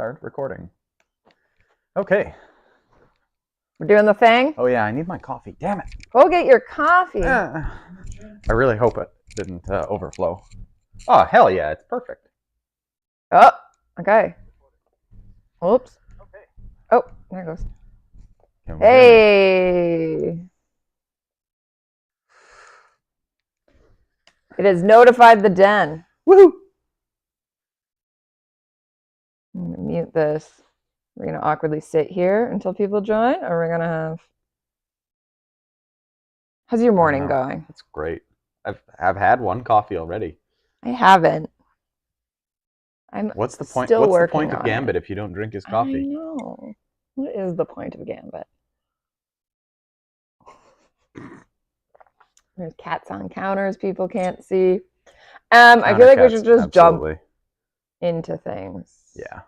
Start recording. Okay. We're doing the thing? Oh yeah, I need my coffee. Damn it. Go get your coffee. I really hope it didn't overflow. Oh, hell yeah, it's perfect. Oh, okay. Oops. Okay. Oh, there it goes. Hey. It has notified the den. Woohoo! I'm going to mute this. We're going to awkwardly sit here until people join, or we're going to have... How's your morning going? It's great. I've had one coffee already. I haven't. What's the point? Still What's the point working of on Gambit it. if you don't drink his coffee? I know. What is the point of Gambit? There's cats on counters people can't see. I feel like we should just jump into things. Yeah.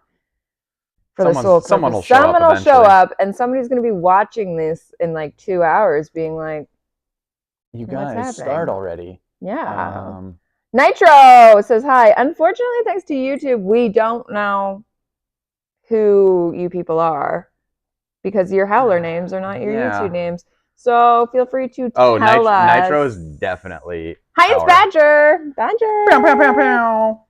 For the sole purpose. Someone will show up, and somebody's going to be watching this in like 2 hours, being like, "You guys start already." Yeah. Nitro says hi. Unfortunately, thanks to YouTube, we don't know who you people are because your howler names are not your YouTube names. So feel free to tell us. Nitro is definitely. Hi, it's Badger. Badger. Pow, pow, pow, pow.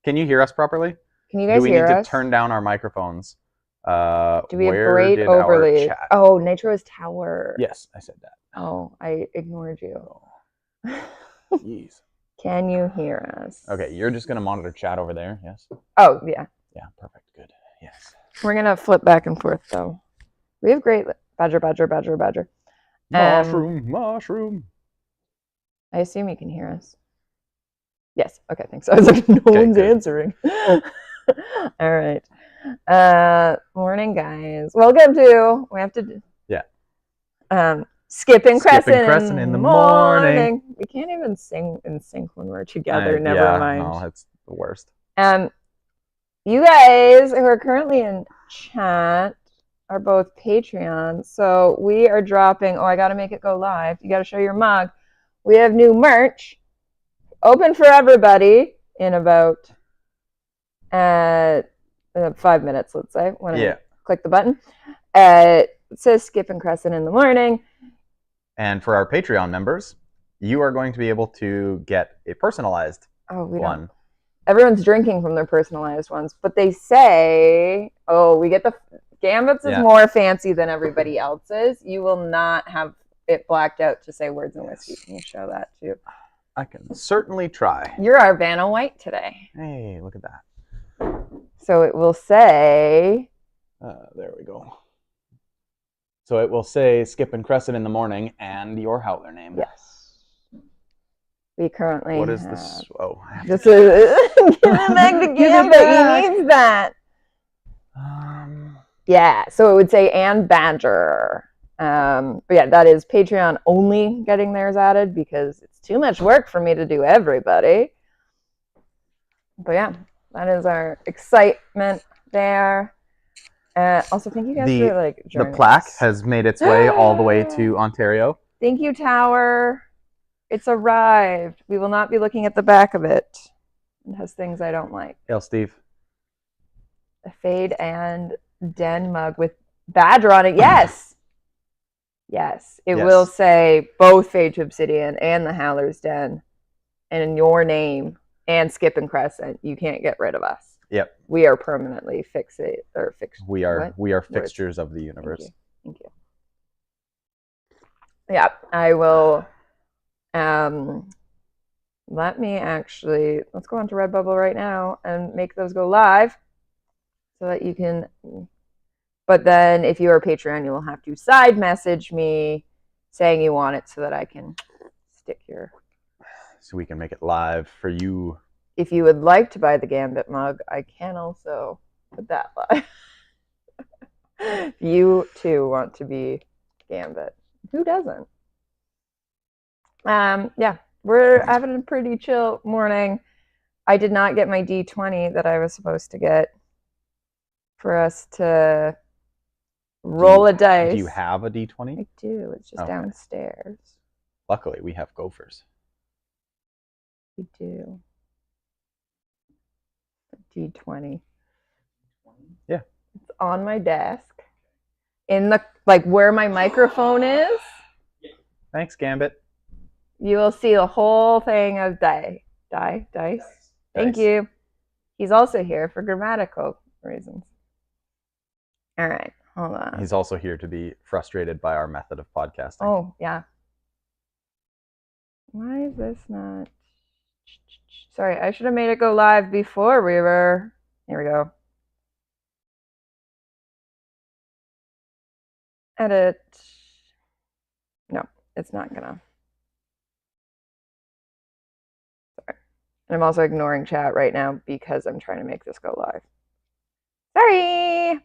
Can you hear us properly? Can you guys hear us? Do we need to turn down our microphones? Do we have great overlay? Oh, Nitro is tower. Yes, I said that. Oh, I ignored you. Jeez. Can you hear us? Okay, you're just going to monitor chat over there, yes? Oh, yeah. Yeah, perfect. Good. Yes. We're going to flip back and forth, though. We have great... Badger, badger, badger, badger. Mushroom, mushroom. I assume you can hear us. Yes. Okay, thanks. I was like, no one's answering. All right. Morning, guys. Welcome to... We have to... Yeah. Skipping Crescent in the morning. We can't even sing in sync when we're together. Never mind. No, it's the worst. You guys who are currently in chat are both Patreons, so we are dropping. Oh, I got to make it go live. You got to show your mug. We have new merch open for everybody in about 5 minutes, let's say, when I click the button. It says Skipping Crescent in the morning. And for our Patreon members, you are going to be able to get a personalized one. Everyone's drinking from their personalized ones, but they say, we get the Gambit's is more fancy than everybody else's. You will not have it blacked out to say words and whiskey. Can you show that too? I can certainly try. You're our Vanna White today. Hey, look at that. So it will say... there we go. So it will say Skipping Crescent in the morning and your howler name. Yes. We currently What is this? Oh. This is... Give it back to Gambit. He needs that. Yeah, so it would say and Badger. But yeah, that is Patreon only getting theirs added because it's too much work for me to do everybody. But yeah, that is our excitement there. Also, thank you guys for like joining The plaque has made its way all the way to Ontario. Thank you, Tower. It's arrived. We will not be looking at the back of it. It has things I don't like. Hail, Steve. A Fade and Den mug with Badger on it. Yes. Yes. It will say both Fade to Obsidian and the Howler's Den and your name and Skipping Crescent. You can't get rid of us. Yep. We are permanently fixed. We are fixtures of the universe. Thank you. Yeah, I will. Let me actually. Let's go on to Redbubble right now and make those go live, so that you can. But then, if you are a Patreon, you will have to side message me saying you want it, so that I can stick your. So we can make it live for you. If you would like to buy the Gambit mug, I can also put that live. If you too want to be Gambit. Who doesn't? Yeah, we're having a pretty chill morning. I did not get my D20 that I was supposed to get for us to roll a dice. Do you have a D20? I do. It's just downstairs. Luckily, we have gophers. We do. D20. Yeah. It's on my desk. In the, like, where my microphone is. Thanks, Gambit. You will see the whole thing of dice. Thank you. He's also here for grammatical reasons. All right, hold on. He's also here to be frustrated by our method of podcasting. Oh, yeah. Why is this not? Sorry, I should have made it go live before we were. Here we go. Edit. No, it's not gonna. Sorry. And I'm also ignoring chat right now because I'm trying to make this go live. Sorry.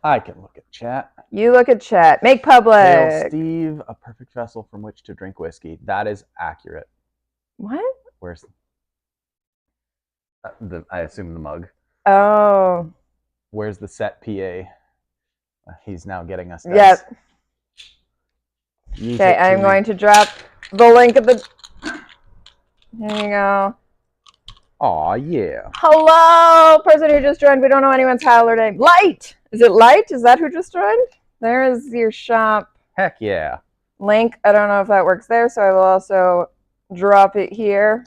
I can look at chat. You look at chat. Make public. Hail Steve, a perfect vessel from which to drink whiskey. That is accurate. What? Where's I assume the mug. Oh. Where's the set PA? He's now getting us. Yep. Okay, I'm going to drop the link at the. There you go. Aw, yeah. Hello, person who just joined. We don't know anyone's title or name. Light! Is it Light? Is that who just joined? There is your shop. Heck yeah. Link. I don't know if that works there, so I will also drop it here.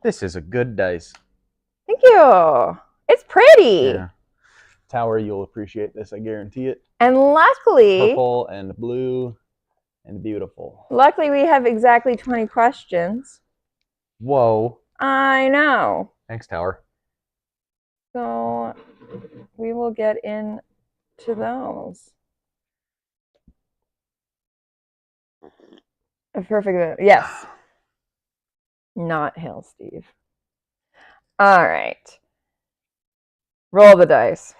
This is a good dice. Thank you. It's pretty. Yeah. Tower, you'll appreciate this, I guarantee it. And luckily... Purple and blue and beautiful. Luckily, we have exactly 20 questions. Whoa. I know. Thanks, Tower. So we will get into those. A perfect. Yes. Not Hail Steve. All right. Roll the dice.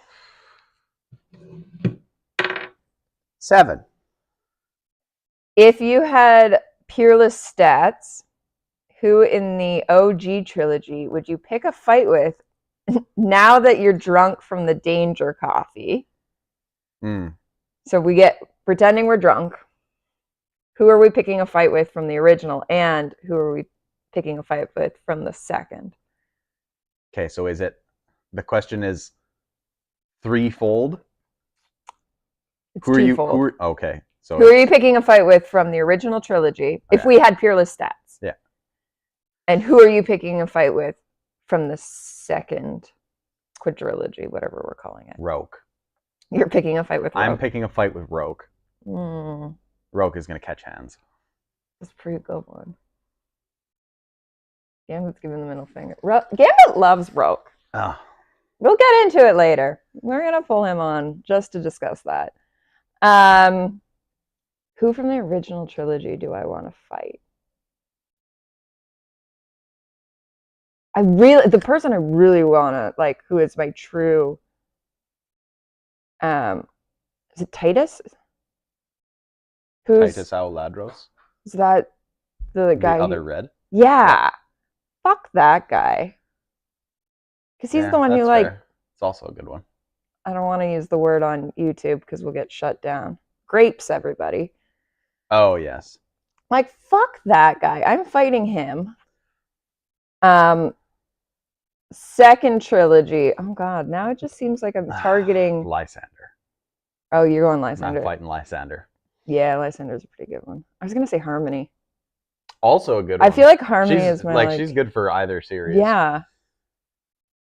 7. If you had peerless stats, who in the OG trilogy would you pick a fight with now that you're drunk from the danger coffee? So we get pretending we're drunk. Who are we picking a fight with from the original, and who are we picking a fight with from the second? Okay, so is it, the question is threefold? It's twofold. Okay. So who are you picking a fight with from the original trilogy if we had peerless stats? Yeah. And who are you picking a fight with from the second quadrilogy, whatever we're calling it? Roke. You're picking a fight with Roke. I'm picking a fight with Roke. Roke is going to catch hands. That's a pretty good one. Gambit's giving the middle finger. Gambit loves Roke. Oh. We'll get into it later. We're going to pull him on just to discuss that. Who from the original trilogy do I want to fight? The person I really want to, like, who is my true, is it Titus? Titus Auladros? Is that the guy? The other red? Yeah. Fuck that guy. Because he's the one you like. Fair. It's also a good one. I don't want to use the word on YouTube because we'll get shut down. Grapes, everybody. Oh, yes. Like, fuck that guy. I'm fighting him. Second trilogy. Oh, God. Now it just seems like I'm targeting... Lysander. Oh, you're going Lysander. I'm fighting Lysander. Yeah, Lysander's a pretty good one. I was going to say Harmony. Also a good one. I feel like Harmony is my... Like, she's good for either series. Yeah.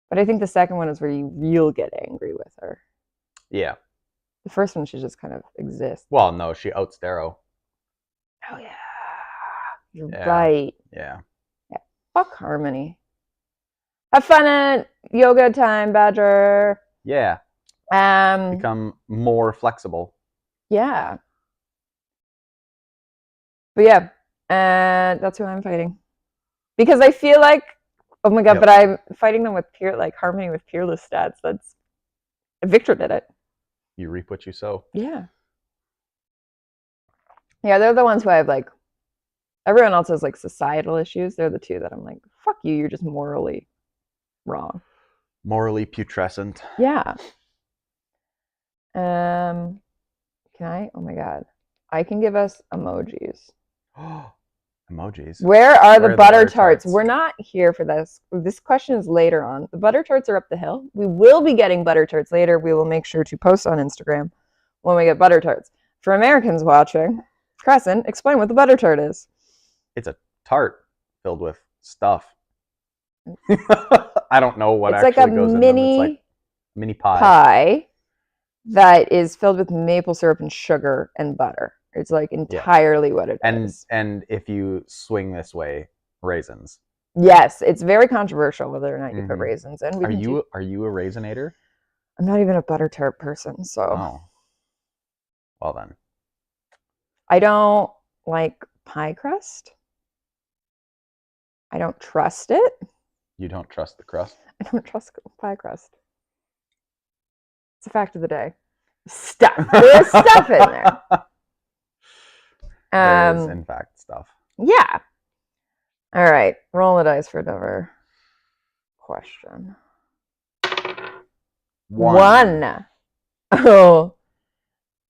But I think the second one is where you'll get angry with her. Yeah. The first one, she just kind of exists. Well, no, she outs Darrow. Oh, yeah. You're right. Yeah. Fuck Harmony. Have fun at yoga time, Badger. Yeah. Become more flexible. Yeah. But yeah, that's who I'm fighting. Because I feel like, oh my God, but I'm fighting them with Harmony with peerless stats. Victor did it. You reap what you sow. Yeah. Yeah, they're the ones who I have like, everyone else has like societal issues. They're the two that I'm like, fuck you, you're just morally wrong. Morally putrescent. Yeah. Can I? Oh my God. I can give us emojis. Emojis. Where are the butter tarts? We're not here for this. This question is later on. The butter tarts are up the hill. We will be getting butter tarts later. We will make sure to post on Instagram when we get butter tarts. For Americans watching, Crescent, explain what the butter tart is. It's a tart filled with stuff. I don't know what it's actually like goes in them. It's like mini pie that is filled with maple syrup and sugar and butter. It's like entirely what it is. And if you swing this way, raisins. Yes, it's very controversial whether or not you put raisins in. Are you a raisinator? I'm not even a butter tart person, so. Oh. Well then. I don't like pie crust. I don't trust it. You don't trust the crust? I don't trust pie crust. It's a fact of the day. Stuff. There's stuff in there. There is, in fact, stuff. Yeah. All right. Roll the dice for another question. One. Oh.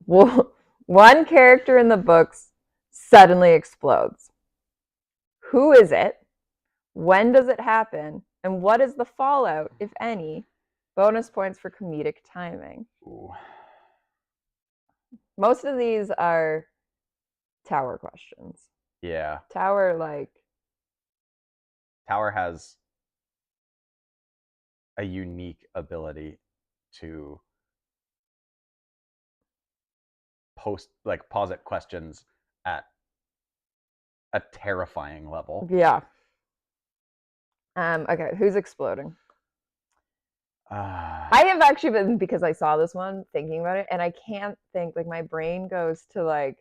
Well, one character in the books suddenly explodes. Who is it? When does it happen? And what is the fallout, if any? Bonus points for comedic timing. Ooh. Most of these are Tower questions. Yeah. Tower has a unique ability to posit questions at a terrifying level. Yeah. Okay, who's exploding? I have actually been, because I saw this one, thinking about it, and I can't think, like, my brain goes to, like,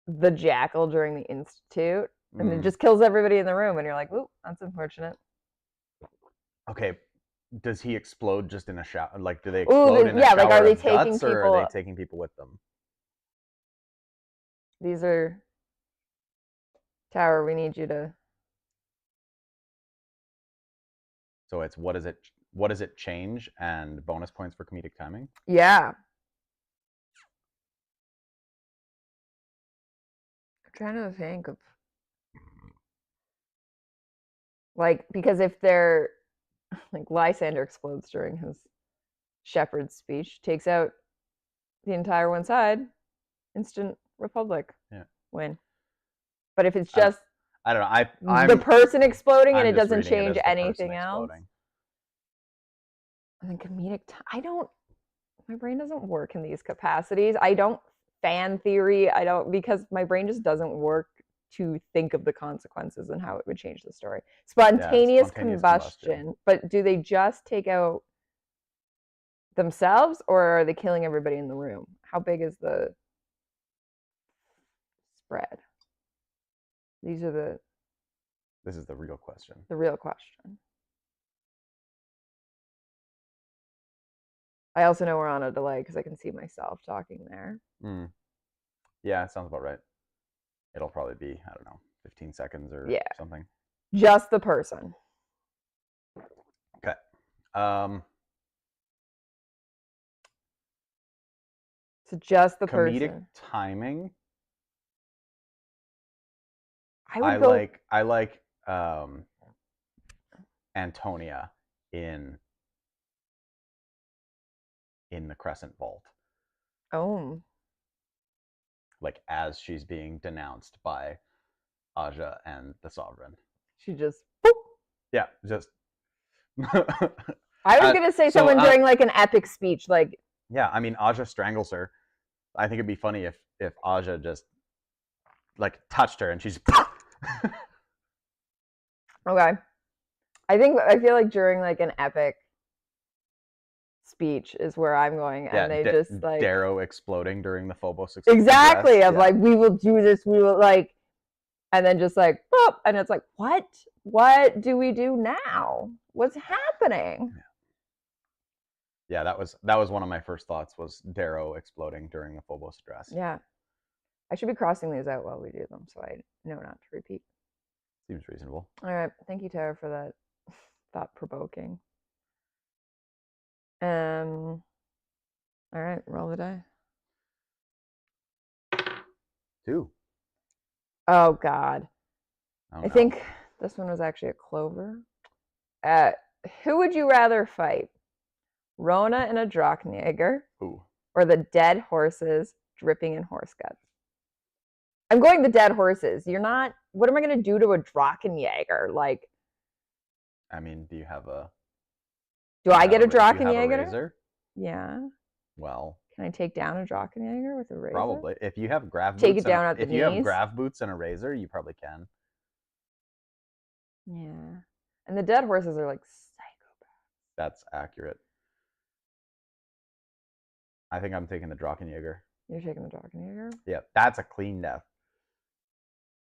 the jackal during the Institute, and it just kills everybody in the room, and you're like, ooh, that's unfortunate. Okay, does he explode just in a shower? Like, do they explode in a shower like, are they of taking guts, people, or are they taking people with them? These are... Tower, we need you to... So it's what does it change, and bonus points for comedic timing? Yeah. I'm trying to think of... Like, because if they're... Like, Lysander explodes during his shepherd's speech, takes out the entire one side, instant republic win. But if it's just... I don't know. I'm the person exploding and it doesn't change anything else. And then comedic... I don't... My brain doesn't work in these capacities. I don't fan theory. I don't... Because my brain just doesn't work to think of the consequences and how it would change the story. Spontaneous combustion. But do they just take out themselves, or are they killing everybody in the room? How big is the spread? This is the real question. The real question. I also know we're on a delay because I can see myself talking there. Yeah, it sounds about right. It'll probably be, I don't know, 15 seconds or something. Just the person. Okay. So just the comedic person. Timing. I like Antonia in the Crescent Vault. Oh. Like, as she's being denounced by Aja and the Sovereign. She just... Boop. Yeah, just... I was going to say someone during, like, an epic speech, like... Yeah, I mean, Aja strangles her. I think it'd be funny if Aja just, like, touched her and she's... Okay. I feel like during, like, an epic speech is where I'm going, and they just, like... Darrow exploding during the Phobos address. Exactly, of, like, we will do this, we will, like... And then just, like, boop, and it's like, what? What do we do now? What's happening? Yeah, that was one of my first thoughts, was Darrow exploding during the Phobos address. Yeah. I should be crossing these out while we do them, so I know not to repeat. Seems reasonable. All right. Thank you, Tara, for that thought-provoking. All right. Roll the die. 2. Oh, God. Oh, I think this one was actually a clover. Who would you rather fight? Rona and a Drachenjäger, Ooh. or the dead horses dripping in horse guts? I'm going the dead horses. You're not. What am I going to do to a Drachenjäger? Like, I mean, do you have a? do I get a Do you have a Drachenjäger? razor? Yeah. Well, Can I take down a Drachenjäger with a razor? probably. If you have grav Take boots, it down at the if you have knees? grav boots and a razor, you probably can. Yeah. And the dead horses are like psychopaths. That's accurate. I think I'm taking the Drachenjäger. You're taking the Drachenjäger? Yeah, that's a clean death.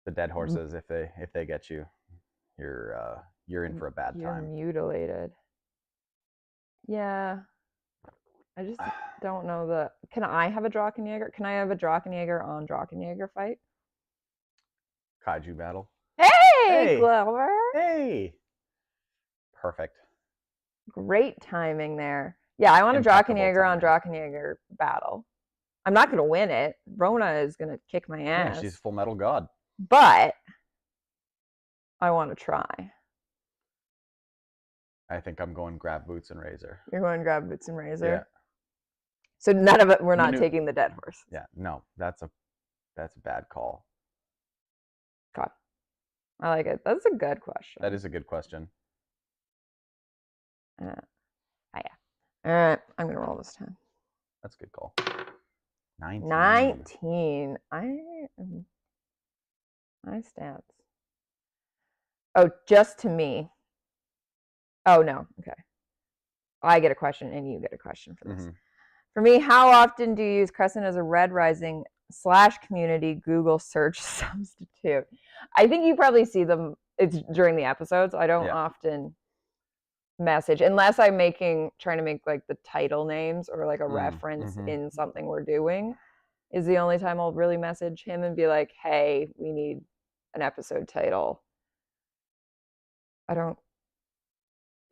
The dead horses, if they get you, you're in for a bad time. You're mutilated. Yeah. I just don't know the. Can I have a Drachenjäger? Can I have a Drachenjäger on Drachenjäger fight? Kaiju battle. Hey, Glover. Hey. Perfect. Great timing there. Yeah, I want a Drachenjäger on Drachenjäger battle. I'm not going to win it. Rona is going to kick my ass. Yeah, she's Full Metal God. But I want to try. I think I'm going grab boots and razor. You're going grab boots and razor? Yeah. So none of it, we're not taking the dead horse. Yeah, no, that's a bad call. God. I like it. That's a good question. That is a good question. Yeah. All right, I'm going to roll this time. That's a good call. 19. 19. My stats. Oh, just to me. Oh, no. Okay. I get a question and you get a question for this. For me, how often do you use Crescent as a Red Rising / community Google search substitute? I think you probably see them. It's during the episodes. I don't often message unless I'm trying to make like the title names or like a reference in something we're doing. Is the only time I'll really message him and be like, hey, we need an episode title. I don't.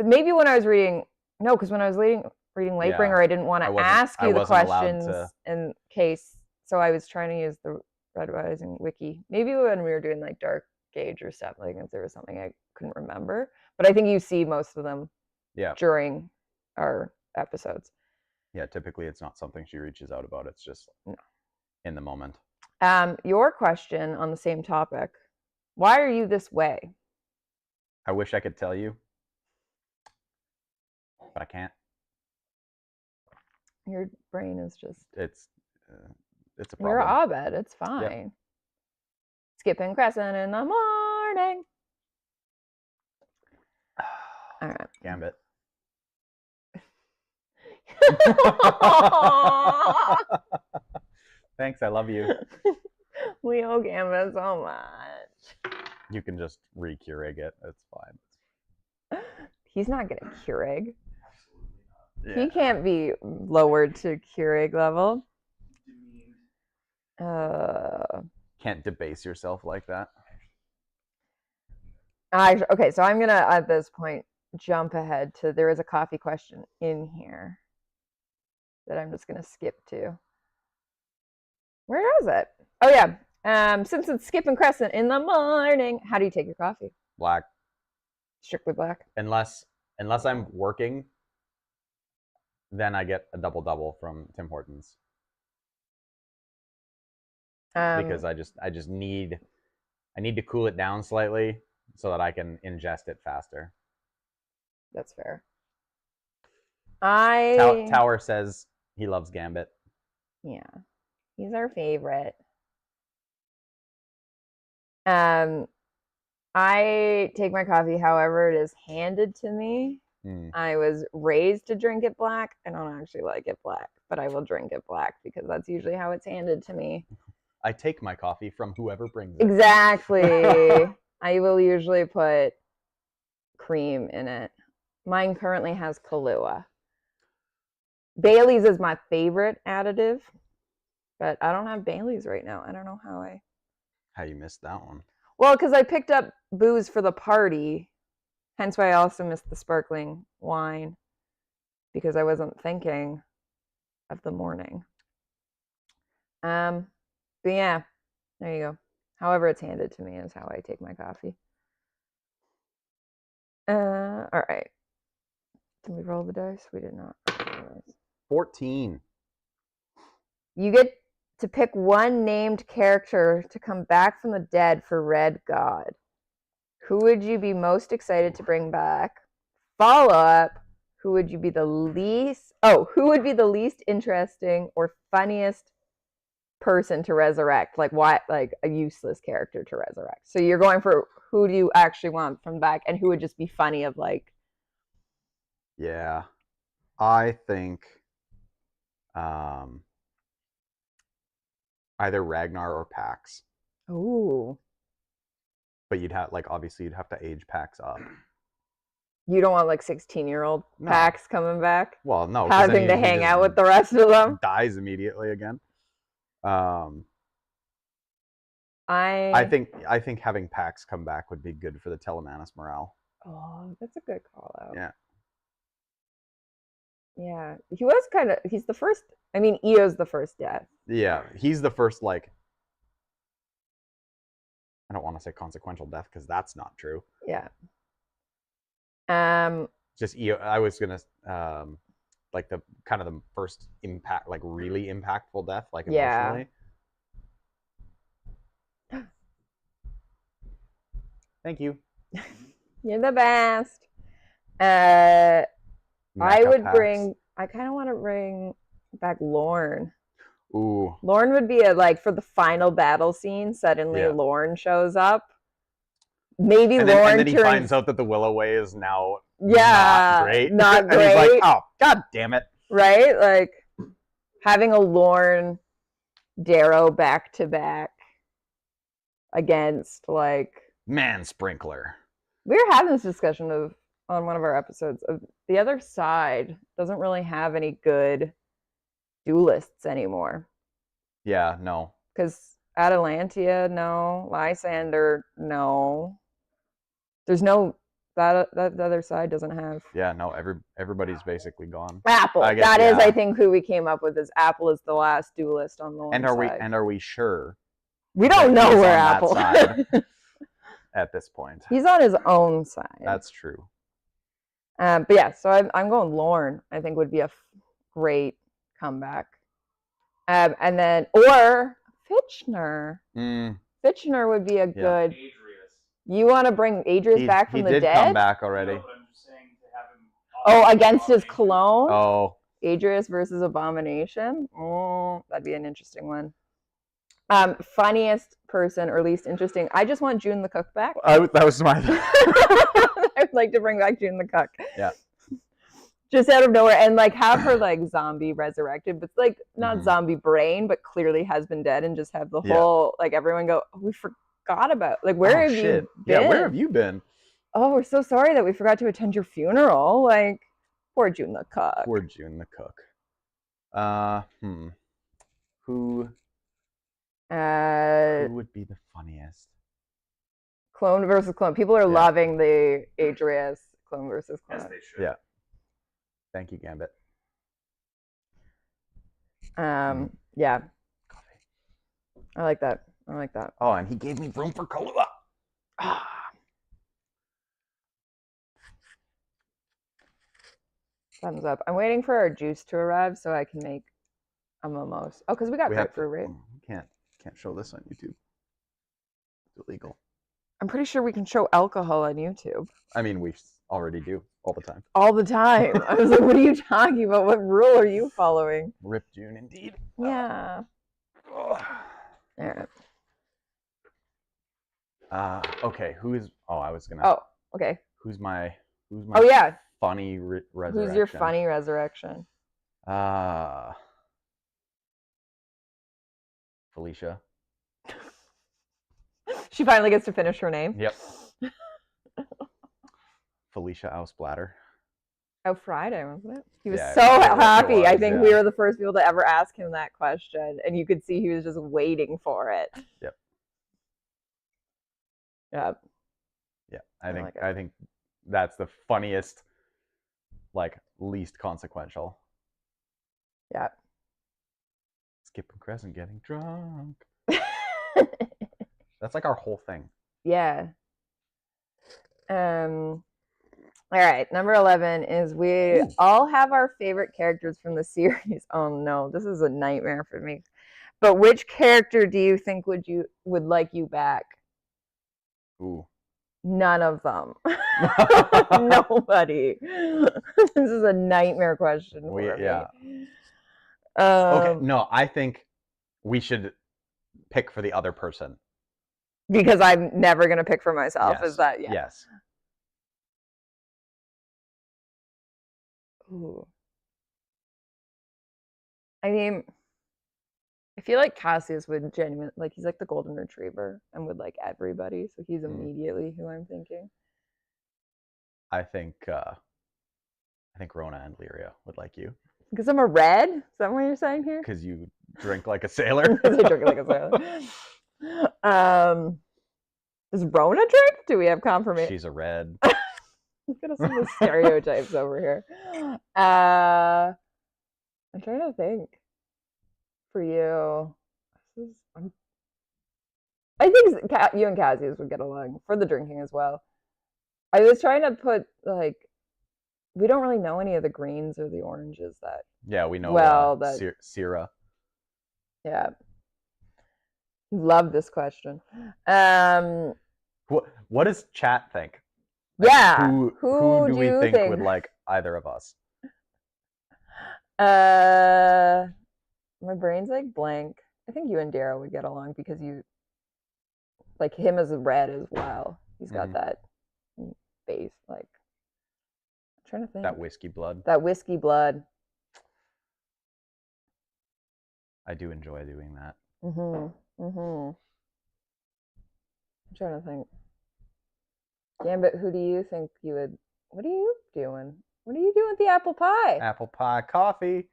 Maybe when I was reading, no, because when I was reading Latebringer, I didn't want to ask you the questions in case. So I was trying to use the Red Rising wiki. Maybe when we were doing like Dark Age or stuff, like if there was something I couldn't remember. But I think you see most of them during our episodes. Yeah, typically it's not something she reaches out about. It's just in the moment. Your question on the same topic. Why are you this way? I wish I could tell you, but I can't. Your brain is just... It's a problem. You're Abed. It's fine. Yep. Skipping Crescent in the morning. All right. Gambit. Thanks, I love you. We owe Gambit so much. You can just re-Keurig it. It's fine. He's not going to Keurig. Yeah. He can't be lowered to Keurig level. Can't debase yourself like that. Okay, so I'm going to, at this point, jump ahead to, there is a coffee question in here that I'm just going to skip to. Where is it? Oh, yeah. Simpsons skipping Crescent in the morning. How do you take your coffee? Black. Strictly black? Unless I'm working, then I get a double-double from Tim Hortons. Because I just need to cool it down slightly so that I can ingest it faster. That's fair. Tower says he loves Gambit. Yeah. He's our favorite. I take my coffee however it is handed to me. I was raised to drink it black. I don't actually like it black, but I will drink it black because that's usually how it's handed to me. I take my coffee from whoever brings it. Exactly. I will usually put cream in it. Mine currently has Kahlua. Bailey's is my favorite additive, but I don't have Bailey's right now. I don't know how you missed that one. Well, because I picked up booze for the party, hence why I also missed the sparkling wine, because I wasn't thinking of the morning. But yeah, there you go. However it's handed to me is how I take my coffee. All right. Did we roll the dice? We did not. 14. You get to pick one named character to come back from the dead for Red God. Who would you be most excited to bring back? Follow up. Who would be the least interesting or funniest person to resurrect? Like what? Like a useless character to resurrect. So you're going for who do you actually want from back, and who would just be funny of like. Yeah, I think either Ragnar or Pax. Ooh. But obviously you'd have to age Pax up. You don't want like 16-year-old Pax coming back? Well, no. Having to hang out with the rest of them? Dies immediately again. I think having Pax come back would be good for the Telemanus morale. Oh, that's a good call out. Yeah. Yeah. He's the first, I mean, Eo's the first death. Yeah, he's the first, like, I don't want to say consequential death because that's not true. Yeah. Just Eo, I was gonna like the kind of the first impact, like really impactful death, like emotionally. Yeah. Thank you. You're the best. I kind of want to bring back Lorne. Ooh. Lorne would be for the final battle scene, suddenly Lorne shows up. Maybe and then he finds out that the Willow Way is now not great. Not great. And he's like, oh, god damn it. Right? Like having a Lorne Darrow back to back against like Man Sprinkler. We were having this discussion on one of our episodes of the other side doesn't really have any good duelists anymore. Yeah, no. Because Atalantia, no. Lysander, no. There's no that the other side doesn't have. Yeah, no. Everybody's basically gone. Apple. That is, I think, who we came up with. Is Apple is the last duelist on the one side. And are we sure? We don't know where Apple at this point. He's on his own side. That's true. But yeah, so I'm going Lorne. I think would be a great comeback. And then or Fitchner. Fitchner would be a good. Adrius. You want to bring Adrius back from the dead? He did come back already. No, but I'm just saying to have him. Against his clone. Oh. Adrius versus Abomination. Oh, that'd be an interesting one. Funniest person or least interesting. I just want June the Cook back. That was my. I would like to bring back June the Cook. Yeah. Just out of nowhere, and like have her like zombie resurrected, but like not zombie brain, but clearly has been dead, and just have the whole like everyone go, we forgot about where have you been? Yeah, where have you been? Oh, we're so sorry that we forgot to attend your funeral. Like, poor June the Cook. Poor June the Cook. Who would be the funniest? Clone versus clone. People are loving the Adrius clone versus clone. As they should. Yeah. Thank you, Gambit. Yeah. I like that. Oh, and he gave me room for Kahlua. Thumbs up. I'm waiting for our juice to arrive so I can make a mimosa. Oh, because we got grapefruit, right? Can't show this on YouTube. It's illegal. I'm pretty sure we can show alcohol on YouTube. I mean, we already do all the time. All the time. I was like, what are you talking about? What rule are you following? Rip June, indeed. Yeah. All right. Okay. I was gonna. Oh, okay. Who's my? Oh yeah. Funny resurrection. Who's your funny resurrection? Felicia. She finally gets to finish her name. Yep. Felicia Ausblatter. Oh, Friday, wasn't it? He was so happy. I think we were the first people to ever ask him that question, and you could see he was just waiting for it. Yep. Yep. Yeah, I think that's the funniest, like least consequential. Yeah. Skipping Crescent, getting drunk. That's like our whole thing. Yeah. All right, number 11 is we all have our favorite characters from the series. Oh no, this is a nightmare for me. But which character do you think would like you back? Ooh. None of them. Nobody. This is a nightmare question for me. Yeah. Okay, no, I think we should pick for the other person. Because I'm never going to pick for myself. Yes. Is that, yeah. Yes. Ooh. I mean, I feel like Cassius would genuinely, like, he's like the golden retriever and would like everybody. So he's immediately who I'm thinking. I think Rona and Lyria would like you. Because I'm a red? Is that what you're saying here? Because you drink like a sailor. Because I drink like a sailor. Does Rona drink? Do we have confirmation? She's a red. Look at some of the stereotypes over here. I'm trying to think. For you, I think you and Cassius would get along for the drinking as well. I was trying to put, like, we don't really know any of the greens or the oranges that. Yeah, we know. Well, Syrah. Yeah. Love this question. What does chat think? Yeah. Who do we think would like either of us? My brain's like blank. I think you and Darrow would get along because you like him as a red as well. He's got that base, like, I'm trying to think. That whiskey blood. That whiskey blood. I do enjoy doing that. I'm trying to think. Gambit, who do you think you would? What are you doing? What are you doing with the apple pie? Apple pie coffee.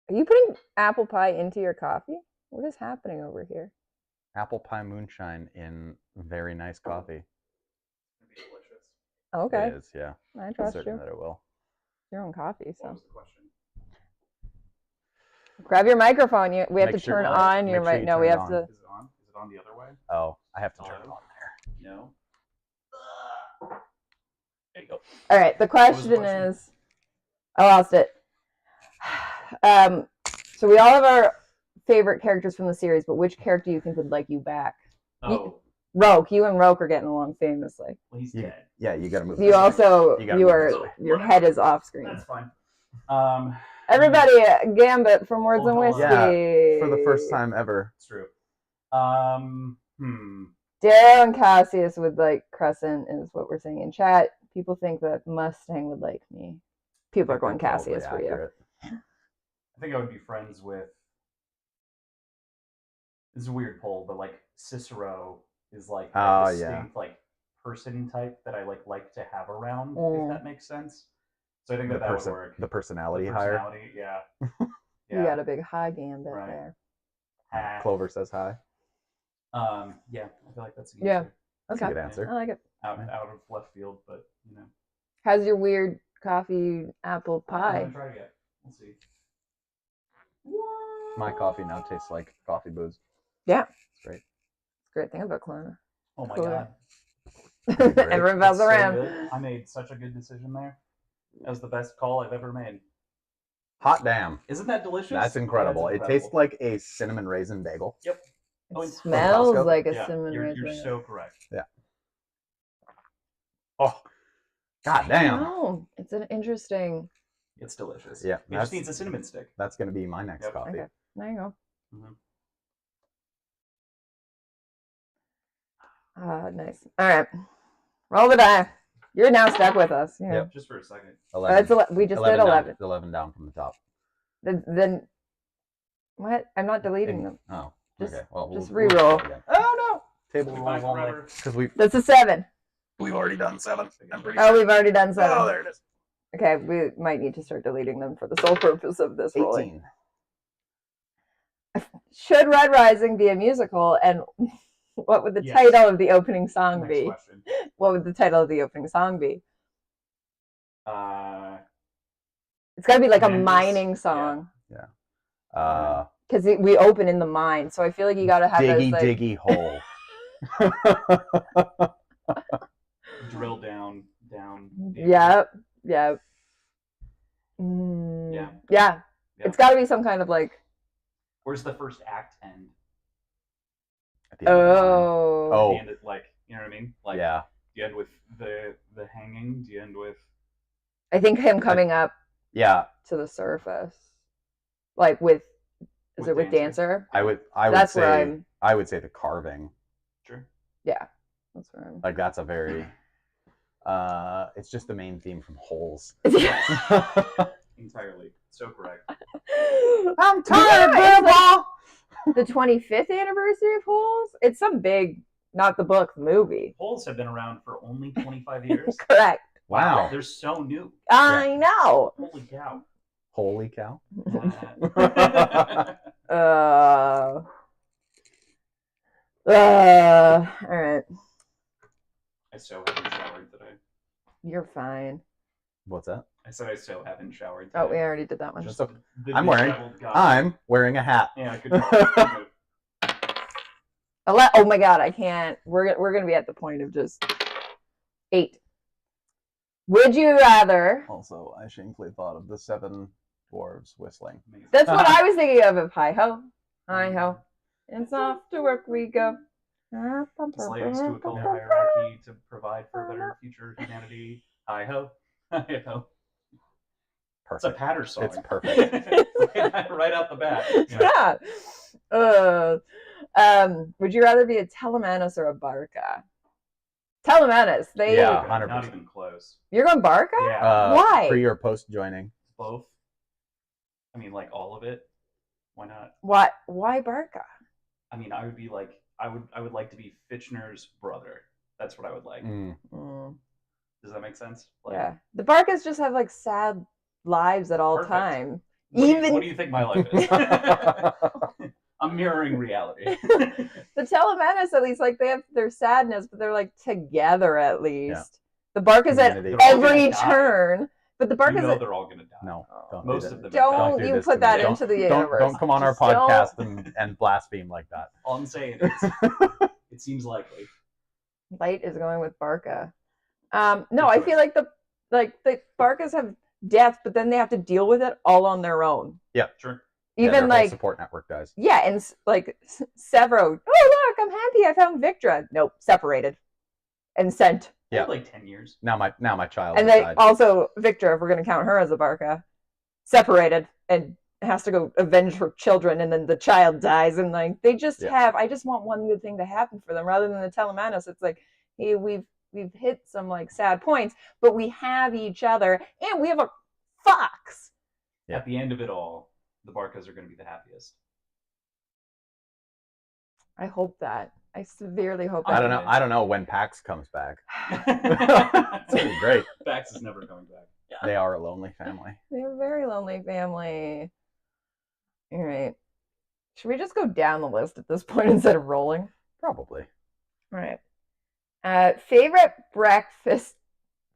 Are you putting apple pie into your coffee? What is happening over here? Apple pie moonshine in very nice coffee. It'd be delicious. Okay. It is, yeah. I trust certain you. that it will. Your own coffee, so. What was the question? Grab your microphone. We have to sure- turn make on your sure mic. you No, turn we it have on. to. Is it on? Is it on the other way? Oh, I have to turn it Hello? on there. No. There you go. All right. The question is, I lost it. So we all have our favorite characters from the series, but which character do you think would like you back? Oh, Roke. You and Roke are getting along famously. well, he's You- dead. Yeah, you gotta move. You this way. also, You gotta move this way. your head is off screen. That's fine. Everybody, Gambit from Words and Oh, Whiskey. yeah, for the first time ever. It's true. Darrow and Cassius would like Crescent is what we're saying in chat. People think that Mustang would like me. People are going Cassius for you. I think I would be friends with. This is a weird poll, but like Cicero is like a distinct like person type that I like to have around. If that makes sense. So I think that would work. The personality The higher. personality, yeah. You got a big high Gambit Right. there. Clover says hi. Yeah, I feel like that's a good Yeah. answer. That's a good answer. I like it. Out of left field, but you know. How's your weird coffee apple I pie? haven't tried it yet. We'll see. My coffee now tastes like coffee booze. Yeah. It's great. It's a great thing about Kelowna. Oh my Cool. god. Everyone bows That's so around. good. I made such a good decision there. That was the best call I've ever made. Hot damn. Isn't that delicious? That's incredible. It tastes like a cinnamon raisin bagel. Yep. It smells Costco? like a Yeah, cinnamon you're raisin. so correct. Yeah. Oh, god I damn. know. It's an interesting. It's delicious. Yeah, It just needs a cinnamon stick. That's going to be my next Yep. coffee. Okay. There you go. Nice. All right. Roll the die. You're now stuck with us. Yeah. Yep. Just for a second. 11. We just did 11. 11 down from the top. Then what? I'm not deleting them. Oh, Just- okay. Well, just we'll re-roll. try again. Oh no! Table Goodbye rolls only. forever. Because That's a 7. we've already done 7. I'm pretty Oh, we've already done 7. Oh, there it is. Okay, we might need to start deleting them for the sole purpose of this rolling. 18. Should Red Rising be a musical, and what would the Yes. title of the opening song Next be? question. What would the title of the opening song be? Uh, It's got to be like a Tremendous. mining song. Yeah. because we open in the mind. So I feel like you got to have diggy hole. Drill down. Yep. Yeah. It's got to be some kind of like. Where's the first act end? At the end of the line. Oh. And it, like, you know what I mean? Like, yeah. Do you end with the hanging? Do you end with? I think him coming up. Yeah. To the surface, like with Dancer? I would say the carving. Sure. Yeah, that's where I'm. Like that's a very. It's just the main theme from Holes. Entirely. So correct. I'm tired, Grandpa. The 25th anniversary of Holes. It's some big, not the book, movie. Holes have been around for only 25 years. Correct. Wow. They're so new. I know. Holy cow. Holy cow. All right. I so haven't showered today. You're fine. What's that? I said I so haven't showered today. Oh, we already did that one. I'm wearing a hat. Yeah, good. Oh my god, I can't. We're gonna be at the point of just 8. Would you rather? Also, I shamefully thought of the 7 dwarves whistling. That's what I was thinking of hi ho, and off to work we go. Slaves to a culture hierarchy to provide for a better future humanity. Hi ho, hi ho. Perfect. It's a patter song. It's perfect. Right out the bat. Yeah. Would you rather be a Telemanus or a Barca? Telemanus. Yeah, 100%. Not even close. You're going Barca? Yeah. Why? Pre or post joining? Both. I mean, like all of it. Why not? Why Barca? I mean, I would be like, I would like to be Fitchner's brother. That's what I would like. Does that make sense? Like, yeah. The Barcas just have like sad lives at all time. What do you think my life is? I'm mirroring reality. The Telemanus, at least, like they have their sadness, but they're like together at least. Yeah. The Barcas at every turn. But the Barcas, they're all gonna die. No, most of them. Don't you put that into the universe? Don't come on our podcast and blaspheme like that. All I'm saying is, it seems likely. Light is going with Barca. No, I feel like the Barcas have death, but then they have to deal with it all on their own. Yeah, sure. Even like support network dies. Yeah, and like Severo. Oh look, I'm happy I found Victra. Nope, separated and sent. Yeah, like 10 years. Now my child. And they also Victra, if we're gonna count her as a Barca, separated and has to go avenge her children, and then the child dies, and like they just have. I just want one good thing to happen for them, rather than the Telemanus. It's like, hey, we've hit some like sad points, but we have each other, and we have a fox. Yeah. At the end of it all, the Barcas are going to be the happiest. I hope that. I severely hope that. I don't know when Pax comes back. It's gonna be great. Pax is never coming back. Yeah. They are a lonely family. They're a very lonely family. All right. Should we just go down the list at this point instead of rolling? Probably. All right. Favorite breakfast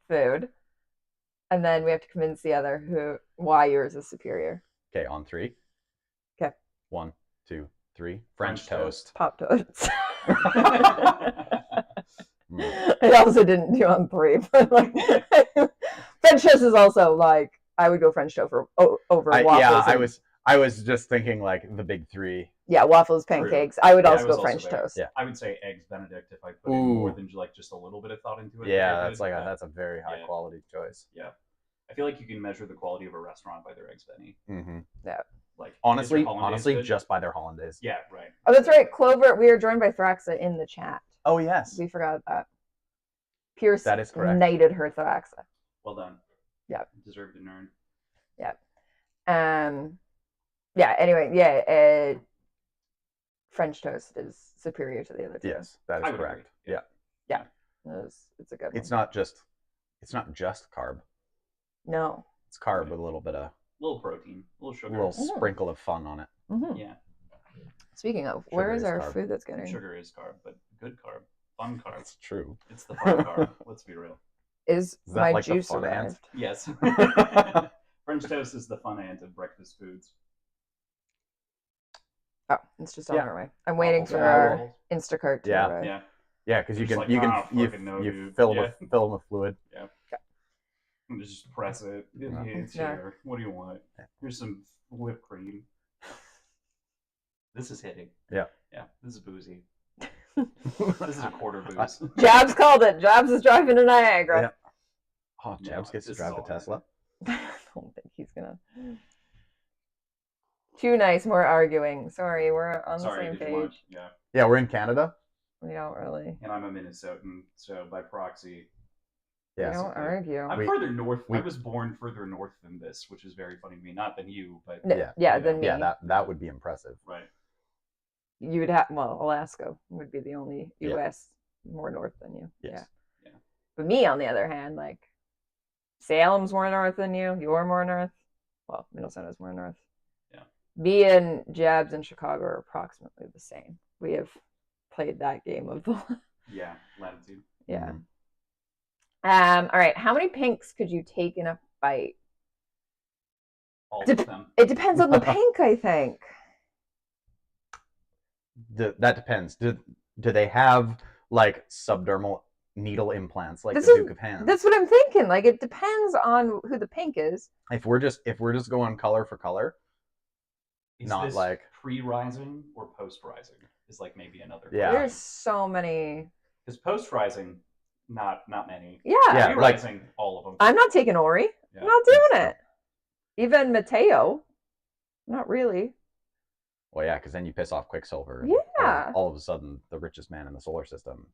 food, and then we have to convince the other why yours is superior. Okay, on 3. Okay. 1, 2, 3. French toast. Pop Toads. I also didn't do on 3, but like French toast is also like I would go French toast over waffles. Yeah, I was just thinking like the big 3. Yeah, waffles, pancakes. I would also go French toast. Yeah. I would say eggs Benedict if I put in more than like just a little bit of thought into it. Yeah, that's a very high quality choice. Yeah, I feel like you can measure the quality of a restaurant by their eggs Benny. Mm-hmm. Yeah. Like honestly, just by their hollandaise. Yeah, right. Oh, that's right. Clover, we are joined by Thraxa in the chat. Oh yes, we forgot that. Pierce, that is correct. Knighted her Thraxa. Well done. Yeah. Deserved and earned. Yeah. Yeah. Anyway, French toast is superior to the other two. Yes, that is correct. Yeah. Yeah. It's a good one. It's not just carb. No. It's carb with a little bit of. Little protein, a little sugar, a little sprinkle of fun on it. Mm-hmm. Yeah. Speaking of, where is our food that's getting? Sugar is carb, but good carb, fun carb. That's true. It's the fun carb. Let's be real. Is that my like juice the fun arrived? Yes. French toast is the fun ant of breakfast foods. Oh, it's just on Yeah. our way. I'm waiting for Yeah, our well, Instacart to Yeah. arrive. Yeah. Yeah, because you Just can like, you can "Ah, you, fucking no, you dude." fill Yeah. with fill 'em with fluid. Yeah. And just press it. Yeah. It's Yeah. here. What do you want? Here's some whipped cream. This is hitting. Yeah. Yeah. This is boozy. This is a quarter booze. Jabs called it. Jabs is driving to Niagara. Yeah. Oh, No, Jabs gets to this is drive the all right. Tesla. I don't think he's gonna. Too nice, more arguing. Sorry, we're on Sorry, the same did you want? page. Yeah. Yeah, we're in Canada. We don't really. And I'm a Minnesotan, so by proxy. We Yeah. don't argue. I'm further north. I was born further north than this, which is very funny to me. Not than you, but Yeah. than me. Yeah, that would be impressive. right. You would have, well, Alaska would be the only Yeah. U.S. more north than you. Yes. Yeah. But me, on the other hand, like, Salem's more north than you. You're more north. Well, Minnesota's more north. Yeah. Me and Jabs in Chicago are approximately the same. We have played that game of the. Yeah, latitude. Yeah. Mhm. All right. How many pinks could you take in a fight? All of them. It depends on the pink, I think. That depends. Do they have like subdermal needle implants like This the is- Duke of Hands? That's what I'm thinking. Like, it depends on who the pink is. If we're just going color for color, Is not this like pre-rising or post-rising? Is like maybe another. Yeah. There's so many. Because post-rising, not many. Yeah. Yeah, like- Pre-rising, all of them. I'm not taking Ori. Yeah. I'm not doing it. Even Mateo. Not really. well, yeah, because then you piss off Quicksilver. and Yeah. all of a sudden, the richest man in the solar system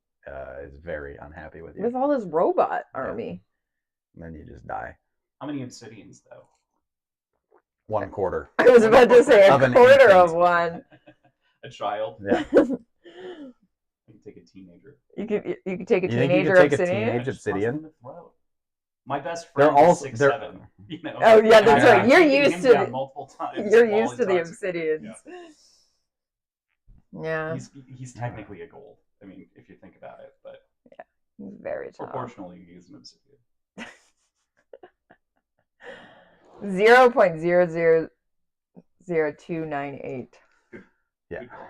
is very unhappy with you, With all this robot Yeah. army. and then you just die. How many obsidians though? 1/4. I was about to say a Of an quarter infant. of one. A child. Yeah. You can take a teenager. You could take a You think you teenager could take a obsidian. teenage Just punch obsidian? them in the throat. My best They're friend all- is 6'7". they're- You know. Oh, yeah, that's I've right. You're taken used him to down the- multiple times. You're while used to the intoxicated. obsidians. Yeah. He's technically a gold. I mean, if you think about it, but He's very tall. proportionally, he's an obsidian. 0.000298. Yeah. Good call.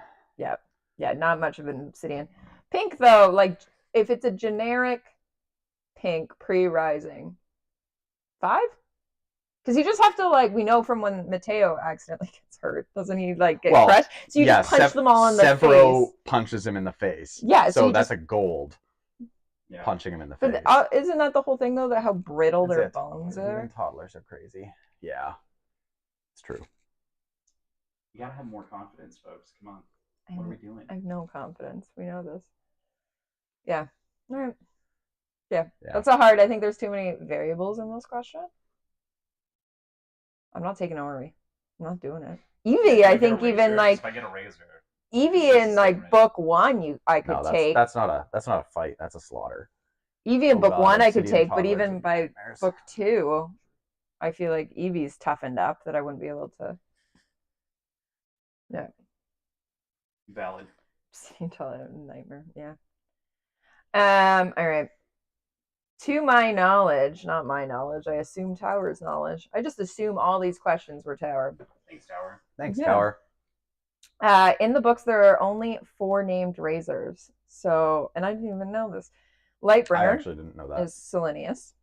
Yeah, not much of an obsidian. Pink though, like if it's a generic pink pre-rising, 5? Because you just have to, like, we know from when Mateo accidentally gets hurt, doesn't he, like, get Well, crushed? So you just punch them all in the Severo face. punches him in the face. Yeah, so So you that's just- a gold Yeah. punching him in the But face. isn't that the whole thing though? That how brittle That's their it. bones Even are? toddlers are crazy. Yeah, it's true. You gotta have more confidence, folks. Come on. What are we doing? I have no confidence. We know this. Yeah. All right. Yeah. Yeah. That's a hard. I think there's too many variables in this question. I'm not taking Ori. I'm not doing it. Evie, If I get a think razor, even like if I get a razor. Evie It's in the like same, right? book 1, I could No, take. that's not a fight. That's a slaughter. Evie in Oh book God, 1 I could Obsidian take, but toddlers even and by nightmares. book 2, I feel like Evie's toughened up that I wouldn't be able to. Yeah. Valid. Nightmare. Yeah. All right. To my knowledge, not my knowledge, I assume Tower's knowledge. I just assume all these questions were Tower. Thanks, Tower. Thanks, Yeah. Tower. In the books, there are only 4 named razors. So, and I didn't even know this. I Lightbringer actually didn't know that. is Selenius.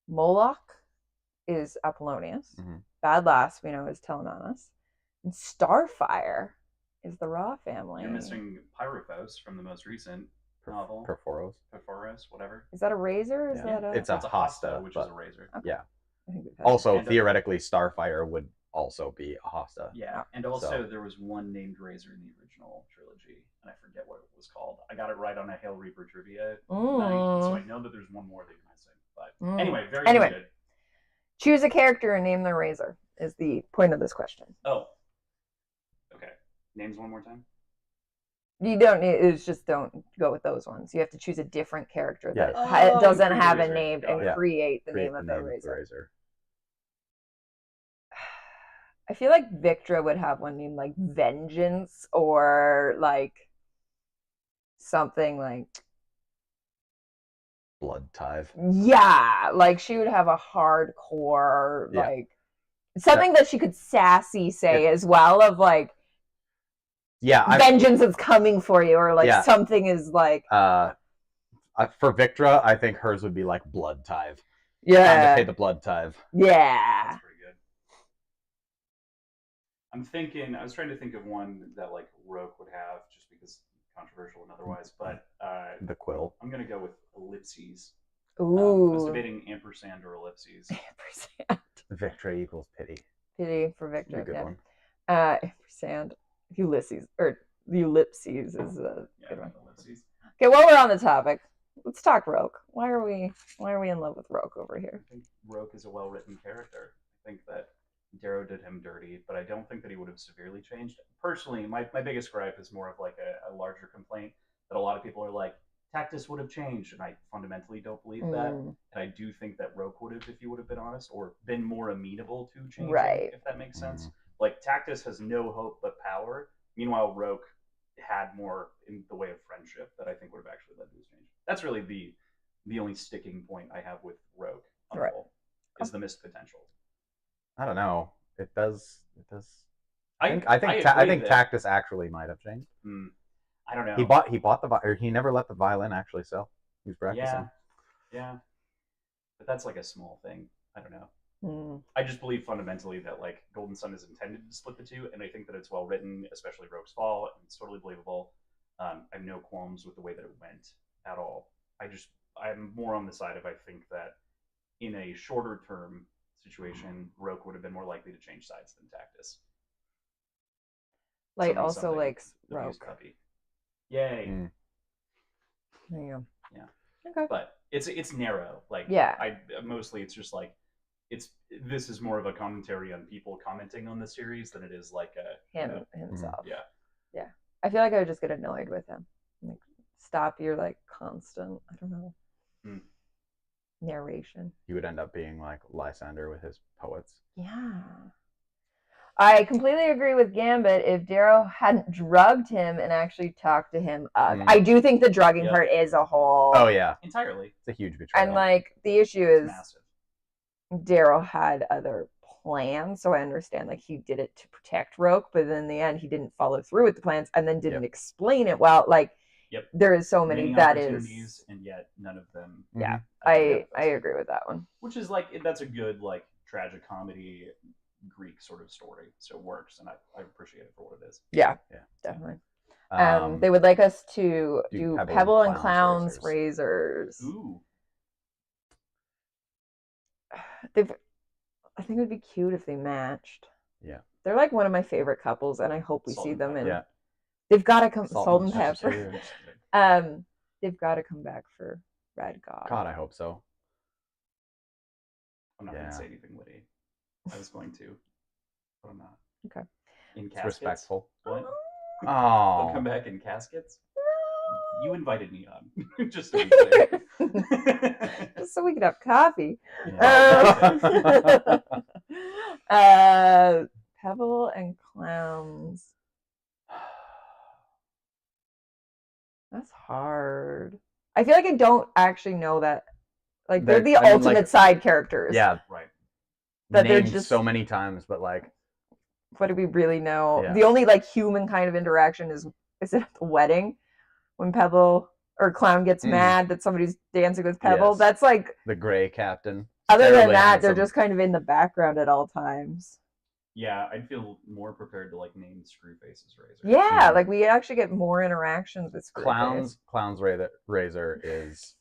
Moloch is Apollonius. Mhm. Bad Lass, we know, is Telemanus. And Starfire is the Ra family. You're missing Pyrophos from the most recent novel. Perforos. Perforos, whatever. Is that a razor? Or is Yeah. that a... It's a That's a hosta, hosta, which but is a razor. Okay. yeah. I think we've had Also, And a- theoretically, Starfire would also be a hosta. Yeah, and also So- there was one named razor in the original trilogy, and I forget what it was called. I got it right on a Hail Reaper trivia night, so I know that there's one more that you're missing. But anyway, very good. Choose a character and name their razor is the point of this question. Oh, okay. Names one more time. You don't need, it's just don't go with those ones. You have to choose a different character that Yeah. Oh, doesn't create have a razor. name Got and it. create the Create name of the razor. razor. I feel like Victra would have one named like Vengeance or like something like, Blood Tithe. yeah, like she would have a hardcore Yeah. like something that she could sassy say as well of like vengeance is coming for you, or like something is like. For Victra, I think hers would be like blood tithe. Yeah. Time to pay the blood tithe. Yeah. That's pretty good. I was trying to think of one that like Roke would have, just because controversial and otherwise, but the quill. I'm gonna go with ellipses. Ooh. I was debating ampersand or ellipses. Ampersand. Victra equals pity. Pity for Victra. Good one. Ampersand. Ulysses or the ellipses is a good one. Ellipses. Okay, while we're on the topic, let's talk Roke. Why are we in love with Roke over here? I think Roke is a well-written character. I think that Darrow did him dirty, but I don't think that he would have severely changed. Personally, my biggest gripe is more of like a larger complaint that a lot of people are like, Tactus would have changed, and I fundamentally don't believe that. And I do think that Roke would have, if he would have been honest, or been more amenable to changing, if that makes sense. Like, Tactus has no hope but power. Meanwhile, Roke had more in the way of friendship that I think would have actually led to his change. That's really the only sticking point I have with Roke on the whole, is the missed potential. I don't know. It does. I think Tactus actually might have changed. I don't know. He bought he never let the violin actually sell. He was practicing. Yeah. But that's like a small thing. I don't know. I just believe fundamentally that like Golden Sun is intended to split the two, and I think that it's well written, especially Rogue's Fall, and it's totally believable. I have no qualms with the way that it went at all. I'm more on the side of I think that in a shorter term situation, Rogue would have been more likely to change sides than Tactus. Light also likes Rogue. Yay. There you go. Yeah. Okay. But it's narrow. Like mostly it's just like this is more of a commentary on people commenting on the series than it is like himself. Yeah. Yeah. I feel like I would just get annoyed with him. Like stop your like constant, I don't know. Narration. He would end up being like Lysander with his poets. Yeah. I completely agree with Gambit. If Darrow hadn't drugged him and actually talked to him, I do think the drugging part is a whole. Oh yeah, entirely. It's a huge betrayal. And like the issue is, massive. Darrow had other plans, so I understand like he did it to protect Roke, but then in the end he didn't follow through with the plans and then didn't explain it well. Like there is so many opportunities, and yet none of them. Yeah, I agree with that one. Which is like that's a good like tragic comedy Greek sort of story, so it works, and I appreciate it for what it is. Yeah, definitely. They would like us to do Pebble and Clown's razors. Ooh. I think it would be cute if they matched. Yeah. They're like one of my favorite couples, and I hope we see them in. Yeah. They've got to come. Salt and Pepper. They've got to come back for Red God. God, I hope so. I'm not going to say anything witty. I was going to, but I'm not. Okay. In caskets. It's respectful. What? Oh. They'll come back in caskets? You invited me on. Just so you say. Just so we could have coffee. Yeah. Pebble and Clowns. That's hard. I feel like I don't actually know that. Like they're the ultimate side characters. Yeah, right. That they're just so many times, but like, what do we really know? Yeah. The only like human kind of interaction is it at the wedding when Pebble or Clown gets mad that somebody's dancing with Pebble. Yes. That's like the gray captain. Other than that, they're just kind of in the background at all times. Yeah, I'd feel more prepared to like name Screwface's razor. Yeah, like we actually get more interactions with Screwface. Clown's razor is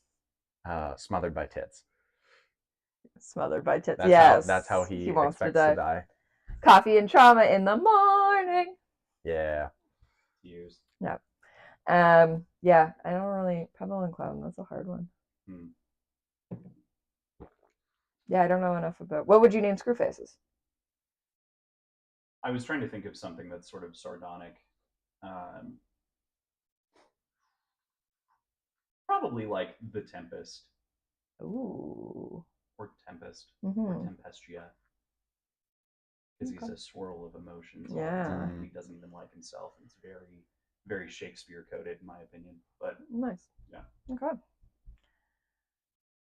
smothered by tits. Smothered by tits. Yes, that's how he wants to die. Coffee and trauma in the morning. Yeah. Years. Yeah. Yeah. I don't really Pebble and Clown. That's a hard one. Yeah, I don't know enough about. What would you name Screwface's? I was trying to think of something that's sort of sardonic. Probably like the Tempest. Ooh. Or Tempest. Or Tempestia. Because he's a swirl of emotions. Yeah. He doesn't even like himself. And it's very, very Shakespeare coded, in my opinion. But nice. Yeah. Okay.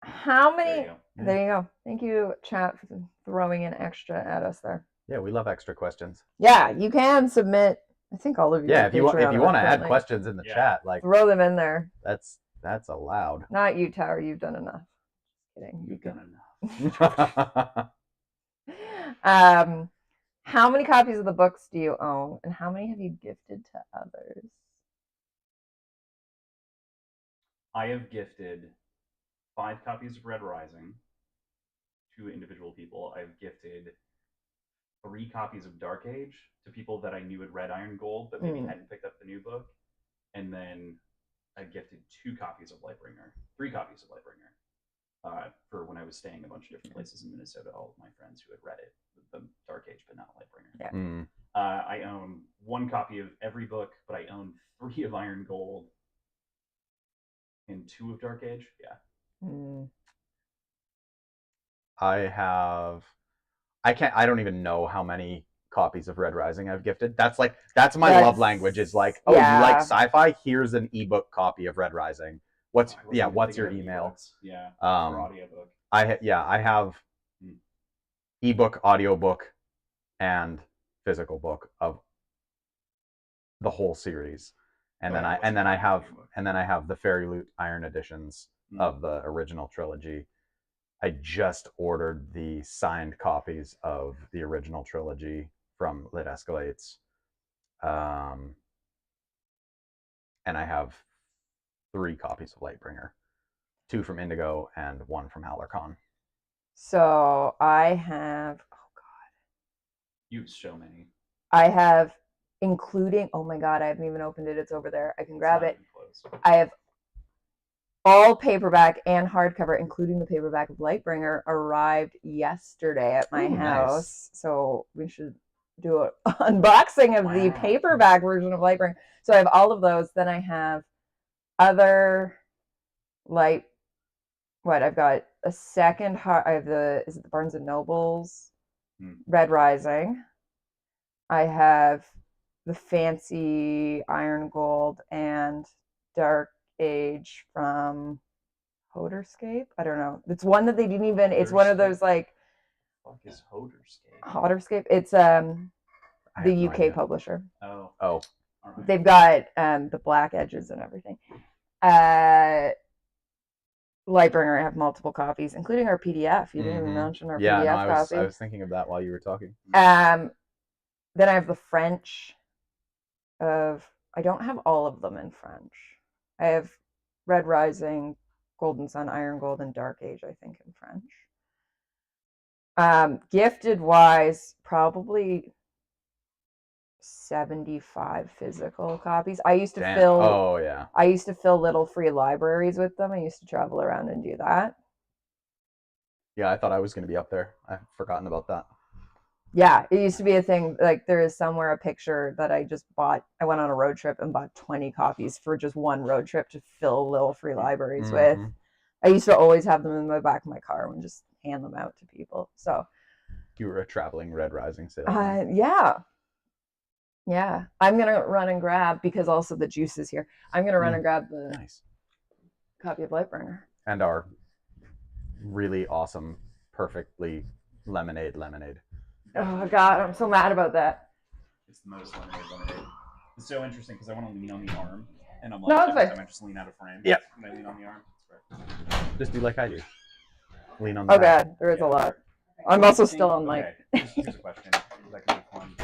How many? There you go. Thank you, chat, for throwing in extra at us there. Yeah, we love extra questions. Yeah, you can submit I think all of you. Yeah, on if you want to add currently. questions in the chat, like throw them in there. that's allowed. Not you, Tower. You've done enough. Just kidding. You've done enough. How many copies of the books do you own, and how many have you gifted to others? I have gifted 5 copies of Red Rising to individual people. I've gifted 3 copies of Dark Age to people that I knew had read Iron Gold but maybe hadn't picked up the new book. And then I gifted 2 copies of Lightbringer, 3 copies of Lightbringer, for when I was staying a bunch of different places in Minnesota. All of my friends who had read it, the Dark Age, but not Lightbringer. Yeah. I own 1 copy of every book, but I own 3 of Iron Gold and 2 of Dark Age. Yeah. I don't even know how many copies of Red Rising I've gifted. That's my love language, is like, oh, you like sci-fi? Here's an ebook copy of Red Rising. What's your email? Yeah. Or audiobook. I have ebook, audiobook, and physical book of the whole series. And then I have the Fairy Loot Iron editions of the original trilogy. I just ordered the signed copies of the original trilogy from Lit Escalates. And I have 3 copies of Lightbringer, 2 from Indigo and 1 from Howlercon. So I have, oh God. You have so many. I have, including, oh my God, I haven't even opened it. It's over there. I can grab it. I have all paperback and hardcover, including the paperback of Lightbringer, arrived yesterday at my house. Nice. So we should do an unboxing of the paperback version of Lightbringer. So I have all of those. Then I have other I've got a second I have is it the Barnes and Nobles Red Rising. I have the fancy Iron Gold and Dark Age from Hoderscape. I don't know. It's one that they didn't even. It's one of those like. What is Hoderscape? Hoderscape. It's the UK publisher. Oh. Right. They've got the black edges and everything. Lightbringer, I have multiple copies, including our PDF. You didn't even mention our PDF copy. I was thinking of that while you were talking. Then I have the French I don't have all of them in French. I have Red Rising, Golden Sun, Iron Gold, and Dark Age, I think, in French. Gifted wise, probably 75 physical copies. I used to fill little free libraries with them. I used to travel around and do that. Yeah, I thought I was going to be up there. I've forgotten about that. Yeah, it used to be a thing. Like there is somewhere a picture that I just bought. I went on a road trip and bought 20 copies for just one road trip to fill little free libraries with. I used to always have them in the back of my car and just hand them out to people. So you were a traveling Red Rising salesman. Yeah. I'm going to run and grab, because also the juice is here. I'm going to run and grab the copy of Lightbringer. And our really awesome, perfectly lemonade. Oh, God, I'm so mad about that. It's the most lemonade. It's so interesting because I want to lean on the arm. And I'm like, every time I just lean out of frame. Yeah. When I lean on the arm, just do like I do. Lean on the arm. God, there is a lot. I'm also still on mic. Here's a question. That could be fun.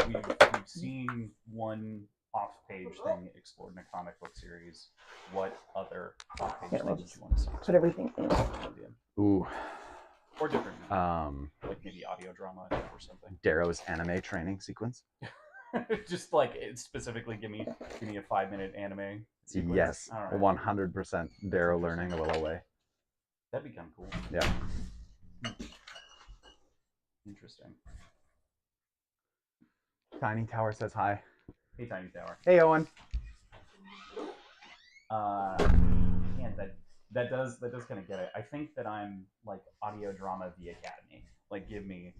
We've seen one off-page thing explored in a comic book series. What other off-page things do you want to see? Put everything in. Ooh. Or different. Like maybe audio drama or something. Darrow's anime training sequence. Just like specifically give me a 5-minute anime sequence. Yes. Right. 100% Darrow learning a little way. That'd be kind of cool. Yeah. Interesting. Tiny Tower says hi. Hey, Tiny Tower. Hey, Owen. Man, that does kind of get it. I think that I'm like audio drama The Academy. Like give me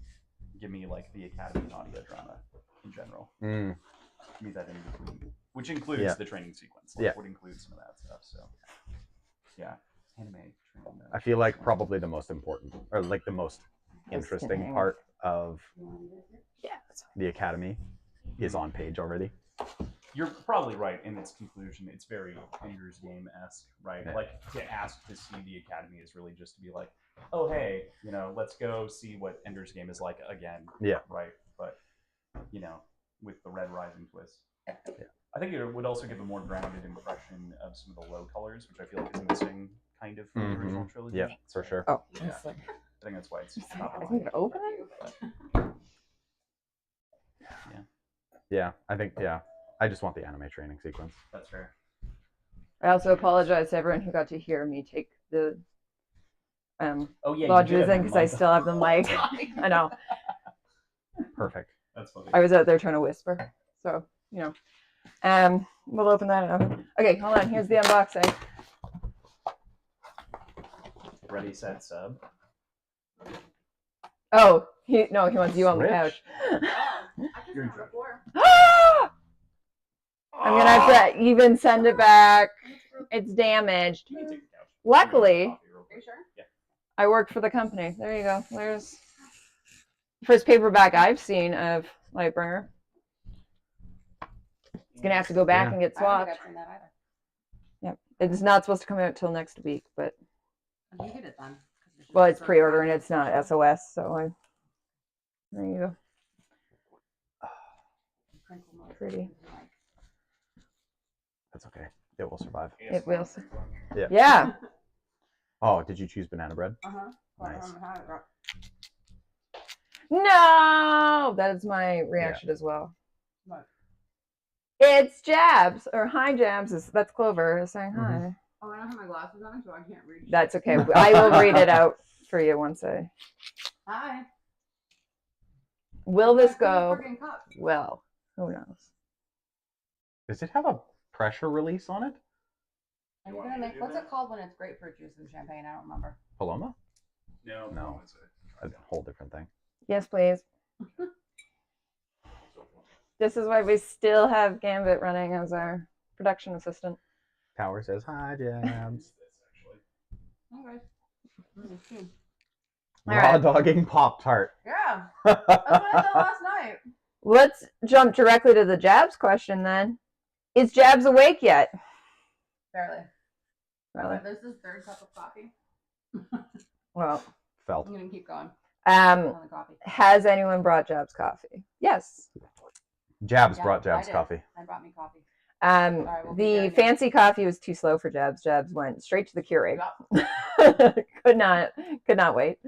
like The Academy and audio drama in general. Give me that in between, which includes the training sequence. Like, would include some of that stuff. So yeah, anime training. I feel like probably the most important, or like the most interesting part of The Academy is on page already. you're probably right in its conclusion. It's very Ender's Game-esque, right? Yeah. Like to ask to see the Academy is really just to be like, oh hey, let's go see what Ender's Game is like again. Yeah. Right. But with the Red Rising twist. Yeah. I think it would also give a more grounded impression of some of the low colors, which I feel like is missing kind of from the original trilogy. Yeah, for sure. Oh, yeah. I think that's why it's top of I think mind. it open it. Yeah, I think, I just want the anime training sequence. That's fair. I also apologize to everyone who got to hear me take the you lodges did in because I still have them like I know. Perfect. That's funny. I was out there trying to whisper, so we'll open that up. Okay, hold on. Here's the unboxing. Ready, set, sub. Oh, he wants you on the Switch? couch. You're in charge. I'm gonna have to even send it back. It's damaged. You can take the couch. Luckily, Coffee real quick. Are you sure? Yeah. I worked for the company. There you go. There's the first paperback I've seen of Lightbringer. It's gonna have to go back and get I don't swapped. think I've seen that either. Yep, it's not supposed to come out till next week, but How do you get it then? 'Cause there's well, no it's certain pre-order and time. it's not SOS, so there you go. Crinkle mode. Pretty. That's okay. It will survive. It will. Yeah. Yeah. Oh, did you choose banana bread? Uh-huh. Nice. No, that is my reaction as well. What? It's Jabs or hi Jabs. That's Clover saying hi. Oh, I don't have my glasses on, so I can't read. That's okay. I will read it out for you once I. Hi. Will this Friggin' go cup. well? Who knows? Does it have a pressure release on it? Are You you want gonna me to make do what's that? it called when it's grapefruit juice and champagne? I don't remember. Paloma? No. A whole different thing. Yes, please. This is why we still have Gambit running as our production assistant. Tower says hi, Jams. Okay. All Raw right. dogging Pop Tart. Yeah. That's what I did last night. Let's jump directly to the Jabs question then. Is Jabs awake yet? Barely. Really? This is third cup of coffee. Well, Felt. I'm gonna keep going um, on the coffee. has anyone brought Jabs coffee? Yes. Jabs Yeah, brought I Jabs did. coffee. I brought me coffee. Sorry, we'll be The there, yeah. fancy coffee was too slow for Jabs. Jabs went straight to the Keurig. Yep. could not wait.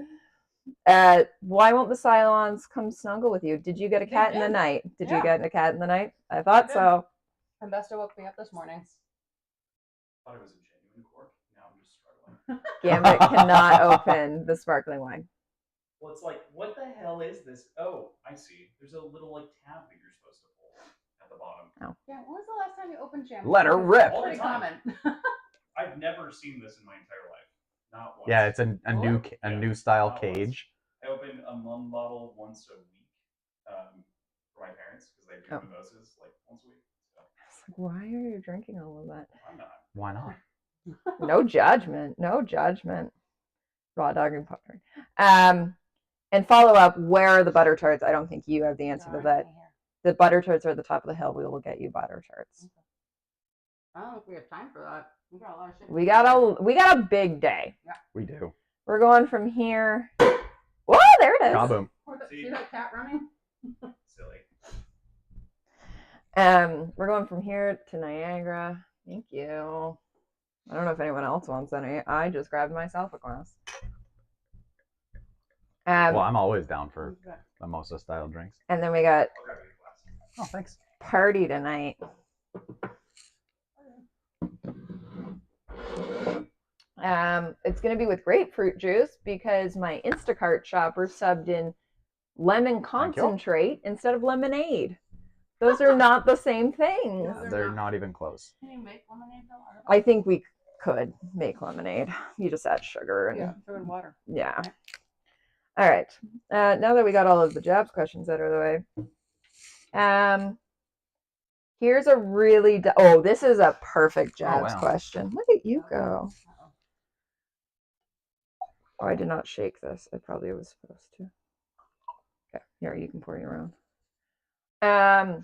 Why won't the Cylons come snuggle with you? Did you get a cat in the did. night? Did you Yeah. get a cat in the night? I thought did. so. And Besta woke me up this morning. Thought it was a genuine cork. Now I'm just struggling. Gambit cannot open the sparkling wine. Well, it's like, what the hell is this? Oh, I see. There's a little tab that you're supposed to pull at the bottom. Yeah, when was the last time you opened champagne? Let her rip. All the Pretty time. common. I've never seen this in my entire life. Not once. Yeah, it's a new Yeah, new style not once. cage. I open a mum bottle once a week for my parents because they do mimosas like once a week. So Why are you drinking all of that? I'm not. Why not? No judgment. No judgment. Raw dogging Pop-Tart. And follow up, where are the butter tarts? I don't think you have the answer to that. The butter tarts are at the top of the hill. We will get you butter tarts. I don't know if we have time for that. We got a lot of shit. We got a big day. We do. We're going from here. Whoa, there it is. Kaboom. See that cat running? Silly. We're going from here to Niagara. Thank you. I don't know if anyone else wants any. I just grabbed myself a glass. Well, I'm always down for mimosa style drinks. And then we got I'll grab you a glass. Oh, thanks. party tonight. It's going to be with grapefruit juice because my Instacart shopper subbed in lemon concentrate instead of lemonade. Those are not the same things. No, They're not even close. Can you make lemonade though? I think we could make lemonade. You just add sugar and sugar and water. yeah. All right. Now that we got all of the Jabs questions out of the way, here's a really this is a perfect Jabs question. Look at you go. Oh, I did not shake this. I probably was supposed to. Okay, here you can pour your own.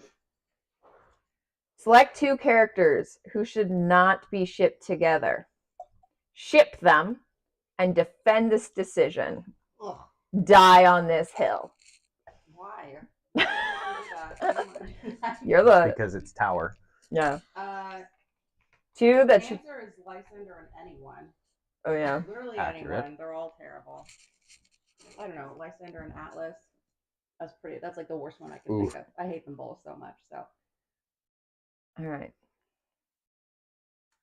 Select 2 characters who should not be shipped together. Ship them and defend this decision. Ugh, Die on this hill. why? Why would I do that? You're the Because it's Tower. yeah. 2 The that should. answer is Lysander and anyone. Oh yeah. Literally Accurate. anyone. They're all terrible. I don't know. Lysander and Atlas. That's pretty. That's like the worst one I can think of. I hate them both so much. So All right.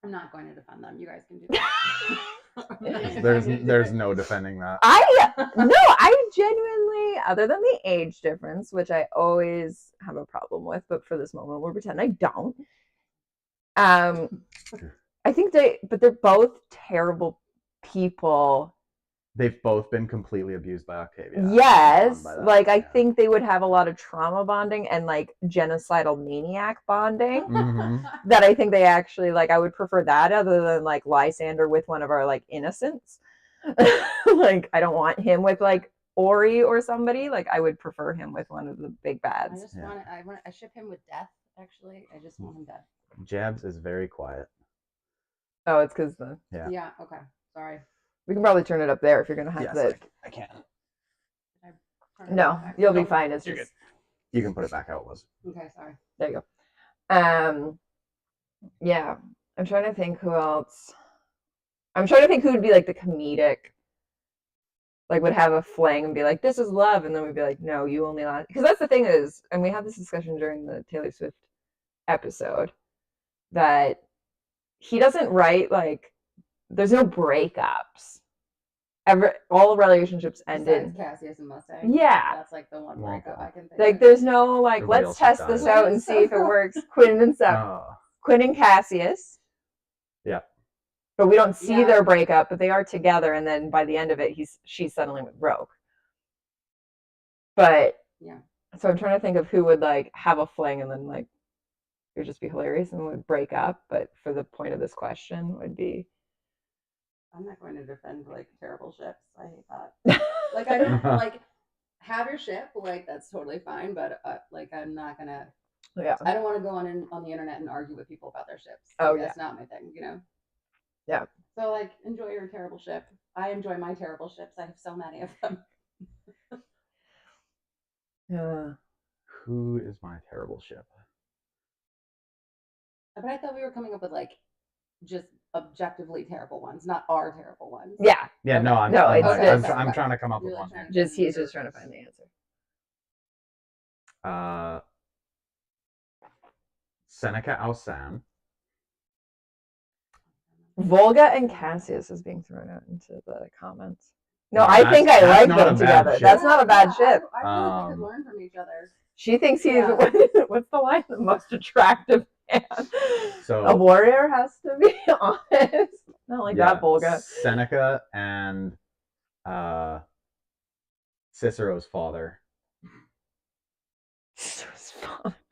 I'm not going to defend them. You guys can do that. There's no defending that. I genuinely, other than the age difference, which I always have a problem with, but for this moment we'll pretend I don't. I think they're both terrible people. They've both been completely abused by Octavia. Yes, like I yeah. think they would have a lot of trauma bonding and like genocidal maniac bonding. Mhm. That I think they actually like. I would prefer that other than like Lysander with one of our like innocents. Like I don't want him with like Ori or somebody. Like I would prefer him with one of the big I bads. just I ship him with death. Actually, I just want him dead. Jabs is very quiet. Oh, it's because the Yeah. Yeah. Okay. Sorry. we can probably turn it up there if you're gonna have Yes, the. I can. Turn it No, back. you'll be Nope. fine. It's You're just You can put it back how it was. Okay. Sorry. there you go. Yeah, I'm trying to think who else. I'm trying to think who would be like the comedic. Like would have a fling and be like, "This is love," and then we'd be like, "No, you only last." Because that's the thing is, and we had this discussion during the Taylor Swift episode that he doesn't write like there's no breakups. All relationships ended. Besides Cassius and Mustang. Yeah. That's like the one Well, breakup I can think Like of. there's no like Everybody let's else just test this died. out and see if it works. Quinn and stuff. Oh. Quinn and Cassius. Yeah. But we don't see Yeah. their breakup, but they are together, and then by the end of it, she's suddenly with Rogue. But Yeah. so I'm trying to think of who would like have a fling and then like it would just be hilarious and would break up. But for the point of this question, would be I'm not going to defend like terrible ships. I hate that. Like I don't like have your ship. Like that's totally fine. But like I'm not gonna. yeah. I don't want to go on the internet and argue with people about their ships. Oh, Like, that's not my thing. You know. Yeah. So like enjoy your terrible ship. I enjoy my terrible ships. I have so many of them. Yeah. Who is my terrible ship? But I thought we were coming up with like just objectively terrible ones, not our terrible ones. Yeah. Yeah, no, I'm, No, I'm, it's I'm, just- I'm trying to come up with Really one. trying to Just find he's your just trying to ships. find the answer. Seneca Alsan. Volga and Cassius is being thrown out into the comments. No, No, I think I that's like not a them bad together. ship. That's not a bad ship. I feel like we Um, could learn from each other. She thinks he's Yeah. what's the line? The most attractive man. So- a warrior has to be honest. Not like that, Volga. Seneca and Cicero's father.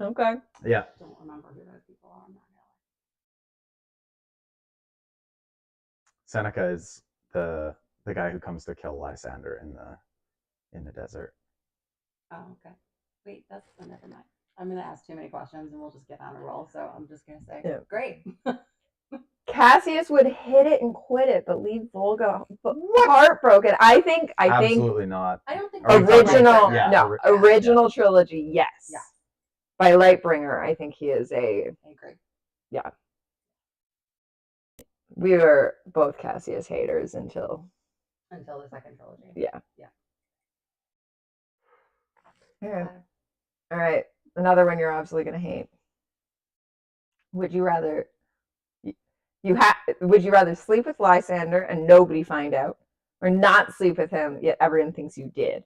Okay. Yeah. I don't remember who those people are. I'm not gonna Seneca is the guy who comes to kill Lysander in the desert. lie. Oh, okay. Wait, that's never mind. I'm gonna ask too many questions and we'll just get on a roll. So I'm just gonna say, Yeah. great. Cassius would hit it and quit it, but leave Volga heartbroken. I think Absolutely not. I don't think Are we talking- original yeah, no ori- original trilogy, yes. Yeah. By Lightbringer, I think he is I agree. we were both Cassius haters until Until the second trilogy. yeah. Yeah. Yeah. All right. Another one you're absolutely gonna hate. Would you rather would you rather sleep with Lysander and nobody find out, or not sleep with him yet everyone thinks you did?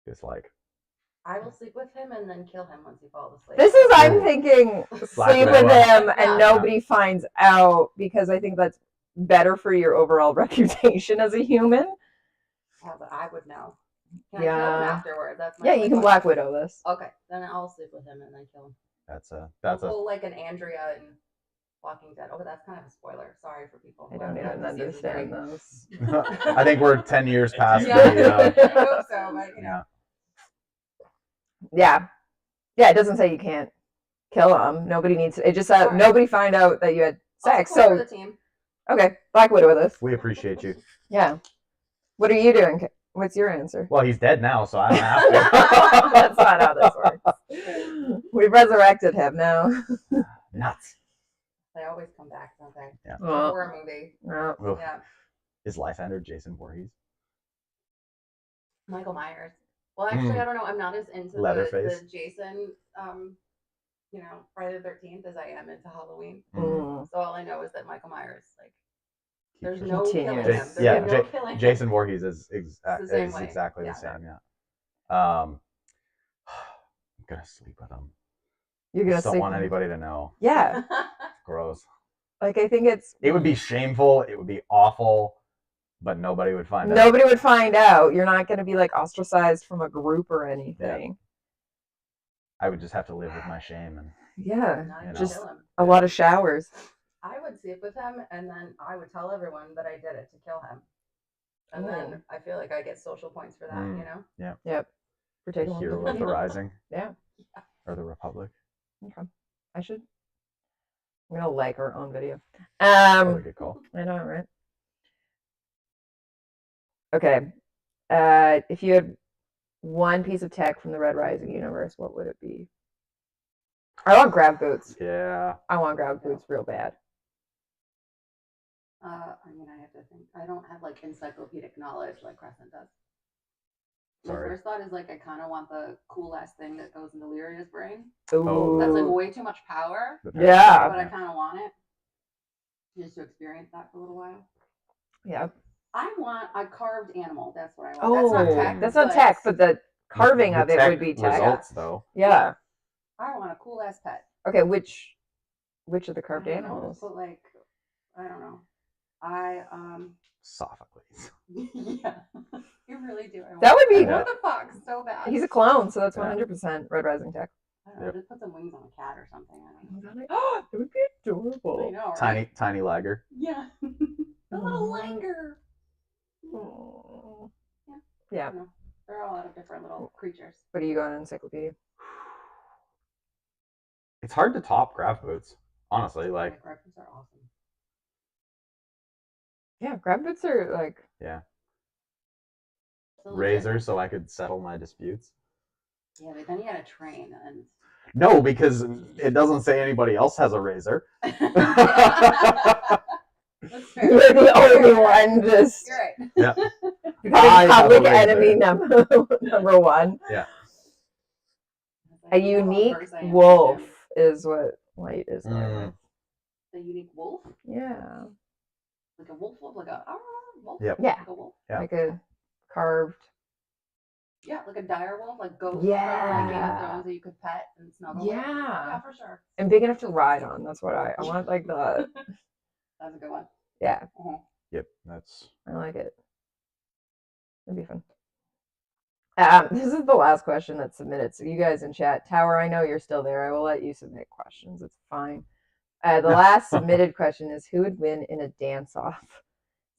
It's like I will sleep with him and then kill him once he falls asleep. This is I'm Ooh. thinking Black sleep Widow. with him and Yeah. nobody finds out, because I think that's better for your overall reputation as a human. Oh, but I would know. Can I kill him Yeah. afterward? That's my Yeah, only you can question. Black Widow this. Okay, then I'll sleep with him and then kill him. that's I'll a pull like an Andrea in Walking Dead. Oh, but that's kind of a spoiler. Sorry for people. I who don't haven't even gotten to season understand three. those. I think we're 10 years past Yeah, the I hope so. But, you know. yeah. Yeah. Yeah, it doesn't say you can't kill him. Nobody needs to. It just All right. nobody find out that you had sex. Also cool for So the team. okay, Black Widow with us. We appreciate you. Yeah. What are you doing? What's your answer? Well, he's dead now, so I don't have to. That's not how this works. We've resurrected him now. Nuts. They always come back, don't they? Yeah. Well, Horror movie. no. Oof. Yeah. His life ender, Jason Voorhees. Michael Myers. Well, actually, I don't know. I'm not as into Leatherface. the Jason, Friday the 13th as I am into Halloween. Mm. So all I know is that Michael Myers, like, there's Keep- no killing Continues. him. There's no killing him. Jason Voorhees is the same way. exactly Yeah. the same. Yeah. I'm gonna sleep with him. You're I gonna just don't sleep want with him. anybody to know. Yeah. Gross. Like I think it's It would be shameful. It would be awful, but nobody would find out. nobody would find out. You're not gonna be like ostracized from a group or anything. I would just have to live with my shame and Yeah. Not You even know. Just kill him. a lot of showers. I would sleep with him, and then I would tell everyone that I did it to kill him. And then I feel like I get social points for that, Mm. you know? Yep. For the taking one hero for of the the team. rising. Yeah. Or the Republic. Okay. I should. I'm gonna like our own video. Probably a good call. I know, right? Okay. If you had one piece of tech from the Red Rising universe, what would it be? I want grab boots. Yeah. I want grab boots real bad. I have to think. I don't have like encyclopedic knowledge like Crescent does. My Sorry. first thought is like I kind of want the cool ass thing that goes into Lyria's brain. Ooh. That's like way too much power, Yeah. but I kind of want it just to experience that for a little while. Yeah. I want a carved animal. That's what I want. Oh, that's not tech. that's not tech, but the carving The of it tech would be tech. results, though. Yeah. I want a cool ass pet. Okay, which of the carved I don't know, animals? but like, I don't know. Sophocles. Yeah, you really do. That would be. I want the fox so bad. He's a clone, so that's Yeah. 100% Red Rising tech. I don't know, just put some wings on a cat or something. I don't know. Oh, that would be I adorable. know, right? Tiny lager. Yeah. A little linger. Oh. Yeah. Yeah. I don't know. There are a lot of different little creatures. What are you going on encyclopedia? It's hard to top grab boots, honestly. Like, Records are awesome. Yeah, grab boots are like. yeah. So legit. Razor, so I could settle my disputes. Yeah, but then you gotta train and. No, because it doesn't say anybody else has a razor. That's fair. You're the only one. Just You're right. Yeah. becoming have a public razor. enemy number one. Yeah. A unique wolf is what Light is there. A unique wolf? Yeah. Like a wolf, like a wolf? Yep. Yeah. Like a wolf? Yeah. Like a carved. Yeah, like a dire wolf, like ghost Yeah. from like Game of Thrones that you could pet and snuggle with. Yeah. Yeah, for sure. And big enough to ride on. That's what I want. Like the. That's a good one. Yeah, Uh-huh. Yep, that's. I like it. It'd be fun. This is the last question that's submitted. So you guys in chat, Tower, I know you're still there. I will let you submit questions. It's fine. The last submitted question is who would win in a dance-off?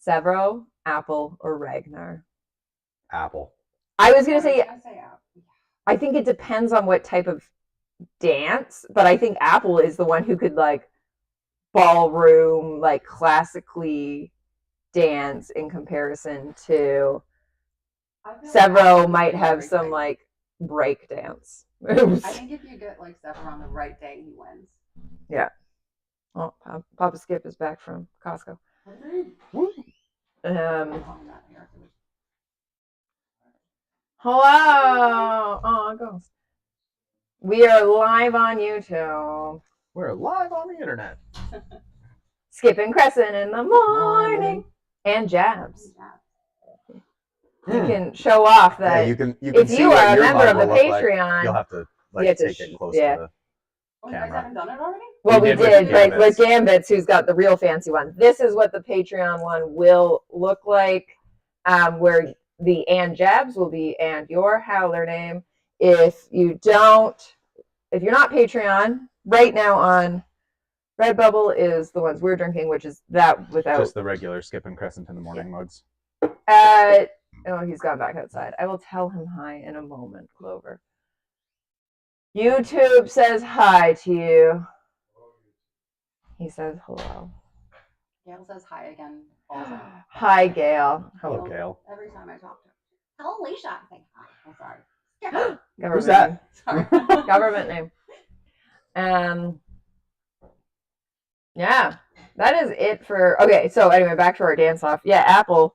Severo, Apple, or Ragnar? Apple. I was gonna say Apple. I think it depends on what type of dance, but I think Apple is the one who could like ballroom, like classically dance in comparison to Severo might have some like break dance moves. I think if you get like Severo on the right day, he wins. Yeah. Oh, Papa Skip is back from Costco. Hello. Oh, ghost. We are live on YouTube. We're live on the internet. Skip and Crescent in the morning. And Jabs. You can show off that. Yeah, you can if see you what are a your member of mug the will look like. Patreon, You'll have to like you have to take it close yeah. to the Oh, you guys camera. haven't done it already? Well, we did with did, but with Gambits. Gambits, who's got the real fancy one. This is what the Patreon one will look like, where the and Jabs will be and your howler name. If you're not Patreon, right now on Redbubble is the ones we're drinking, which is that without. Just the regular Skip and Crescent in the morning mugs. Oh, he's gone back outside. I will tell him hi in a moment, Clover. YouTube says hi to you. He says hello. Gail says hi again all the time. Hi, Gail. Hello, Gail. Every time I talk to him. Hello, Alicia. I say hi. Oh, sorry. Government Who's that? name. Sorry. Government name. Yeah, that is it for. Okay, so anyway, back to our dance off. Yeah, Apple,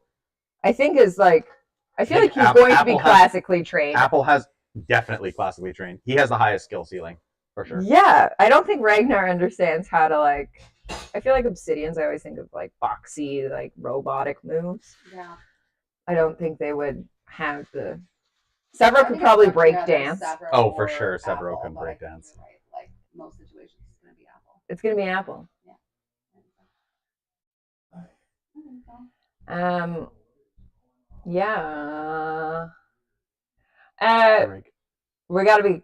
I think is like. I feel like he's going to be classically trained. Apple has definitely classically trained. He has the highest skill ceiling for sure. Yeah, I don't think Ragnar understands how to like. I feel like Obsidians. I always think of like boxy, like robotic moves. Yeah. I don't think they would have the. Severo could probably break dance. Oh, for sure, Severo can break dance. Right. Like most situations, it's gonna be Apple. It's gonna be Apple. Yeah. We gotta be.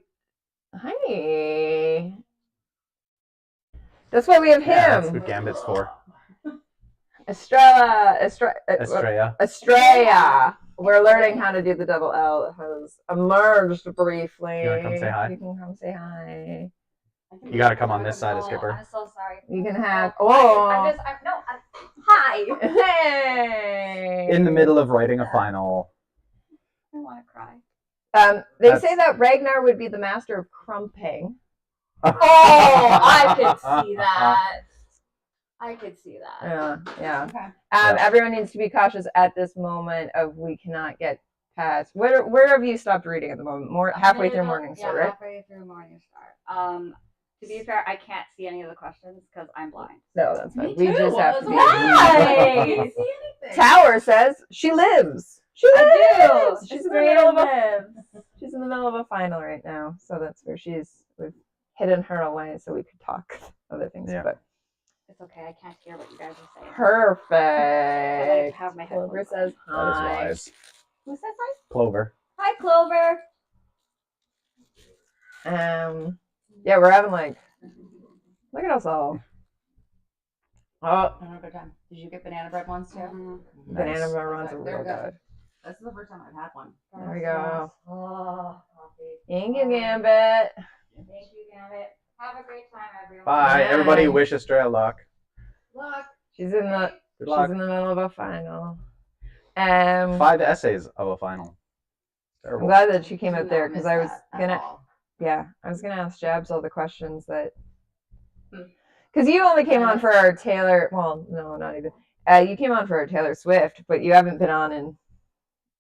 Hi. That's why we have him. Yeah, that's what Gambit's for. Estrella. We're learning how to do the double L. It has emerged briefly. You wanna come say hi? You can come say hi. You gotta come on this side, Skipper. I'm so sorry. You can have. Hi. Hey. In the middle of writing a final. I want to cry. They say that Ragnar would be the master of crumping. Oh, I could see that. I could see that. Yeah. Okay. Everyone needs to be cautious at this moment of we cannot get past. Where have you stopped reading at the moment? Halfway through Morningstar, right? Halfway through Morningstar. To be fair, I can't see any of the questions because I'm blind. No, that's fine. Me We too. just have to be. I didn't see anything. Tower says she lives. She lives. I do. She's in the middle of a final right now, so that's where we've hidden her away so we could talk other things. Yeah. But It's okay. I can't hear what you guys are saying. perfect. I have my Clover headphones says That is hi. wise. Who says hi? Clover. Hi, Clover. Yeah, we're having like. Look at us all. Oh, I had a good time. Did you get banana bread ones too? Mm-hmm. Banana bread runs are They're real good. This is the first time I've had one. There we go. Oh, coffee. Thank you, Gambit. Thank you, Gambit. Have a great time, everyone. Bye. Bye. Everybody wish Estrella luck. Look. She's in the Good luck. middle of a final. 5 essays of a final. I'm Terrible. glad that she came Do out there not because miss I was that at gonna. all. Yeah, I was gonna ask Jabs all the questions that. Because you only came on for our Taylor. Well, no, not even. You came on for our Taylor Swift, but you haven't been on in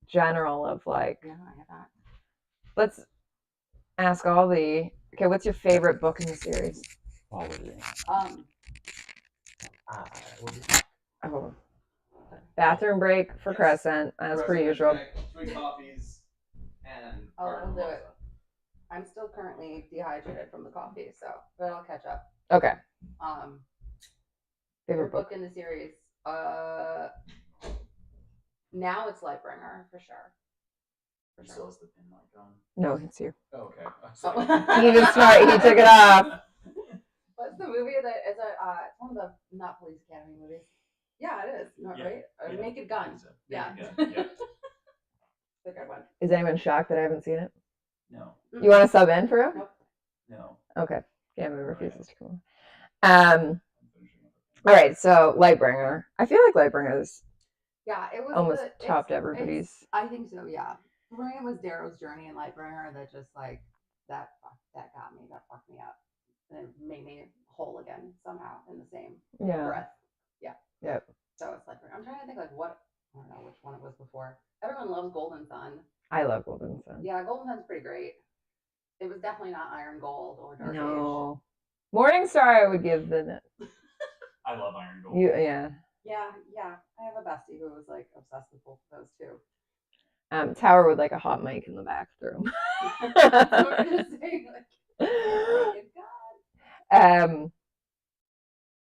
general of like. Yeah, I have that. Let's ask all the. Okay, what's your favorite book in the series? Oh, bathroom break for Crescent, as per usual. 3 coffees and. I'll do it. I'm still currently dehydrated from the coffee, but I'll catch up. Okay. Favorite book in the series. Now it's Lightbringer for sure. Still has the pin mic on. No, it's you. Okay. He was smart. He took it off. What's the movie that is it's one of the not Police Academy movies. Yeah, it is. No, Yeah, right? yeah. Naked Gun. Yeah. Naked Gun, yeah. The good one. Is anyone shocked that I haven't seen it? No. You want to sub in for him? Nope. No. Okay. Gambit refuses to come on. All right, so Lightbringer. I feel like Lightbringer is Yeah, it was almost topped everybody's. I think so. Yeah. For me, it was Darrow's journey in Lightbringer that just like that got me. That fucked me up. And it made me whole again somehow in the same breath. Yeah. Yep. So it's Lightbringer. I'm trying to think like what I don't know which one it was before. Everyone loves Golden Sun. I love Golden Sun. Yeah, Golden Sun's pretty great. It was definitely not Iron Gold or Dark Age. No. Morningstar, I would give the. I love Iron Gold. Yeah. Yeah. I have a bestie who was like obsessed with both of those too. Tower with like a hot mic in the bathroom. That's what we're just saying, like, God.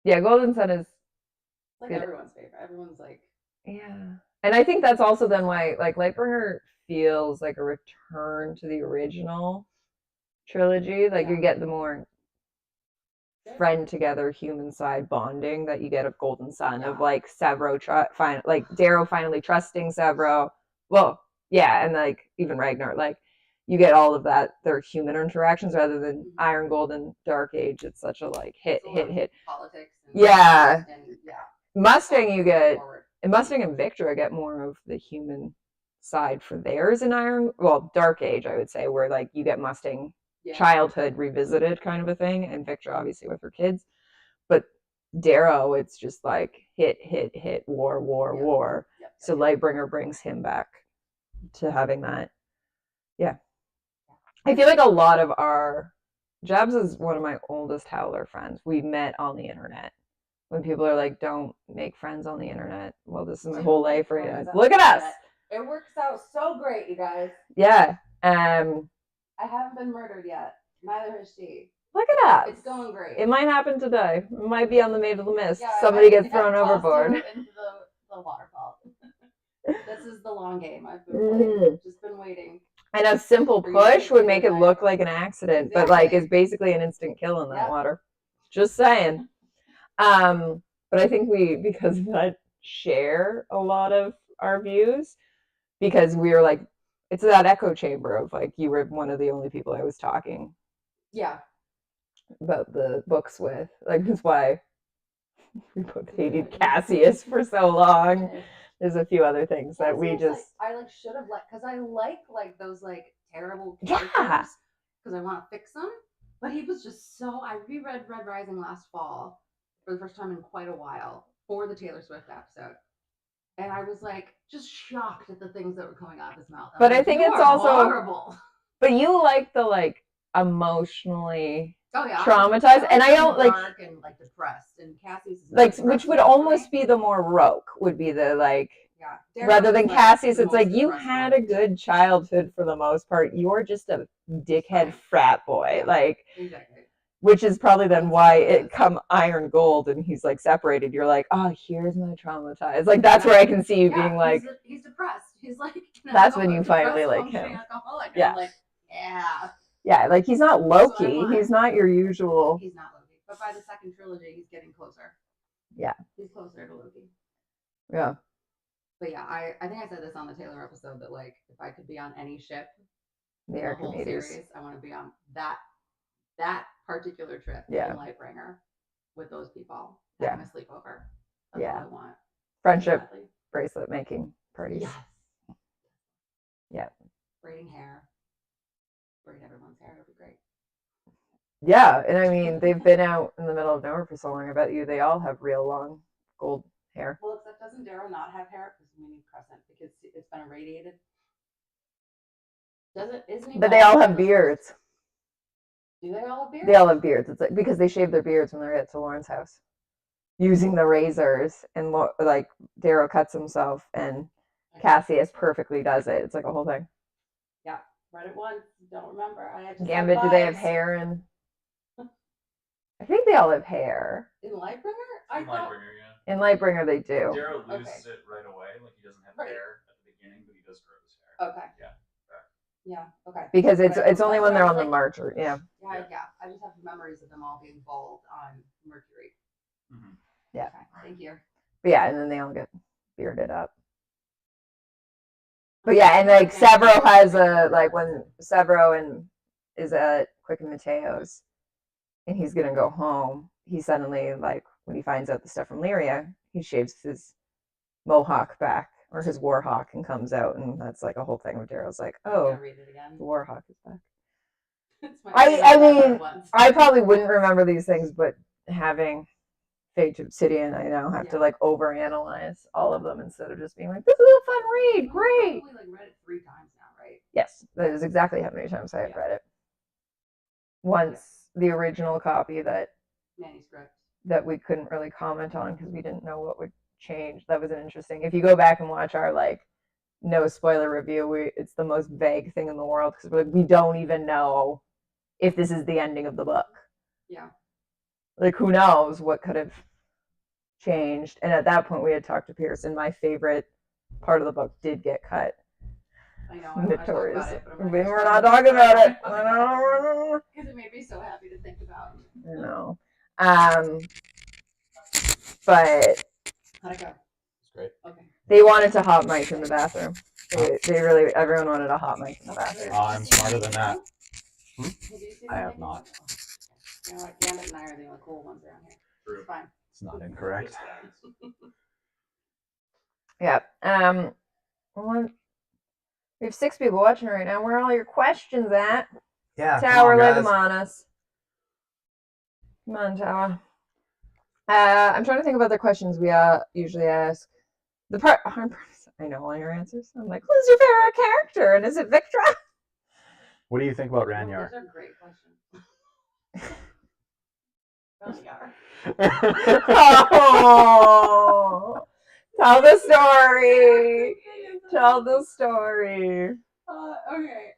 Yeah, Golden Sun is Like good. everyone's favorite. Everyone's like, yeah, and I think that's also then why like Lightbringer feels like a return to the original trilogy. Like you get the more friend together human side bonding that you get of Golden Sun of like Severo like Darrow finally trusting Severo. Well, yeah, and like even Ragnar, like you get all of that. Their human interactions rather than Iron Gold and Dark Age. It's such a like hit. Politics. Yeah. Yeah. Mustang, you get, and Mustang and Victra get more of the human side for theirs in Dark Age, I would say, where like you get Mustang childhood revisited kind of a thing, and Victra obviously with her kids. But Darrow, it's just like hit, war. So Lightbringer brings him back to having that. Yeah. I feel like a lot of our Jabs is one of my oldest Howler friends. We met on the internet. When people are like, don't make friends on the internet. Well, this is my whole life right now. Look at us. It works out so great, you guys. Yeah. I haven't been murdered yet. Neither has she. Look at us. It's going great. It might happen today. It might be on the Maid of the Mist. Somebody gets thrown overboard. Into the waterfall. This is the long game. I've been just been waiting. And a simple push would make it look like an accident, but like it's basically an instant kill in that water. Just saying. But I think we, because of that, share a lot of our views because we were like, it's that echo chamber of like, you were one of the only people I was talking about the books with. Like, that's why we both hated Cassius for so long. There's a few other things that we just... Like, I should have because I like those like terrible characters because I want to fix them. But he was just so... I reread Red Rising last fall for the first time in quite a while for the Taylor Swift episode. And I was like just shocked at the things that were coming out of his mouth. But I think it's also horrible. But you like the like emotionally traumatized, like and I don't like dark and like depressed, and Cassie's like which would almost be the more Roke would be the like rather than Cassie's. It's like you had a good childhood for the most part. You're just a dickhead frat boy, like. Exactly. Which is probably then why it come Iron Gold and he's like separated. You're like, oh, here's my traumatized. Like that's where I can see you being like, he's depressed. He's like, that's when you finally like him. Alcoholic. Yeah. I'm like, yeah, like he's not Loki. He's not your usual. He's not Loki. But by the second trilogy, he's getting closer. Yeah. He's closer to Loki. Yeah. But yeah, I think I said this on the Taylor episode that like if I could be on any ship, the Archimedes series, I want to be on that particular trip in Lightbringer with those people having a sleepover. That's what I want. Friendship bracelet making parties. Yes. Yeah. Braiding hair. Braid everyone's hair. It'll be great. Yeah, and I mean they've been out in the middle of nowhere for so long. I bet you they all have real long gold hair. Well, except doesn't Darrow not have hair because we need Crescent because it's been irradiated. Isn't he? But they all have beards. Do they all have beards? They all have beards. It's like because they shave their beards when they get to Lauren's house, using the razors, and like Darrow cuts himself, and Cassius perfectly does it. It's like a whole thing. Yeah, read it once. Don't remember. Gambit, do they have hair in? I think they all have hair. In Lightbringer? In Lightbringer, they do. Darrow loses it right away. Like he doesn't have hair at the beginning, but he does grow his hair. Okay. Yeah. Yeah. Okay. Because it's only when they're on the march. Yeah. Yeah. I just have memories of them all being bald on Mercury. Mm-hmm. Yeah. Okay. Thank you. But yeah, and then they all get bearded up. But yeah, and like Severo has when Severo is at Quick and Mateo's, and he's gonna go home. He suddenly like when he finds out the stuff from Lyria, he shaves his mohawk back. Or his Warhawk and comes out, and that's like a whole thing. Where Darrow's like, "Oh, read it again. The Warhawk is back." I mean, I probably wouldn't remember these things, but having Fate Obsidian, I now have to like overanalyze all of them instead of just being like, "This is a fun read, great." You probably read it 3 times now, right? Yes, that is exactly how many times I have read it. Once the original copy that manuscript that we couldn't really comment on because we didn't know what would change. That was an interesting. If you go back and watch our like no spoiler review, it's the most vague thing in the world because we're like we don't even know if this is the ending of the book. Yeah. Like who knows what could have changed? And at that point, we had talked to Pearson. My favorite part of the book did get cut. I know. Notorious. Like, we're not talking about it. Because it made me so happy to think about. I know. But how'd it go? It's great. Okay. They wanted to hot mic in the bathroom. They really, everyone wanted a hot mic in the bathroom. I'm smarter than that. Did you see I that have maybe? not. You know what? Gambit and I are the only cool ones around here. True. It's fine. It's not incorrect. Yeah. We have 6 people watching right now. Where are all your questions at? Yeah, Tower, lay guys. them on us. Come on, Tower. I'm trying to think of other questions we usually ask. The part I know all your answers. I'm like, who's your favorite character? And is it Victra? What do you think about Oh, Ranyar? those are great questions. Ranyar. Oh, tell the story. Tell the story. Okay.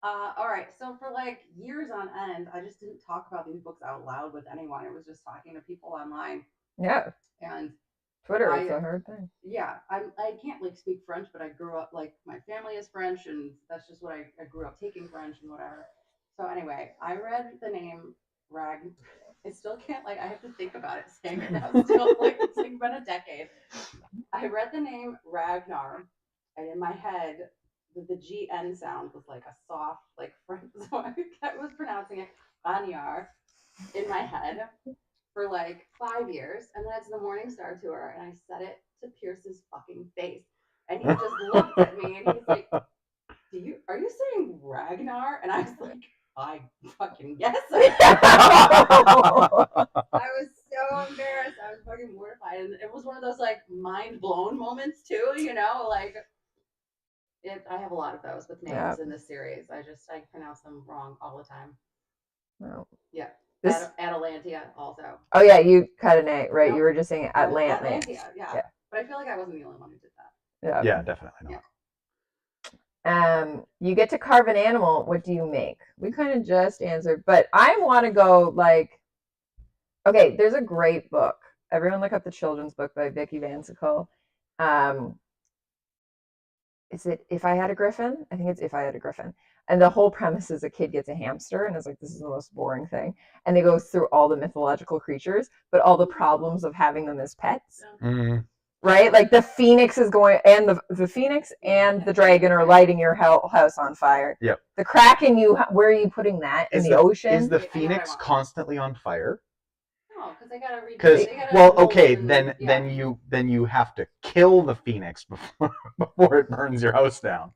All right. So for like years on end, I just didn't talk about these books out loud with anyone. It was just talking to people online. Yeah. And Twitter is a hard thing. Yeah, I can't like speak French, but I grew up like my family is French, and that's just what I grew up taking French and whatever. So anyway, I read the name Rag. I still can't like I have to think about it saying it now. Still like it's like been a decade. I read the name Ragnar, and in my head, the GN sound was like a soft like French. So I was pronouncing it Ragnar in my head for like 5 years, and then it's the Morning Star tour, and I said it to Pierce's fucking face, and he just looked at me, and he's like, are you saying Ragnar?" And I was like, "I fucking guess I am." I was so embarrassed. I was fucking mortified, and it was one of those like mind blown moments too. You know, like I have a lot of those with names in this series. I pronounce them wrong all the time. Well, Yeah. This Atalantia also. Oh yeah, you cut an A, right? No. You were just saying Atlantis. Atlantia, yeah. But I feel like I wasn't the only one who did that. Yeah. Yeah, definitely not. You get to carve an animal. What do you make? We kind of just answered, but I want to go like, okay, there's a great book. Everyone look up the children's book by Vicky Vansickle. Is it If I Had a Griffin? I think it's If I Had a Griffin. And the whole premise is a kid gets a hamster and is like, this is the most boring thing. And they go through all the mythological creatures, but all the problems of having them as pets. Mm. Right? Like the phoenix is going, and the phoenix and the dragon are lighting your house on fire. Yep. The kraken, where are you putting that? In the ocean? Is the phoenix constantly on fire? No, because they gotta read. Because then you have to kill the phoenix before it burns your house down.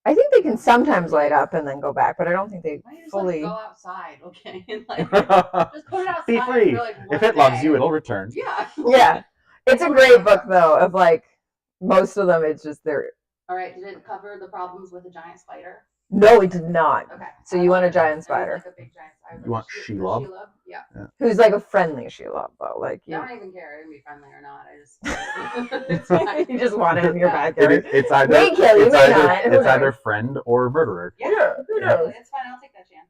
I think they can sometimes light up and then go back, but I don't think they fully. Go outside, okay? Like, just put it outside. Be free. For like if it loves you, it'll return. Yeah. Yeah. It's a great book though. Of like most of them, it's just they're. All right. Did it cover the problems with a giant spider? No, it did not. Okay. So you want a giant spider? Like a big giant spider. You want Shelob? Yeah. Who's like a friendly Shelob though? Like I don't even care if it can be friendly or not. I just you just want it in your backyard. It's either may kill you, may not. It's either friend or murderer. Yeah. Who knows? It's fine. I'll take that chance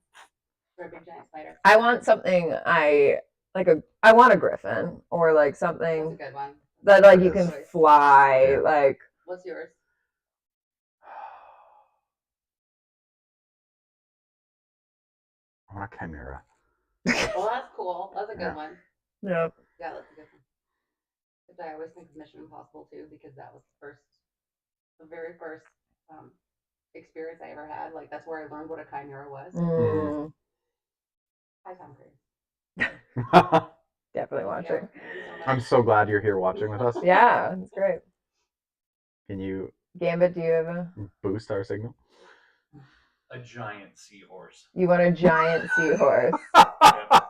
for a big giant spider. I want something. I want a griffin or like something. That's a good one. That like you can fly. Yeah. Like. What's yours? I want a chimera. Well, that's cool. That's a good one. Yep. Yeah, that's a good one. Which I always think of Mission Impossible too, because that was the very first experience I ever had. Like that's where I learned what a chimera was. Mm. Hi, Tom Cruise. Definitely watching. I'm so glad you're here watching with us. Yeah, it's great. Can you, Gambit, do you have a boost our signal? A giant seahorse. You want a giant seahorse?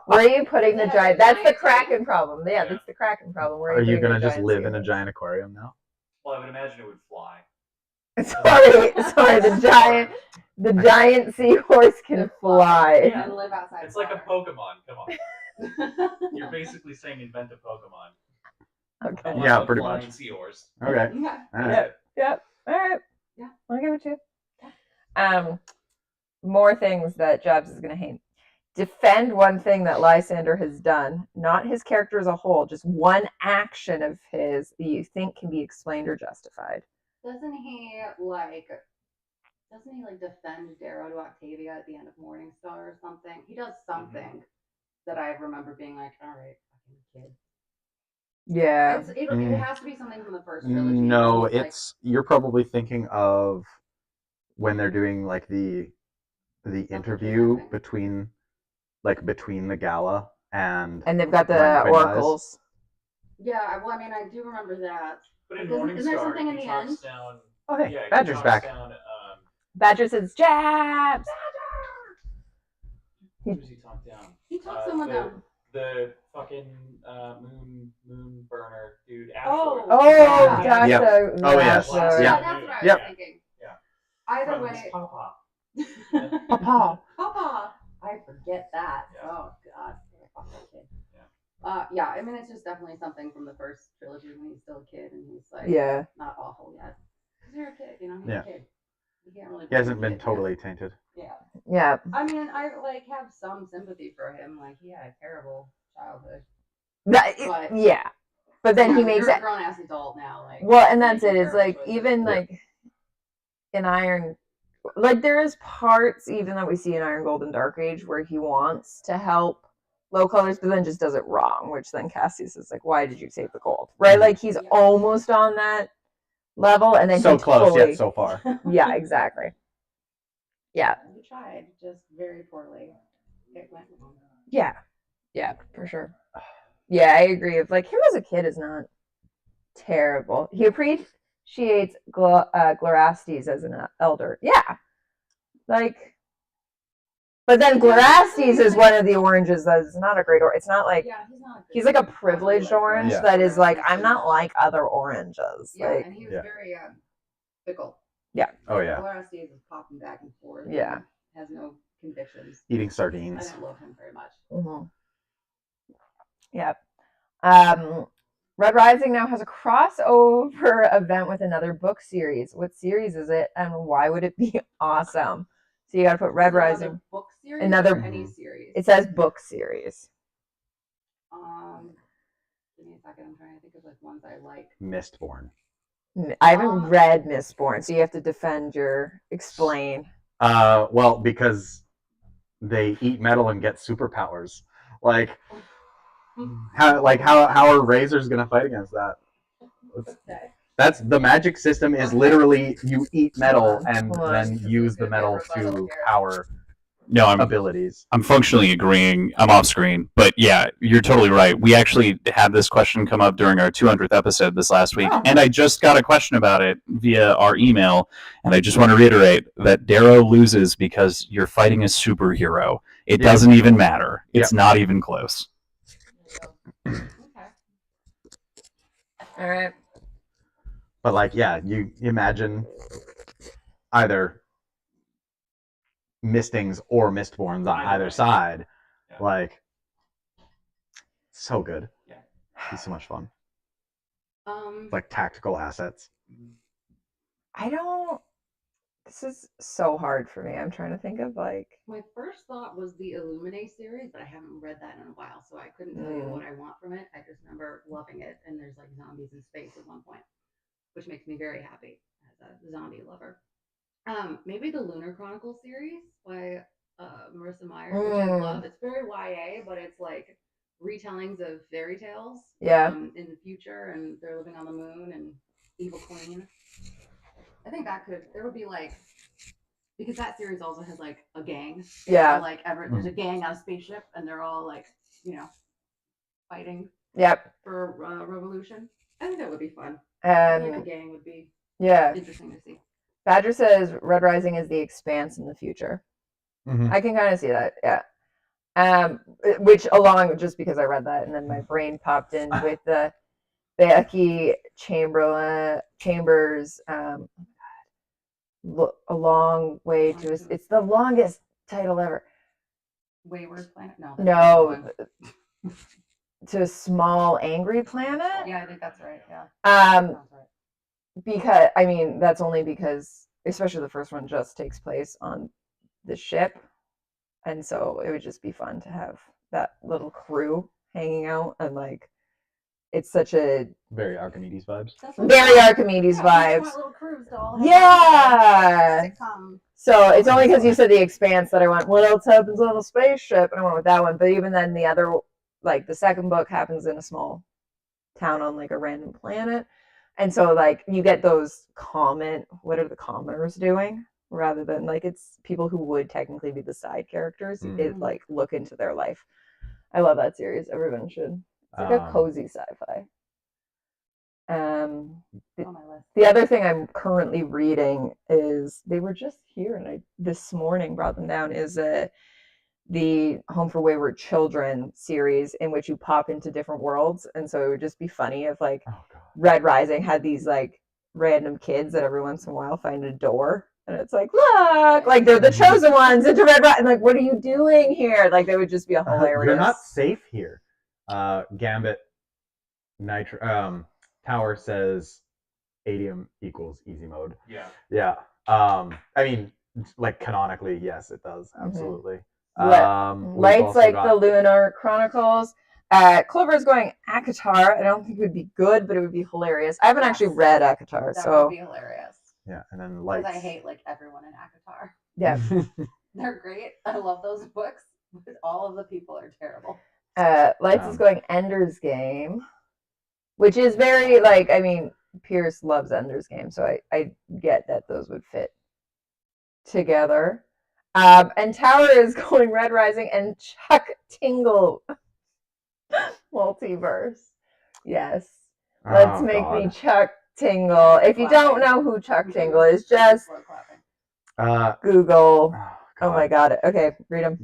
Where are you putting the giant? That's the Kraken problem. Yeah, that's the Kraken problem. Where are you gonna just live seahorse? in a giant aquarium now? Well, I would imagine it would fly. Sorry, the giant seahorse can fly. And live outside. It's like a Pokemon. Come on. You're basically saying invent a Pokemon. Okay. Yeah, pretty much. Flying seahorse. Okay. Yeah. All right. Yep. All right. Yeah. I'll give it to you. More things that Jobs is gonna hate. Defend one thing that Lysander has done, not his character as a whole, just one action of his that you think can be explained or justified. Doesn't he defend Darrow to Octavia at the end of Morningstar or something? He does something that I remember being like, all right, fucking kid. Yeah. It has to be something from the first trilogy. No, Like, you're probably thinking of when they're doing like the interview kidnapping. between the gala and And they've got When the Quinn dies. oracles. yeah, well, I mean, I do remember that. But in Isn't there Morningstar, something in he the talks end? down. Oh hey, Yeah, he Badger's talks back. down. Badger says jabs. Who does he talk down? He talks someone down. The fucking moon burner dude. Oh, Ashford. Oh, Yeah. Dr. Yep. Oh, yes. Ashford. Yeah. That's what I was Yep. thinking. Yeah. Either From way. Papa. Papa. Papa. I forget that. Yeah. Oh God. Fuck that kid. Yeah. Yeah. I mean, it's just definitely something from the first trilogy when he's still a kid and he's like, Yeah. not awful yet. Because you're a kid, you know. He's Yeah. a kid. You can't really. He hasn't blame a been kid totally yet. tainted. Yeah. Yeah. I mean, I like have some sympathy for him. Like he had a terrible childhood. Yeah. But then he makes you're it. a grown ass adult now. Like. Well, and that's it. making It's like terrible choices. even like in Iron, like there is parts even that we see in Iron Gold and Dark Age where he wants to help low colors, but then just does it wrong. Which then Cassius is like, "Why did you save the gold?" Right? Like he's almost on that level, and then So he close totally, yet so far. Yeah, exactly. Yeah. You tried just very poorly. It went wrong. Yeah. Yeah, for sure. Yeah, I agree. If like him as a kid is not terrible. He appreciates Glorastes as an elder. Yeah. Like, but then Glorastes is one of the oranges that is not a great orange. It's not like He's not. he's like a privileged orange Yeah. that is like, I'm not like other oranges. Yeah, Like, and he was very fickle. Oh yeah. Glorastes is popping back and forth. Yeah. And has no convictions. Eating I sardines. don't love him very much. mm-hmm. Yeah. Red Rising now has a crossover event with another book series. What series is it, and why would it be awesome? So you got to put Red Rising. Book series. Another- or any series. It says book series. Give me a second. I'm trying to think of like ones I like. Mistborn. I haven't read Mistborn, so you have to explain. Well, because they eat metal and get superpowers. Like how are razors gonna fight against that? Okay. That's the magic system is literally you eat metal and Hold on. then use the metal to power No, I'm abilities. I'm functionally agreeing. I'm off screen, but yeah, you're totally right. We actually had this question come up during our 200th episode this last week, and I just got a question about it via our email, and I just want to reiterate that Darrow loses because you're fighting a superhero. It doesn't even matter. It's not even close. Okay. All right. But like, yeah, you imagine either Mistings or Mistborns on either side. Yeah. Like, so good. Yeah. He's so much fun. Like tactical assets. This is so hard for me. I'm trying to think of like. My first thought was the Illuminae series, but I haven't read that in a while, so I couldn't tell you what I want from it. I just remember loving it, and there's like zombies in space at one point, which makes me very happy as a zombie lover. Maybe the Lunar Chronicles series by Marissa Meyer, which I love. It's very YA, but it's like retellings of fairy tales. In the future, and they're living on the moon and evil queen. I think there would be like, because that series also has like a gang. Yeah. So, like there's a gang on a spaceship, and they're all like, fighting. Yep. For revolution. I think that would be fun. I think a gang would be interesting to see. Badger says Red Rising is the Expanse in the future. Mm-hmm. I can kind of see that, yeah. Which along, just because I read that, and then my brain popped in with the Becky Chambers. A long way to. It's the longest title ever. Wayward Planet? No. To a Small Angry Planet. Yeah, I think that's right. Yeah. Sounds right. Because that's only because, especially the first one, just takes place on the ship, and so it would just be fun to have that little crew hanging out, and like it's such a very Archimedes vibes. Very Archimedes vibes. Little crews to all sitcom. So it's only because you said the Expanse that I went, what else happens on a spaceship? And I went with that one. But even then, the other, like the second book happens in a small town on like a random planet. And so like you get those what are the commoners doing? Rather than like it's people who would technically be the side characters. It like look into their life. I love that series. Everyone should. It's like a cozy sci-fi. On my list. The other thing I'm currently reading is they were just here and I this morning brought them down is the Home for Wayward Children series in which you pop into different worlds. And so it would just be funny if like Red Rising had these like random kids that every once in a while find a door. And it's like, look, like they're the chosen ones into Red Rising. Like, what are you doing here? Like, they would just be a hilarious. You're not safe here. Gambit Tower says Adium equals easy mode. Yeah. Yeah. I mean, like canonically, yes, it does. Absolutely. Lights like the Lunar Chronicles. Clover's going ACOTAR. I don't think it would be good, but it would be hilarious. I haven't actually read ACOTAR, That so would be hilarious. Yeah, and then lights. Because I hate like everyone in ACOTAR. yeah. They're great. I love those books, but all of the people are terrible. Lights is going Ender's Game, which is very like, I mean, Pierce loves Ender's Game, so I get that those would fit together. And Tower is going Red Rising and Chuck Tingle multiverse. Yes. Let's make me Chuck Tingle. If you don't know who Chuck Tingle is, just Google. Oh my god. Okay, read them.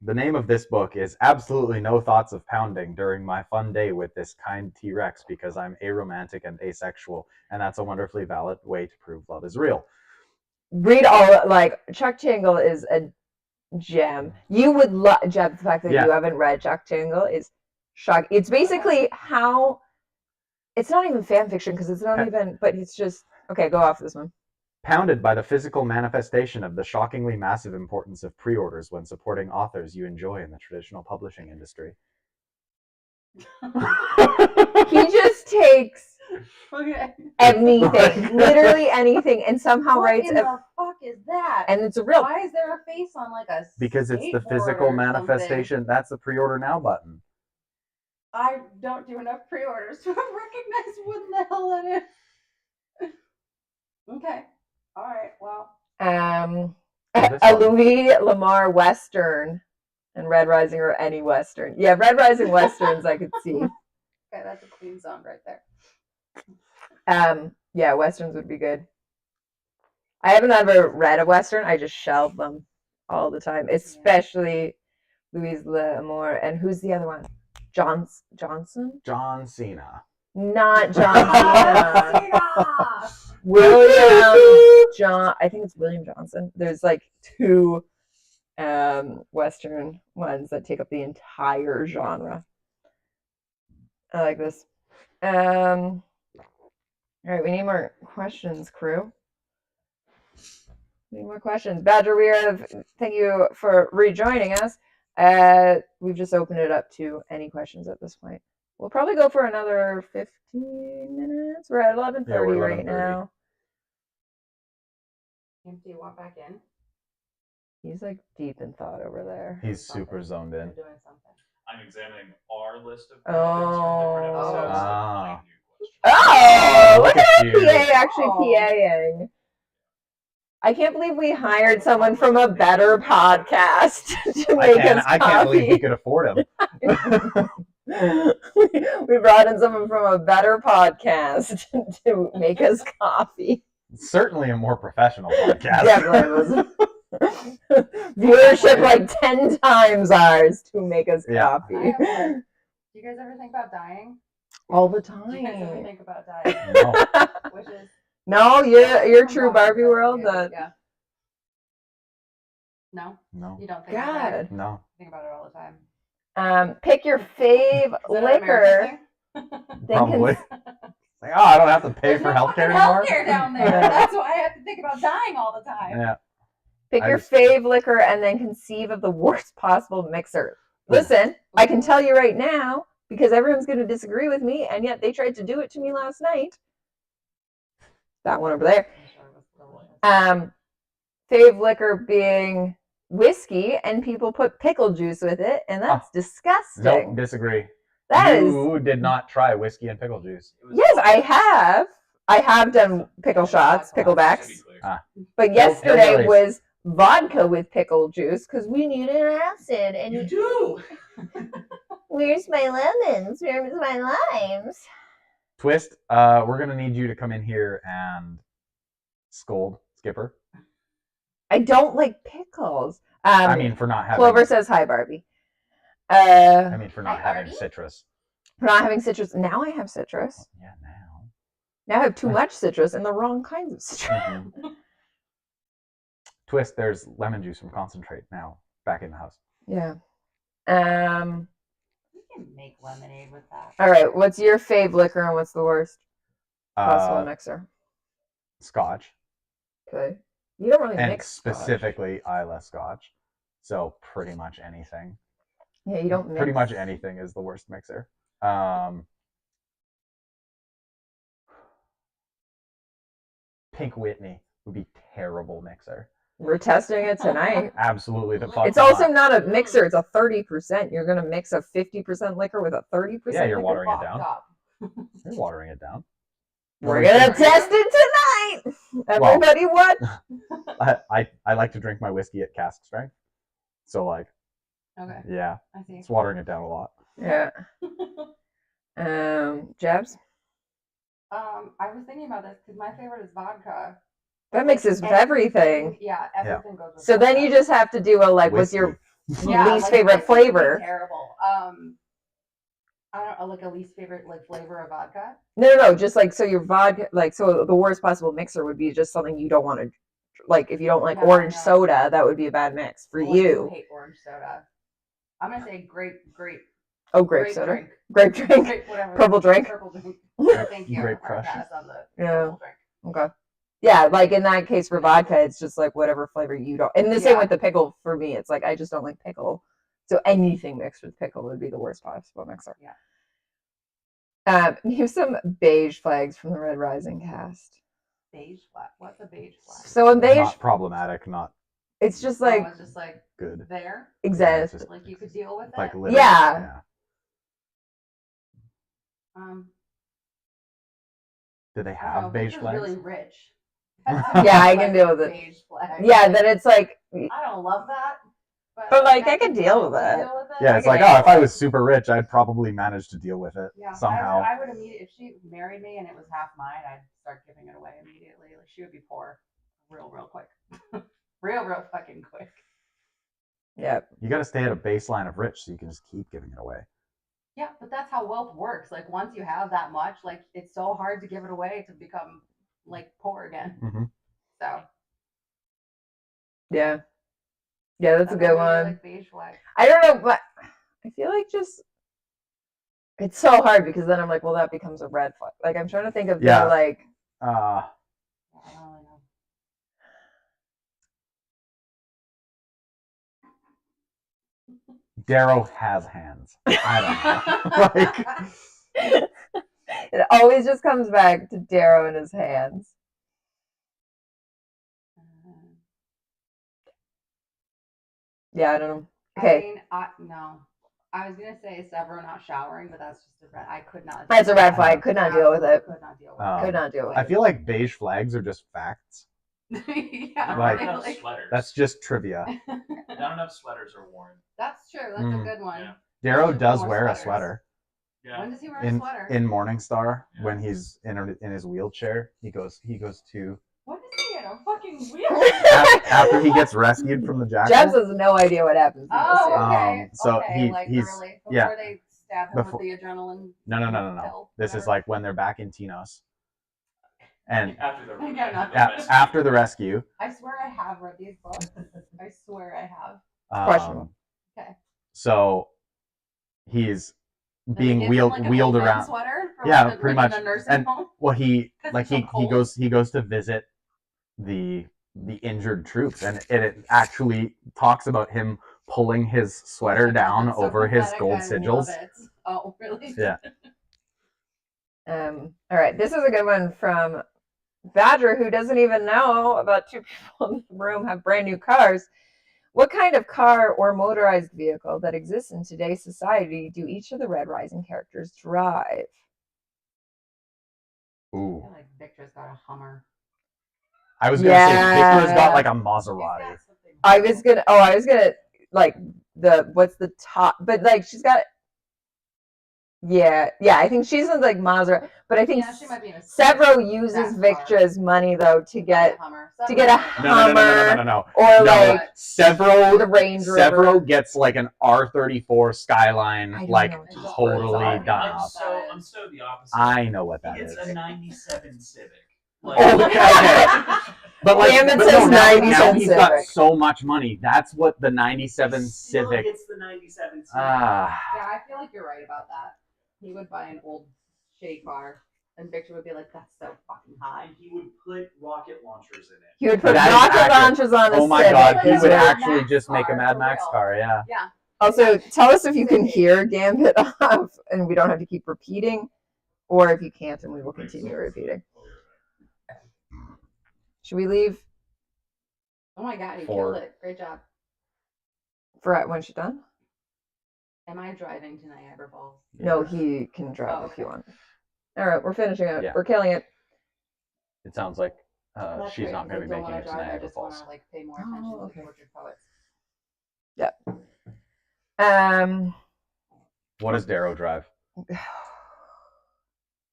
The name of this book is Absolutely No Thoughts of Pounding During My Fun Day with This Kind T-Rex Because I'm Aromantic and Asexual, and that's a wonderfully valid way to prove love is real. Read all, like, Chuck Tingle is a gem. You would love, Jeb, the fact that you haven't read Chuck Tingle is shocking. It's basically how, it's not even fan fiction because it's not even, but it's just, okay, go off this one. Pounded by the physical manifestation of the shockingly massive importance of pre-orders when supporting authors you enjoy in the traditional publishing industry. He just takes anything, literally anything, and somehow writes. What in the fuck is that? And it's a real. Why is there a face on like a? Because it's the physical manifestation. Something? That's the pre-order now button. I don't do enough pre-orders to recognize what the hell that is. Okay. All right. Well. A Louis Lamar Western and Red Rising or any Western. Yeah, Red Rising Westerns I could see. Okay, that's a clean song right there. Yeah, Westerns would be good. I haven't ever read a Western. I just shelve them all the time, especially Louis L'Amour. And who's the other one? Johnson? John Cena. Not John Cena. William I think it's William Johnson. There's like two Western ones that take up the entire genre. I like this. All right, we need more questions, crew. We need more questions. Badger, thank you for rejoining us. We've just opened it up to any questions at this point. We'll probably go for another 15 minutes. We're at 11:30 right now. Do you walk back in? He's like deep in thought over there. He's super zoned in. Doing something. I'm examining our list of questions from different episodes. Look at our PA actually PAing. I can't believe we hired someone from a better podcast to make us coffee. I can't believe we could afford him. We brought in someone from a better podcast to make us coffee. Certainly a more professional podcast. Yeah, viewership like 10 times ours to make us coffee. Do you guys ever think about dying? All the time. Do you guys ever think about dying? No. Wishes? No, you're true Barbie world. Yeah. No? No. You don't think about it? No. I think about it all the time. Pick your fave liquor. Probably. Like, I don't have to pay for healthcare anymore. Healthcare down there. That's why I have to think about dying all the time. Yeah. Pick your fave liquor and then conceive of the worst possible mixer. Listen, I can tell you right now, because everyone's going to disagree with me, and yet they tried to do it to me last night. That one over there. Fave liquor being whiskey, and people put pickle juice with it, and that's disgusting. Nope, disagree. That is You did not try whiskey and pickle juice. It was yes, I vodka. have. I have done pickle shots, To be picklebacks. clear. But yesterday hillbillies. was vodka with pickle juice because we needed an acid. And You do. where's my lemons? Where's my limes? Twist, we're gonna need you to come in here and scold Skipper. I don't like pickles. I mean, for not having. Clover says hi, Barbie. I mean, for not Hi, having Barbie. citrus. For not having citrus. Now I have citrus. Yeah, now. Now I have too much citrus and the wrong kinds of citrus. Mhm. Twist, there's lemon juice from concentrate now back in the house. Yeah. You can make lemonade with that. All right. What's your fave liquor and what's the worst possible mixer? Scotch. Okay. You don't really And mix Scotch. specifically Isla Scotch. So pretty much anything. Yeah, you don't mix. Pretty much anything is the worst mixer. Pink Whitney would be terrible mixer. We're testing it tonight. Absolutely the fuck It's also not. not a mixer. It's a 30%. You're gonna mix a 50% liquor with a 30%. Yeah, you're liquor? watering it Fucked down. up. You're watering it down. We're gonna test it tonight. Everybody, what? I like to drink my whiskey at cask strength. So like, Okay, yeah, I see. it's watering it down a lot. Yeah. Jabs. I was thinking about this because my favorite is vodka. That mixes with everything. Yeah, everything goes with So then vodka. you just have to do a like, what's your Yeah, least like, favorite whiskey would be flavor? Terrible. I don't know, like a least favorite like flavor of vodka. No. Just like so your vodka, like so the worst possible mixer would be just something you don't want to, like if you don't like No, orange no. soda, that would be a bad mix for Oh, I do you. hate orange soda. I'm gonna say grape Oh, grape soda, drink. grape drink, Grape, whatever. purple drink. Purple drink. Grape- Thank you. grape Our crush. pass on the Yeah. purple drink. Okay. Yeah, like in that case for vodka, it's just like whatever flavor you don't. And the same Yeah. with the pickle for me. It's like I just don't like pickle. So anything mixed with pickle would be the worst possible mixer. Yeah. Here's some beige flags from the Red Rising cast. Beige flag. What's a beige flag? So in beige, Not problematic, not it's just like it's just like good. there. exactly. just- Like you could deal with it. Like literally, Yeah. Do they I don't have know, beige this is flags? really rich. Yeah, I can deal with it. Beige flag. Yeah, then it's like, I don't love that. But, like, I can deal with it. Yeah, it's Okay. like, oh, if I was super rich, I'd probably manage to deal with it Yeah, somehow. I would immediately, if she married me and it was half mine, I'd start giving it away immediately. Like she would be poor, real quick, real fucking quick. yeah. You got to stay at a baseline of rich so you can just keep giving it away. Yeah, but that's how wealth works. Like once you have that much, like it's so hard to give it away to become like poor again. Mhm. So Yeah. Yeah, that's a good really one. like beige flag. I don't know, but I feel like just it's so hard because then I'm like, well, that becomes a red flag. Like I'm trying to think of Yeah. the like Uh, I don't really know. Darrow has hands. I don't know. like, it always just comes back to Darrow and his hands. Yeah, I don't know. Okay. I mean, no. I was gonna say Severo not showering, but that's just a red. I could not. That's a red flag. I Could not deal with it. Could not deal with Um, Could not deal with I it. feel like beige flags are just facts. it. Yeah, Like- Not enough like, sweaters. That's just trivia. Not enough sweaters are worn. that's true. That's Mm. a good one. Yeah. Darrow should be does more wear a sweaters. sweater. Yeah. When does he wear a In sweater? in Morningstar, Yeah. when he's in his wheelchair, he goes to When is he in a fucking wheel? after he gets rescued from the jackal. Jebs has no idea what happens in this Oh, series. okay. So okay, he- like he's- early before yeah. they stab him Before- with the adrenaline. No. pill, This is whatever. like when they're back in Tinos, and After the Yeah, not the after the rescue. I swear I have read these books. I swear I have. Questionable. Okay. So he's Does he being give him, wheeled like, an wheeled old man around. Sweater from Yeah, like, pretty like, much. In a nursing And- home? Well, he 'Cause like it's so he cold. goes to visit the injured troops, and it actually talks about him pulling his sweater down That's so over his pathetic, gold I love sigils. it. Oh, really? Yeah. All right, this is a good one from Badger, who doesn't even know about two people in the room have brand new cars. What kind of car or motorized vehicle that exists in today's society do each of the Red Rising characters drive? I Ooh. feel like Victor's got a Hummer. I was gonna say Victor's got Yeah. like a He's Maserati. got something I was gonna like what's the top, but like she's got yeah, I think she's in like Maserati, but I think Yeah, she might be in a Severo uses fast car. Victor's money though to get Hummer. to get a Hummer No. or like the Severo Range Rover. Severo gets like an R34 I Skyline, don't like know what those totally words are. done I'm up. so the opposite. I know what that He gets is. a 97 Civic. Okay. But like, Damn, it but says no, now 97 he's got Civic. so much money. That's what the 97 Still Civic. gets the 97 Civic. Ah. Yeah, I feel like you're right about that. He would buy an old shitty car, and Victor would be like, "That's so fucking high." And he would put rocket launchers in it. He would put That is rocket accurate. launchers on his Oh my Civic. god, he is would what- actually Max just make a car, Mad for Max real. car, yeah. Yeah. Also, tell us if you can hear Gambit off, and we don't have to keep repeating, or if you can't, and we will continue repeating. Should we leave Oh my god, he 4. killed it. Great job. for when she's done? Am I driving to Niagara Falls? No, he can drive Oh, if you okay. want. All right, we're finishing it. Yeah. We're killing it. It sounds like That's she's great, not going to be because I making don't it to wanna drive, Niagara I just want Falls. to like pay more attention Oh, to okay. tortured poets. What does Darrow drive?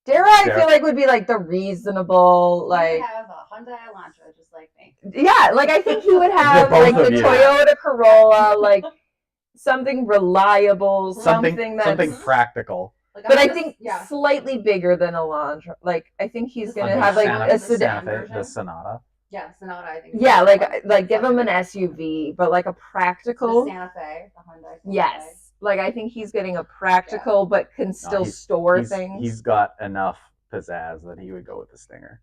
Dara, I Dara- feel like would be like the reasonable, He like would have a Hyundai Elantra just like me. yeah, like I think he would have both like the of you. Toyota Corolla, like something reliable, something that's something practical. Like, but I'm I just- think yeah. slightly bigger than Elantra. Like I think he's gonna Santa- have like Santa, a Santa sedan. Fe. the Sonata. Yeah, Sonata, I think. Yeah, is like give him an something. SUV, but like a The practical. Santa Fe, the Hyundai. Santa Fe. Yes, like I think he's getting a practical, but can still he's- store things. He's got enough pizzazz that he would go with the Stinger.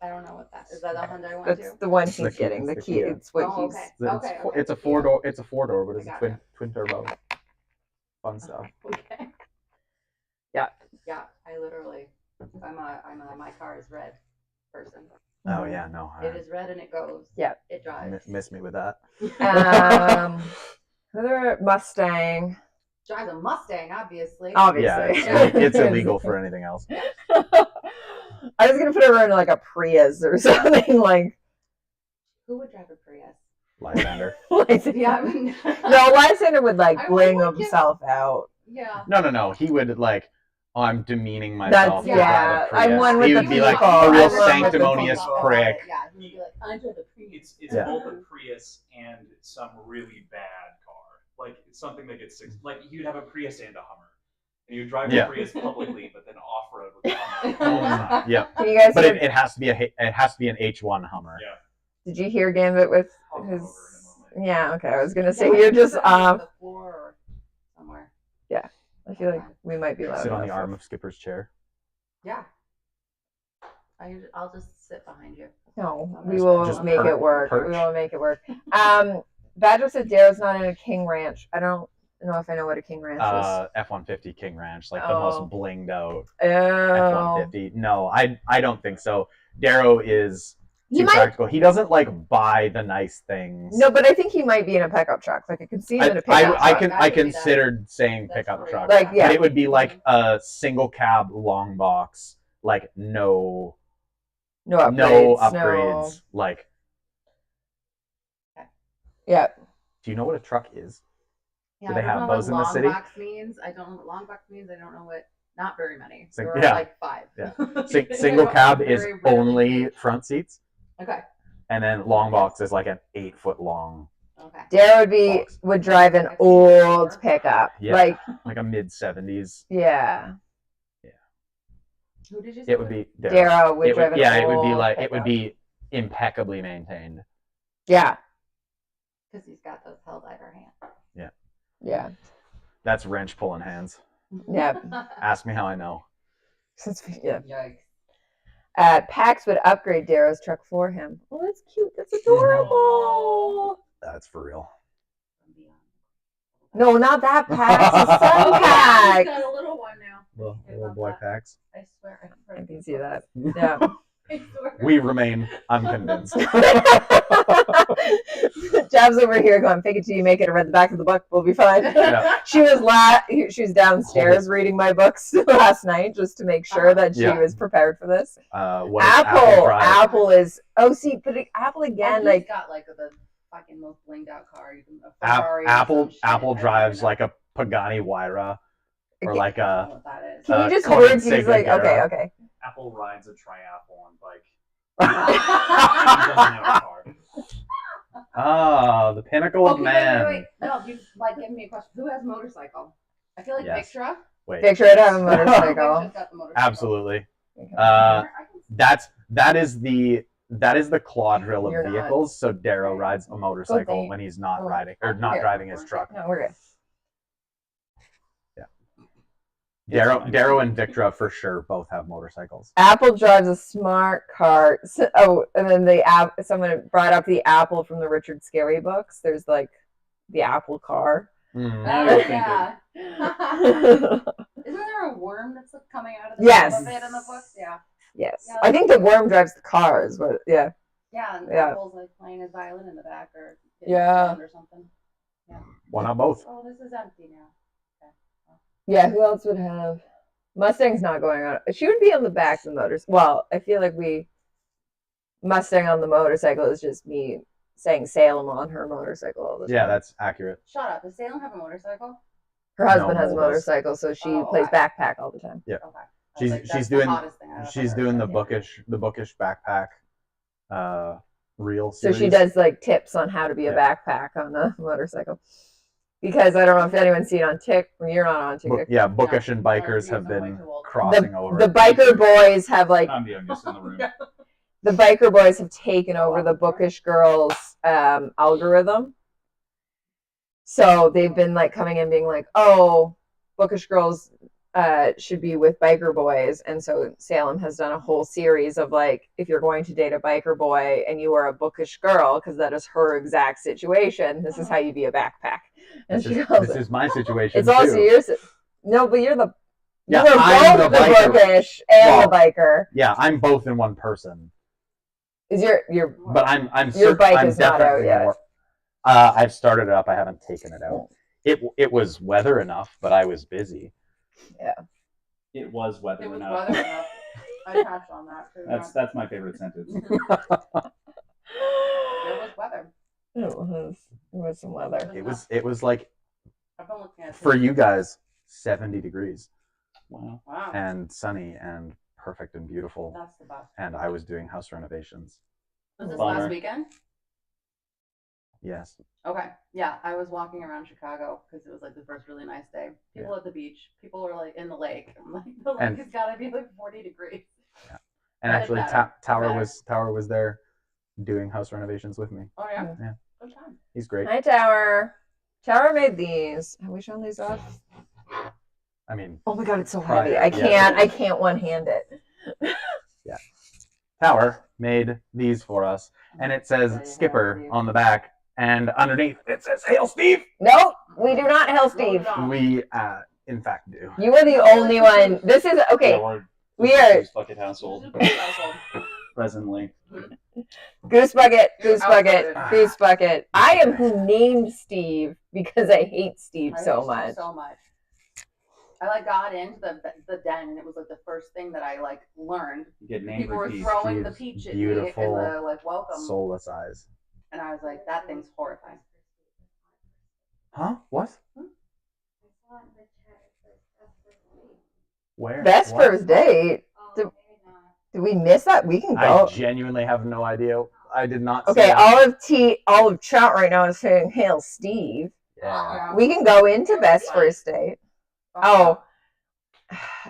I don't know what that is. That the Hyundai one That's too? the one It's the he's getting. Kia, The it's the key. Kia. It's what Oh, he's. okay. It's a 4-door. It's a 4-door, but it's I a gotcha. twin turbo. Fun stuff. Okay. Yeah. Yeah, I literally, I'm a my car is red person. Oh yeah, no. It is red and it goes. Yeah. It drives. Miss me with that. Another Mustang. Drives a Mustang, obviously. Obviously. Yeah, it's illegal for anything else. I was gonna put her in like a Prius or something like. Who would drive a Prius? Lysander. Yeah, I mean, No, Lysander would like I bling would give- himself out. yeah. No. He would like. Oh, I'm demeaning myself. That's to drive a I'm Prius. one with He the would be like people. a real I'm one with the sanctimonious people. prick. Yeah, he'd be like, I drive a Prius. It's Yeah. both a Prius and some really bad car. Like it's something that gets like you'd have a Prius and a Hummer, and you drive Yeah. a Prius publicly, but then off road with the Hummer all the time. Yeah, Can you guys but hear, it has to be an H1 Hummer. Yeah. did you hear Gambit with I'll come his? over in a moment. Yeah, okay. I was gonna say Yeah, you're I just think it's on off. the floor or somewhere. I feel like we might be loud. Sit on the enough. arm of Skipper's chair. Yeah. I'll just sit behind you. No, I'm we just- will just make perch- it work. perch. We will make it work. Badger said Darrow's not in a King Ranch. I don't know if I know what a King Ranch is. F-150 King Ranch, like the Oh. most blinged out Oh, F-150. No, I don't think so. Darrow is he too might. practical. He doesn't like buy the nice things. No, but I think he might be in a pickup truck. Like I can see him in a pickup I truck. can I I could see that. considered saying That's pickup for truck. real. Like, yeah. But it would be like a single cab long box, like no No upgrades. no upgrades. Like, Yeah. do you know what a truck is? Yeah, Do they I don't have know what those in the long city? box means. I don't know what long box means. I don't know what. Not very many. Sing- There were yeah. like 5. Yeah. They Single don't cab is very rarely only see- front seats, Okay. and then long box is like an 8-foot long, Okay. Darrow Box. would drive an old pickup. Yeah. Like like a mid-70s. yeah. Who did you say? It would be Darrow would It drive would, an yeah, it would be old like it would pickup. be impeccably maintained. Yeah. Because he's got those Helldiver hands. Yeah. That's wrench pulling hands. Yeah. Ask me how I know. Yeah. Yikes. Pax would upgrade Darrow's truck for him. Oh, that's cute. That's adorable. That's for real. No, not that Pax. The sun He's Pax. got a little one now. Little boy packs. I swear. I can see that. Yeah. I swear. We remain unconvinced. Job's over here going, fake it till you make it. I read the back of the book. We'll be fine. Yeah. She was downstairs reading my books last night just to make sure that she was prepared for this. What is Apple Drive? Apple is. Oh, see, but Apple again, He's like got like the fucking most blinged out car. You can, a Ferrari or Apple some shit. Apple I don't drives even know. like a Pagani Huayra or like I don't know a what that is. can you just Koenigsegg words use like Agera. okay. Apple rides a triathlon bike. He doesn't have a car. Ah, the pinnacle of Okay, man. wait. No, you like giving me a question. Who has motorcycle? I feel like Yes. Victra. Wait, Picture it have a Victra's motorcycle. got the motorcycle. absolutely. I can- That is the quadrille You're of not. vehicles. So Darrow rides a motorcycle thing. when he's not Oh. riding or not Here. driving his truck. No, we're good. Darrow and Victra for sure both have motorcycles. Apple drives a smart car. Oh, and then someone brought up the Apple from the Richard Scarry books. There's like the Apple car. Mm. Now Oh, you're yeah. Yes. Isn't there a worm that's like, coming out of the Yes. top of it in the book? Yeah. Yeah, I think the worm drives the cars, but yeah. Yeah, and Yeah. Apple's like playing his violin in the back or Yeah. or something. Why not both? Oh, this is empty now. Yeah, who else would have? Mustang's not going on. She would be on the back of the motors. Well, I feel like Mustang on the motorcycle is just me saying Salem on her motorcycle all the time. Yeah, that's accurate. Shut up. Does Salem have a motorcycle? Her husband No, has a Mole does. motorcycle, so she Oh, plays okay. backpack all the time. Yeah. Okay. I was She's- like, she's that's doing- the hottest thing I've ever She's heard. doing the Yeah. bookish backpack reel So series. she does like tips on how to be a backpack on a motorcycle. Because I don't know if anyone's seen on TikTok. You're not on TikTok. Yeah, bookish and bikers Sorry, have I'm way been too old. crossing over. The biker boys have like I'm the youngest in the room. the biker boys have taken over the bookish girls algorithm. So they've been like coming in being like, oh, bookish girls should be with biker boys. And so Salem has done a whole series of like, if you're going to date a biker boy and you are a bookish girl, because that is her exact situation, this is how you be a backpack. And This is my situation. it's also too. yours. No, but you're the Yeah, you're I'm both the the biker. bookish and the biker. Yeah, I'm both in one person. Is your But I'm Your bike I'm is not out definitely yet. more. I've started it up. I haven't taken it out. It was weather enough, but I was busy. It was weather It was enough. weather enough. I touched on that too. That's my favorite sentence. There was weather. it was some weather. It was like I've been looking at for you guys 70 degrees Wow. Wow. and sunny and perfect and beautiful. That's the best. And I was doing house renovations. Was this Bummer. last weekend? Yes. Okay. Yeah, I was walking around Chicago because it was like the first really nice day. People at the beach. People were like in the lake. I'm like, the lake And- has got to be like 40 degrees. And Better, actually better, Tower better. was there doing house renovations with me. Oh yeah. Yeah. Good time. He's great. Hi, Tower. Tower made these. Have we shown these off? I mean, Oh my god, it's so Right, heavy. yeah. I can't one hand it. Tower made these for us, and it says Yeah, you Skipper have on the back, and underneath it says Hail Steve. Nope, we do not hail Steve. No. We in fact do. You are the only one. This is okay. Yeah, we're We are bucket household Household. presently. Goose Bucket, You're Goose Bucket, outvoted. Goose Bucket. I am who named Steve because I hate Steve I so hate much. Steve so much. I like got into the den and it was like the first thing that I like learned. You get named People were repeat. throwing the Steve's peach at me in beautiful the like welcome, Soulless eyes. and I was like, that thing's horrifying. Huh? What? Where? Best What? first date. Did we miss that? We can I go. genuinely have no idea. I did not. Okay, see that. Olive Trout right now is saying hail Steve. Yeah. We can go into best first date. Oh,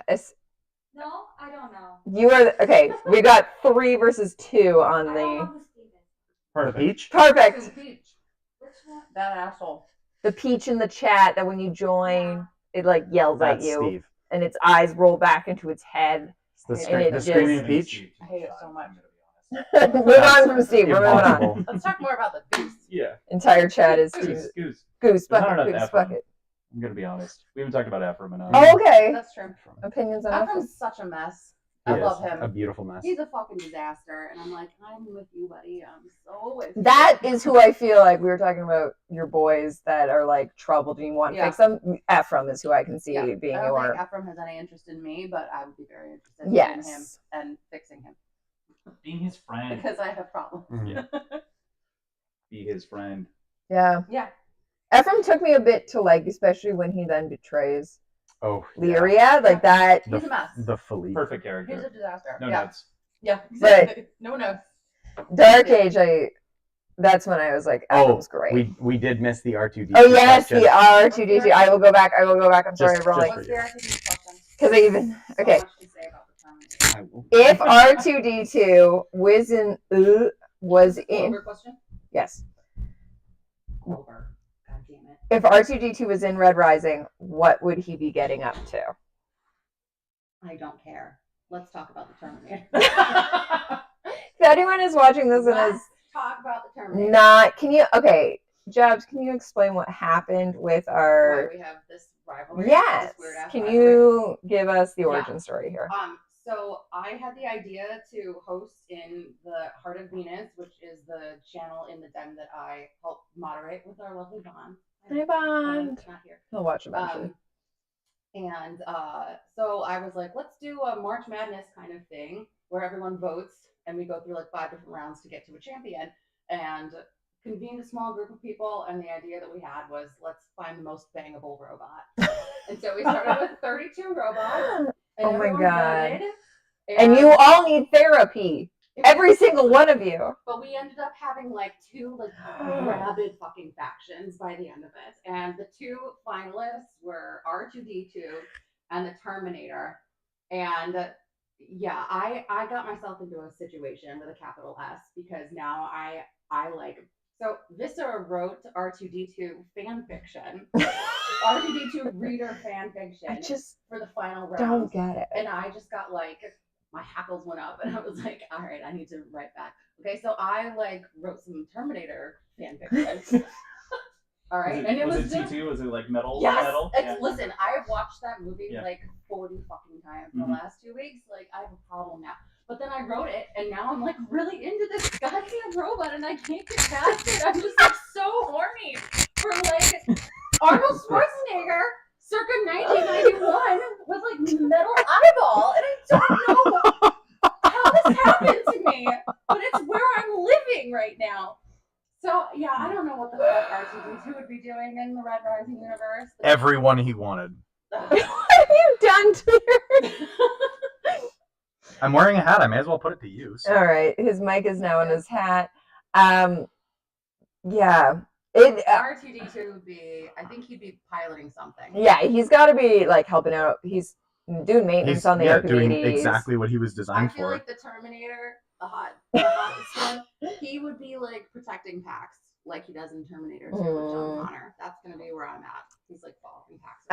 it's, No, I don't know. you are okay. We got 3 versus 2 on I don't know the who Steve is. The Perfect. peach. perfect. Which one? That asshole. The peach in the chat that when you join, it like yells at That's you, Steve. and its eyes roll back into its head. It's the, And it the just- screaming peach. I hate it so much. Move on from Steve. We're moving on. Impossible. Let's talk more about the goose. Yeah. Entire chat is Goose. Goose There's not Bucket. enough Goose Ephraim. Bucket. I'm gonna be honest. We haven't talked about Ephraim enough. Oh, okay. That's true. Opinions on Ephraim. Ephraim's such a mess. He I is love him. a beautiful mess. He's a fucking disaster, and I'm like, I'm with you, buddy. I'm so with you. That is who I feel like we were talking about your boys that are like troubled and you want to fix them. Ephraim is who I can see being I don't your. think Ephraim has any interest in me, but I would be very interested in him and fixing him. Being his friend. Because I have problems. Yeah. Be his friend. Yeah. Yeah. Ephraim took me a bit to like, especially when he then betrays Lyria, like that. He's a mess. The Philippe. Perfect character. He's a disaster. No notes. Yeah. But no notes. Dark Age, that's when I was like, Ephraim's great. We did miss the R2D2. Oh yes, the R2D2. I will go back. I'm sorry, rolling. Because I even okay. If R2D2 was in yes. Clover. God damn it. If R2D2 was in Red Rising, what would he be getting up to? I don't care. Let's talk about the Terminator. If anyone is watching this and is talk about the Terminator. Jabs, can you explain what happened with our? Why we have this rivalry. Yes. Can you give us the origin story here? So I had the idea to host in the Heart of Venus, which is the channel in the den that I help moderate with our lovely Bond. Hey, Bond. Not here. He'll watch eventually. And so I was like, let's do a March Madness kind of thing where everyone votes and we go through like 5 different rounds to get to a champion, and convened a small group of people. And the idea that we had was, let's find the most bangable robot. And so we started with 32 robots. And oh my god! Voted, and you all need therapy, every single one of you. But we ended up having like 2 like rabid fucking factions by the end of it, and the 2 finalists were R2D2 and the Terminator. And yeah, I got myself into a situation with a capital S because now I like. So Viscera wrote R2D2 fan fiction, R2D2 reader fan fiction. I just for the final round. Don't get it. And I just got like, my hackles went up, and I was like, all right, I need to write back. Okay, so I like wrote some Terminator fan fiction. All right, and it was T2? Was it like metal? Yes. Metal? Listen, I have watched that movie like 40 fucking times in the last 2 weeks. Like, I have a problem now. But then I wrote it, and now I'm like really into this goddamn robot, and I can't get past it. I'm just like so horny for like Arnold Schwarzenegger circa 1991 with like metal eyeball, and I don't know how this happened to me, but it's where I'm living right now. So yeah, I don't know what the fuck R2D2 would be doing in the Red Rising universe. Everyone he wanted. What have you done to her? I'm wearing a hat. I may as well put it to use. All right, his mic is now in his hat. Yeah. R2D2 would be, I think he'd be piloting something. Yeah, he's got to be like helping out. He's doing maintenance on the Archimedes. Doing exactly what he was designed for. I feel like the Terminator, the hottest one, he would be like protecting Pax like he does in Terminator 2 with John Connor. That's gonna be where I'm at. He's like following Pax.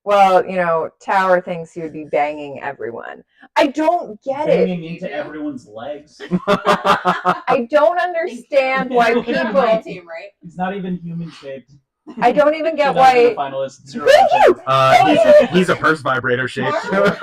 Well, you know, Tower thinks he would be banging everyone. I don't get it. Banging into everyone's legs. I don't understand why My people. team, right? He's not even human shaped. I don't even get So why. the finalist, 0 He's a purse vibrator shape. He's like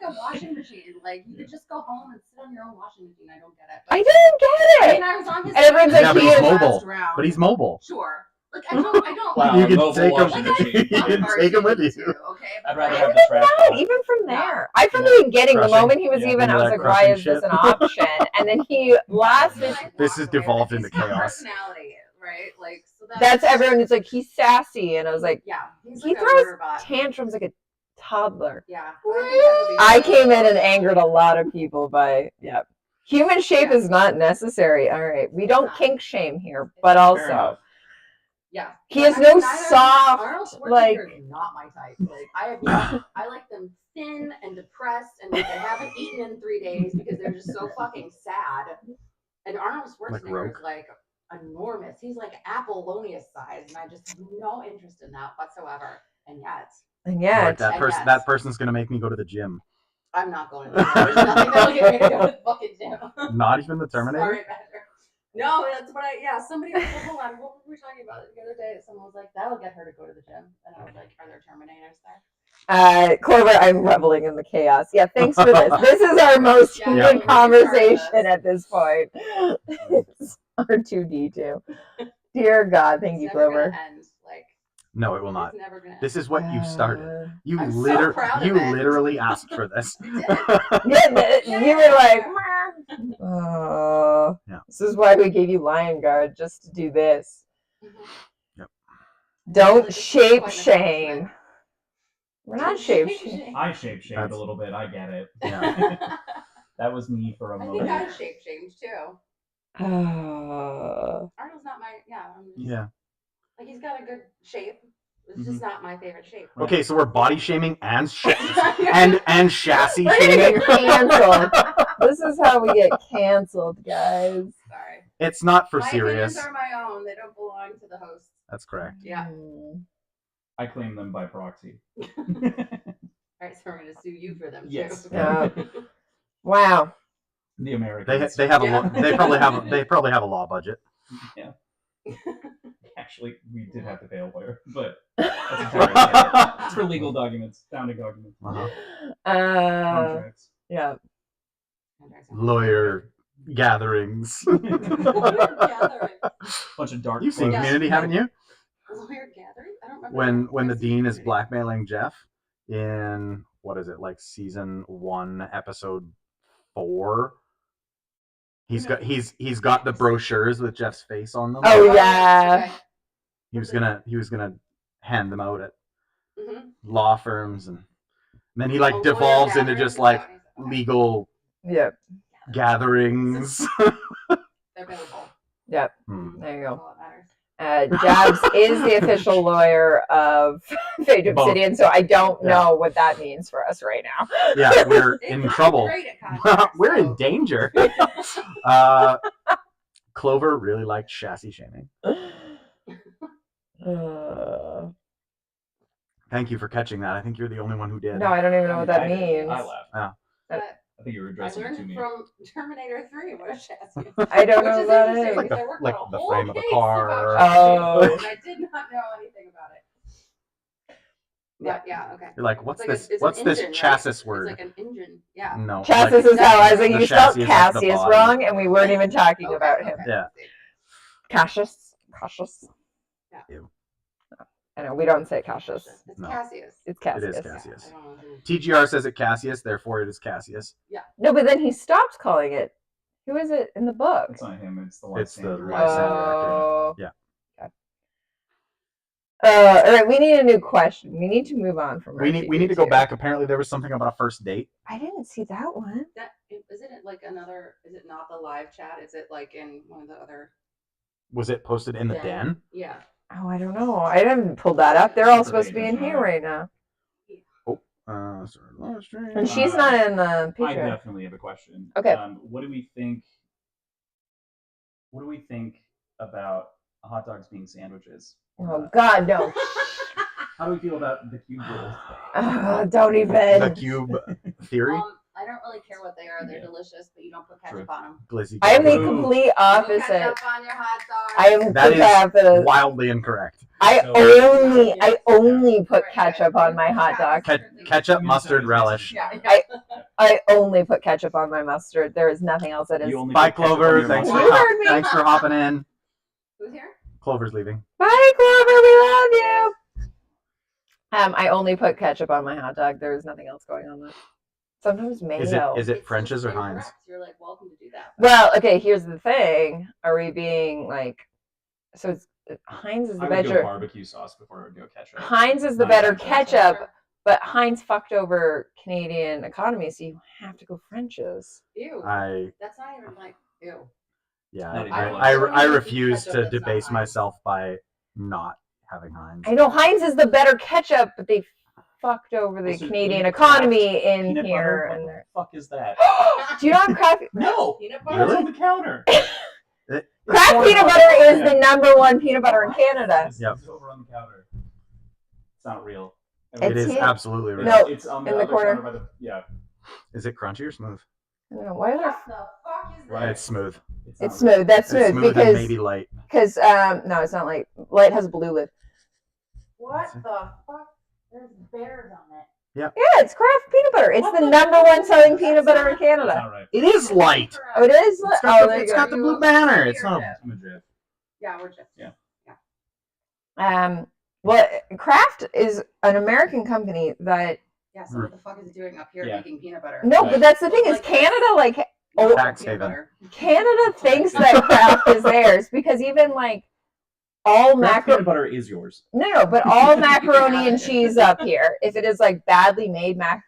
a washing machine. Like, you could just go home and sit on your own washing machine. I don't get it. I don't get it. I mean, I was on his And everyone's like, but he he's is mobile. round. But he's mobile. Sure. Like, I don't. Wow, You can mobile take him. washing machine. You can take him with you. Okay. I'd rather I have don't the trash know, bag. even from there. I from the beginning, the Crushing. moment he was Yeah, even, I was like like, why crushing is this shit. an option? And then he lasted. This has devolved into chaos. Personality, right? Like, so That's everyone. It's like he's sassy, and I was like, yeah. he Like a throws robot. tantrums like a toddler. Yeah. I came in and angered a lot of people by human shape is not necessary. All right, we don't kink shame here, but Fair also enough. Yeah. he has no soft like. Schwarzenegger is not my type. Like, I like them thin and depressed, and like they haven't eaten in 3 days because they're just so fucking sad. And Arnold Schwarzenegger is like enormous. He's like Apollonius size, and I just have no interest in that whatsoever. And yet, Like that person's gonna make me go to the gym. I'm not going to the gym. There's nothing that'll get me to go to the fucking gym. Not even the Terminator. Sorry, Badger. No, that's what somebody was like, hold on, what were we talking about the other day? Someone was like, that'll get her to go to the gym. And I was like, are there Terminators there? Clover, I'm reveling in the chaos. Yeah, thanks for this. This is our most Yeah, heated yeah. conversation at this point. It's R2D2. Dear God, thank It's you, never Clover. gonna end. Like No, it will not. it's never gonna. This is what you started. You I'm so proud of you it. literally asked for this. You were like, oh, Yeah. this is why we gave you Lion Guard, just to do this. Yep. Don't This is shape quite an shame. accomplishment. We're not Don't shape shape shame. shame. I shape shamed That's- a little bit. I get it. Yeah. That was me for a I moment. think I shape shamed too. Arnold's not my I'm just, Yeah. like he's got a good shape. It's just not my favorite shape. Okay, so we're body shaming and and chassis We're gonna shaming. get canceled. This is how we get canceled, guys. Sorry. It's not for My serious. opinions are my own. They don't belong to the hosts. That's correct. Yeah. I claim them by proxy. All right, so we're gonna sue you for them too. Yes. Yeah. Wow. The Americans. They have a Yeah. they probably have a law budget. Yeah. Actually, we did have to pay a lawyer, but that's entirely different. It's for legal documents, founding documents, Uh-huh. contracts. Yeah. Lawyer gatherings. Gathering. Bunch of dark. You've seen Yeah. Community, haven't you? Lawyer gathering? I don't remember. When the I've seen dean is Community. blackmailing Jeff in what is it, like season 1, episode 4? He's got the brochures with Jeff's face on them. Oh yeah. Okay. He was gonna hand them out at Mhm. law firms, and then he like Oh, lawyer devolves into gatherings, just is like that what he said? Okay. legal Yep. gatherings. They're biblical. Yep. Hmm. There you That's go. all that matters. Jabs is the official lawyer of Fate Both. Obsidian, so I don't Yeah. know what that means for us right now. Yeah, we're It's in not trouble. Great at contracts, We're so- in danger. Clover really liked chassis shaming. Thank you for catching that. I think you're the only one who did. No, I don't even know what that I did. means. I laughed. Yeah. But I think you were I addressing it to learned me. from Terminator 3 what a chassis is. I don't know Which what is that interesting is. because I worked Like on a the whole frame of the case car. about chassis, Oh. and I did not know anything about it. But yeah, okay. You're like, what's It's like this? it's what's an this engine, right? chassis word? It's like an engine. Yeah. No. Chassis like, is how I was like, the you spelled chassis is like the Cassius body. wrong, and we weren't even talking Okay, about okay, him. Yeah. Cassius. Cassius. Yeah. Ew. I know we don't say Cassius. It's No. Cassius. It's It Cassius. is Yeah, Cassius. I don't know who- TGR says it Cassius, therefore it is Cassius. No, but then he stopped calling it. Who is it in the book? It's not him. It's the It's the Lysander. Lysander. Oh. Yeah. Okay. All right, we need a new question. We need to move on from. We need to go R2D2. back. Apparently there was something about a first date. I didn't see that one. That isn't it like another? Is it not the live chat? Is it like in one of the other? Was it posted in the den? Yeah. Oh, I don't know. I haven't pulled that up. They're all supposed to be in here right now, Sorry, live stream. and she's not in the I Patreon. definitely have a question. Okay. What do we think? What do we think about hot dogs being sandwiches? Oh God, no! How do we feel about the cube rules? Don't The even. cube theory. I don't really care what they are. They're delicious, but you don't put ketchup True. on them. Glizzy. I am the Ooh. complete No opposite. ketchup on your hot dog. I am That the is opposite. wildly incorrect. I So- only put ketchup on my hot dog. Ketchup, mustard, relish. Yeah. I only put ketchup on my mustard. There is nothing else that is. You only Bye, put ketchup on Clover. your Thanks for, You mustard? heard me. thanks for hopping in. Who's here? Clover's leaving. Bye, Clover. We love you. I only put ketchup on my hot dog. There is nothing else going on there. Sometimes mayo. Is it It's French's just or Heinz? incorrect. You're like welcome to do that. Well, okay. Here's the thing. Are we being like? So it's Heinz is the I would go better. barbecue sauce before I would go ketchup. Heinz is the Not better ketchup. ketchup, but Heinz fucked over Canadian economy, so you have to go French's. Ew. That's not even like ew. Yeah, Not even I like- refuse Ketchup to that's not debase Heinz. myself by not having Heinz. I know Heinz is the better ketchup, but they fucked over the Also, Canadian peanut economy in Peanut here. butter? And What they're... the fuck is that? Do you not have craft? No. Peanut It's butter. on the counter. Craft It's peanut on- butter is Yeah. the number one peanut butter in Canada. It's, Yep. it's over on the counter. It's not real. It is here. absolutely real. No, It's on the in the other corner. By the, yeah. Is it crunchy or smooth? I don't know why are there. What the fuck is Right. It's smooth. It's not smooth. That's It's smooth smooth and because maybe light. no, it's not like light has a blue lid. What the fuck There's bears on it. Yeah, it's Kraft peanut butter. It's the number one selling peanut butter in That's Canada. not right. It is light. Oh, it is? It's got, Oh, the, there it's you got go. the blue banner. It's not. I'm a Jif. Yeah, we're just. Yeah. Well, Kraft is an American company that. Yeah, so what the fuck is it doing up here Yeah. making peanut butter? No, Right. but that's the thing is Like Canada, like, Not Tax peanut haven. butter. Canada thinks that Kraft is theirs because even like all Kraft macro. peanut butter is yours. No, but all macaroni and cheese up here, if it is like badly made mac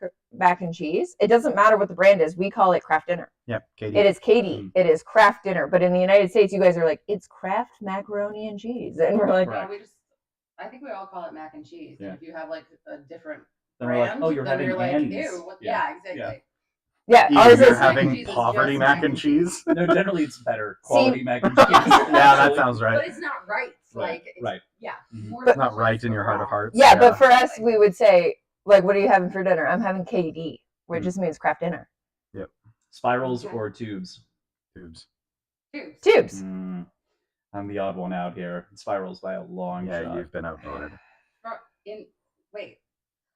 and cheese, it doesn't matter what the brand is. We call it Kraft Dinner. Yep, Katie. It is Katie. It is Kraft Dinner. But in the United States, you guys are like, it's Kraft macaroni and cheese, and we're like, Correct. No, I think we all call it mac and cheese. Yeah. And if you have like a different Then we're like, brand, oh, you're then having you're like, Annie's. ew. Yeah. Exactly. yeah, Either ours you're is. mac and having cheese is poverty just mac and cheese. No, generally it's better quality mac and cheese. Yeah, that sounds right. But it's not right. Right, Like, it's, right. Yeah. Mhm. more But- It's not delicious, right in but your heart of wrong. hearts. Yeah, but for us, we would say, like, what are you having for dinner? I'm having KD, which just means Kraft Dinner. Spirals Okay. or tubes? Tubes. Tubes. Tubes. I'm the odd one out here. Spirals by a long Yeah, shot. you've been outvoted. Wait,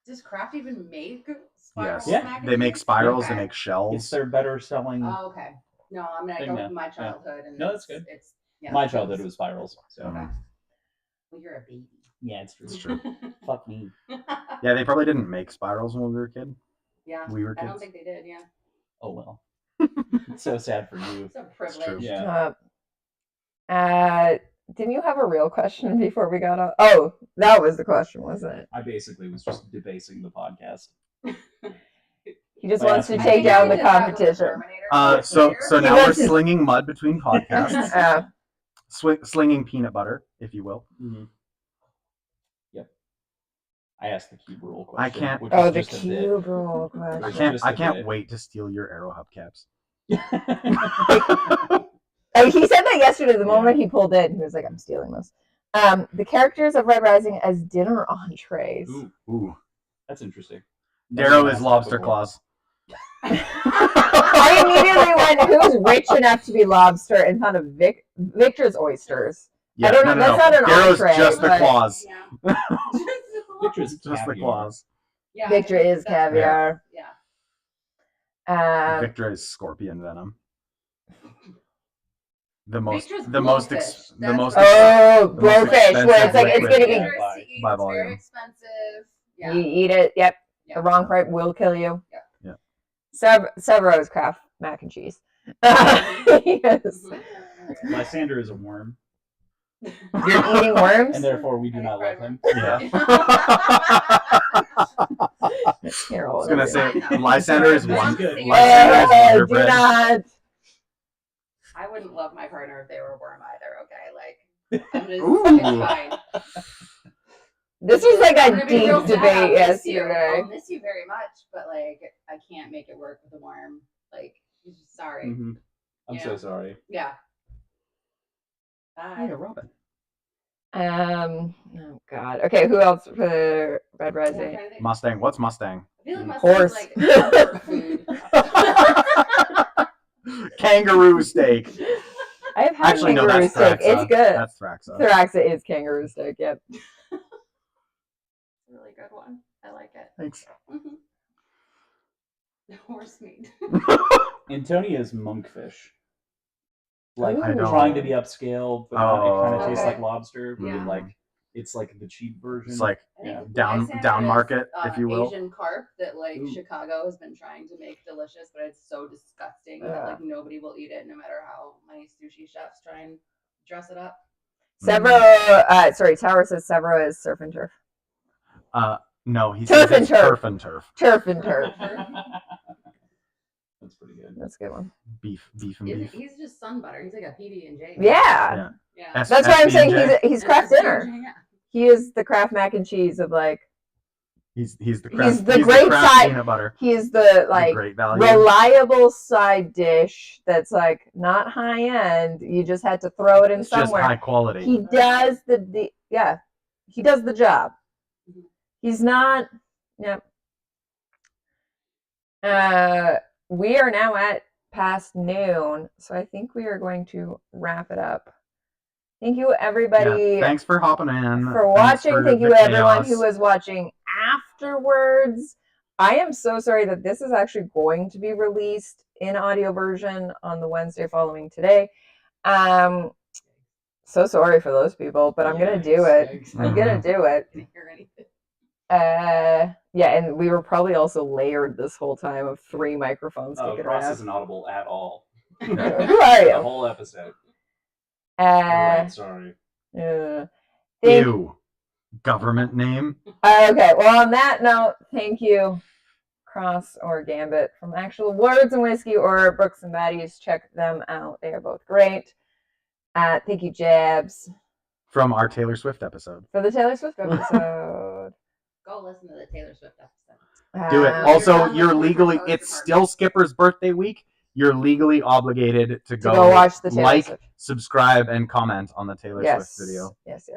does Kraft even make spirals? Yes, Yeah. mac and they make cheese? spirals. Okay. They make It's shells. their better selling. Oh, okay. No, I'm gonna Thing go now. with my Yeah. childhood, and No, that's good. It's yeah, My childhood was spirals. So Okay. Well, you're a baby. yeah, it's true. It's true. Fuck me. Yeah, they probably didn't make spirals when we were a kid. Yeah, We were I don't kids. think they did. Yeah, Oh well. It's so sad for you. it's a true. privilege. Yeah. Didn't you have a real question before we got on? Oh, that was the question, wasn't it? I basically was just debasing the podcast. He just By wants to asking take you down to the do competition. So He now we're wants to- slinging mud between podcasts. Slinging peanut butter, if you will. Mm-hmm. Yep. I asked the cube rule I question. can't- Which Oh, is the just a bit. cube rule question. I can't wait to steal your arrow hubcaps. He said that yesterday. The moment he pulled in, he was like, "I'm stealing this." The characters of Red Rising as dinner entrees. Ooh. That's interesting. Darrow is lobster claws. I immediately went, "Who's rich enough to be lobster?" and thought of Victor's oysters. Yeah, I don't know. That's not an Darrow's entree, just the but- claws. Yeah. Victor's Just the caviar. claws. Yeah, Victor I think is that's- caviar. Yeah. Victor is scorpion venom. The most, Victor's the most, blowfish. the That's most. right. Oh, the most blowfish, where it's like it's expensive gonna liquid. be. Dangerous to eat, by it's very volume. expensive. Yeah. You eat it. Yep. Yeah. The wrong part will kill you. Yeah. Severo's Kraft mac and cheese. Yes. Lysander is a worm, You're eating worms. and therefore we do not love him. Yeah. Here, I hold was gonna on. say Lysander is one. Good. Lysander is Do Wonder Bread. not. I wouldn't love my partner if they were a worm either. Okay, like I'm just Ooh. it's fine. This was like I'm a gonna be deep real sad. debate I'll miss you. yesterday. I'll miss you very much, but like I can't make it work with a worm. Like, sorry. Mhm. I'm Yeah. so sorry. Yeah. Yeah, Bye. Robin. Oh God. Okay, who else for Red Yeah, I'm Rising? trying to think. Mustang. What's Mustang? I feel like Horse. Mustang's like comfort food. Kangaroo steak. I have had Actually, no, kangaroo that's steak. Thraxa. It's good. That's Thraxa. Thraxa is kangaroo steak. Yep. Really good one. I like it. Thanks. Mm-hmm. Horse meat. Antonia's monkfish. Like Ooh. I don't- trying to be upscale, but not, it kind of tastes Okay. like lobster. But Yeah. like it's like the cheap version. It's like I think Yeah. Lysander down is, market, if you will. Asian carp that like Ooh. Chicago has been trying to make delicious, but it's so disgusting that like nobody will eat it, no matter how many sushi chefs try and dress it up. Severo. Sorry, Tower says Severo is surf and turf. No, he Turf says and it's turf. turf and turf. Turf and turf. That's pretty good. That's a good one. Beef and He's, beef. he's just sun butter. He's like a PB and J. Yeah. Yeah. S- That's why I'm saying SB&J. he's Kraft dinner. Yeah. He is the Kraft mac and cheese of like. He's the He's Kraft, the he's great Kraft side- peanut butter. He is the The like great value. reliable side dish that's like not high end. You just had to throw it in It's just somewhere. high quality. He does he does the job. Mhm. He's not. Yep. We are now at past noon, so I think we are going to wrap it up. Thank you, everybody, Yeah, thanks for hopping in. for Thanks watching. for Thank you, the everyone chaos. who was watching afterwards. I am so sorry that this is actually going to be released in audio version on the Wednesday following today. So sorry for those people, but I'm gonna do it. I'm gonna do it. Didn't hear anything. Yeah, and we were probably also layered this whole time of 3 microphones kicking Ross around. isn't audible at all. Who are The you? whole episode. Right, sorry. Ew. Government name. Okay, well, on that note, thank you, Cross or Gambit from Actual Words and Whiskey or Brooks and Baddies. Check them out. They are both great. Thank you, Jabs, From our Taylor Swift episode. for the Taylor Swift episode. Go listen to the Taylor Swift episode. Do it. Um, Also, done with you're the legally, post it's department. still Skipper's birthday week. You're legally obligated to go watch the Taylor like, Swift. subscribe, and comment on the Taylor Yes. Swift video. Yes.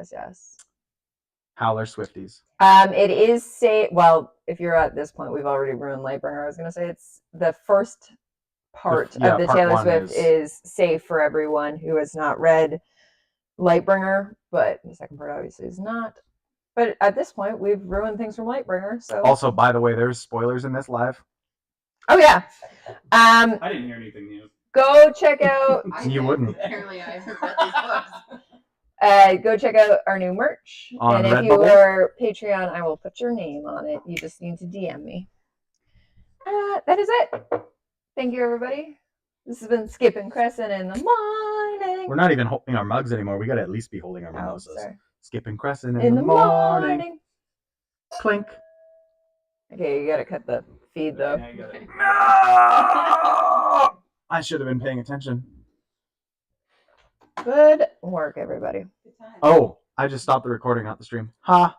Howler Swifties. It is well, if you're at this point, we've already ruined Lightbringer. I was gonna say it's the first part Yeah, of the part Taylor 1 Swift is safe for everyone who has not read Lightbringer, but the second part obviously is not. But at this point, we've ruined things from Lightbringer. So Also, by the way, there's spoilers in this live. oh yeah, I didn't hear anything new. go check out You wouldn't. Apparently, I read these books. go check out our new merch. On and if you Redbubble? are Patreon, I will put your name on it. You just need to DM me. That is it. Thank you, everybody. This has been Skip and Crescent in the morning. We're not even holding our mugs anymore. We got to at least be holding our Oh, mimosas. sorry. Skip and Crescent In the morning. Clink. Okay, you gotta cut the feed though. Yeah, you got it. No! I should have been paying attention. Good work, everybody. Good time. Oh, I just stopped the recording, not the stream. Ha!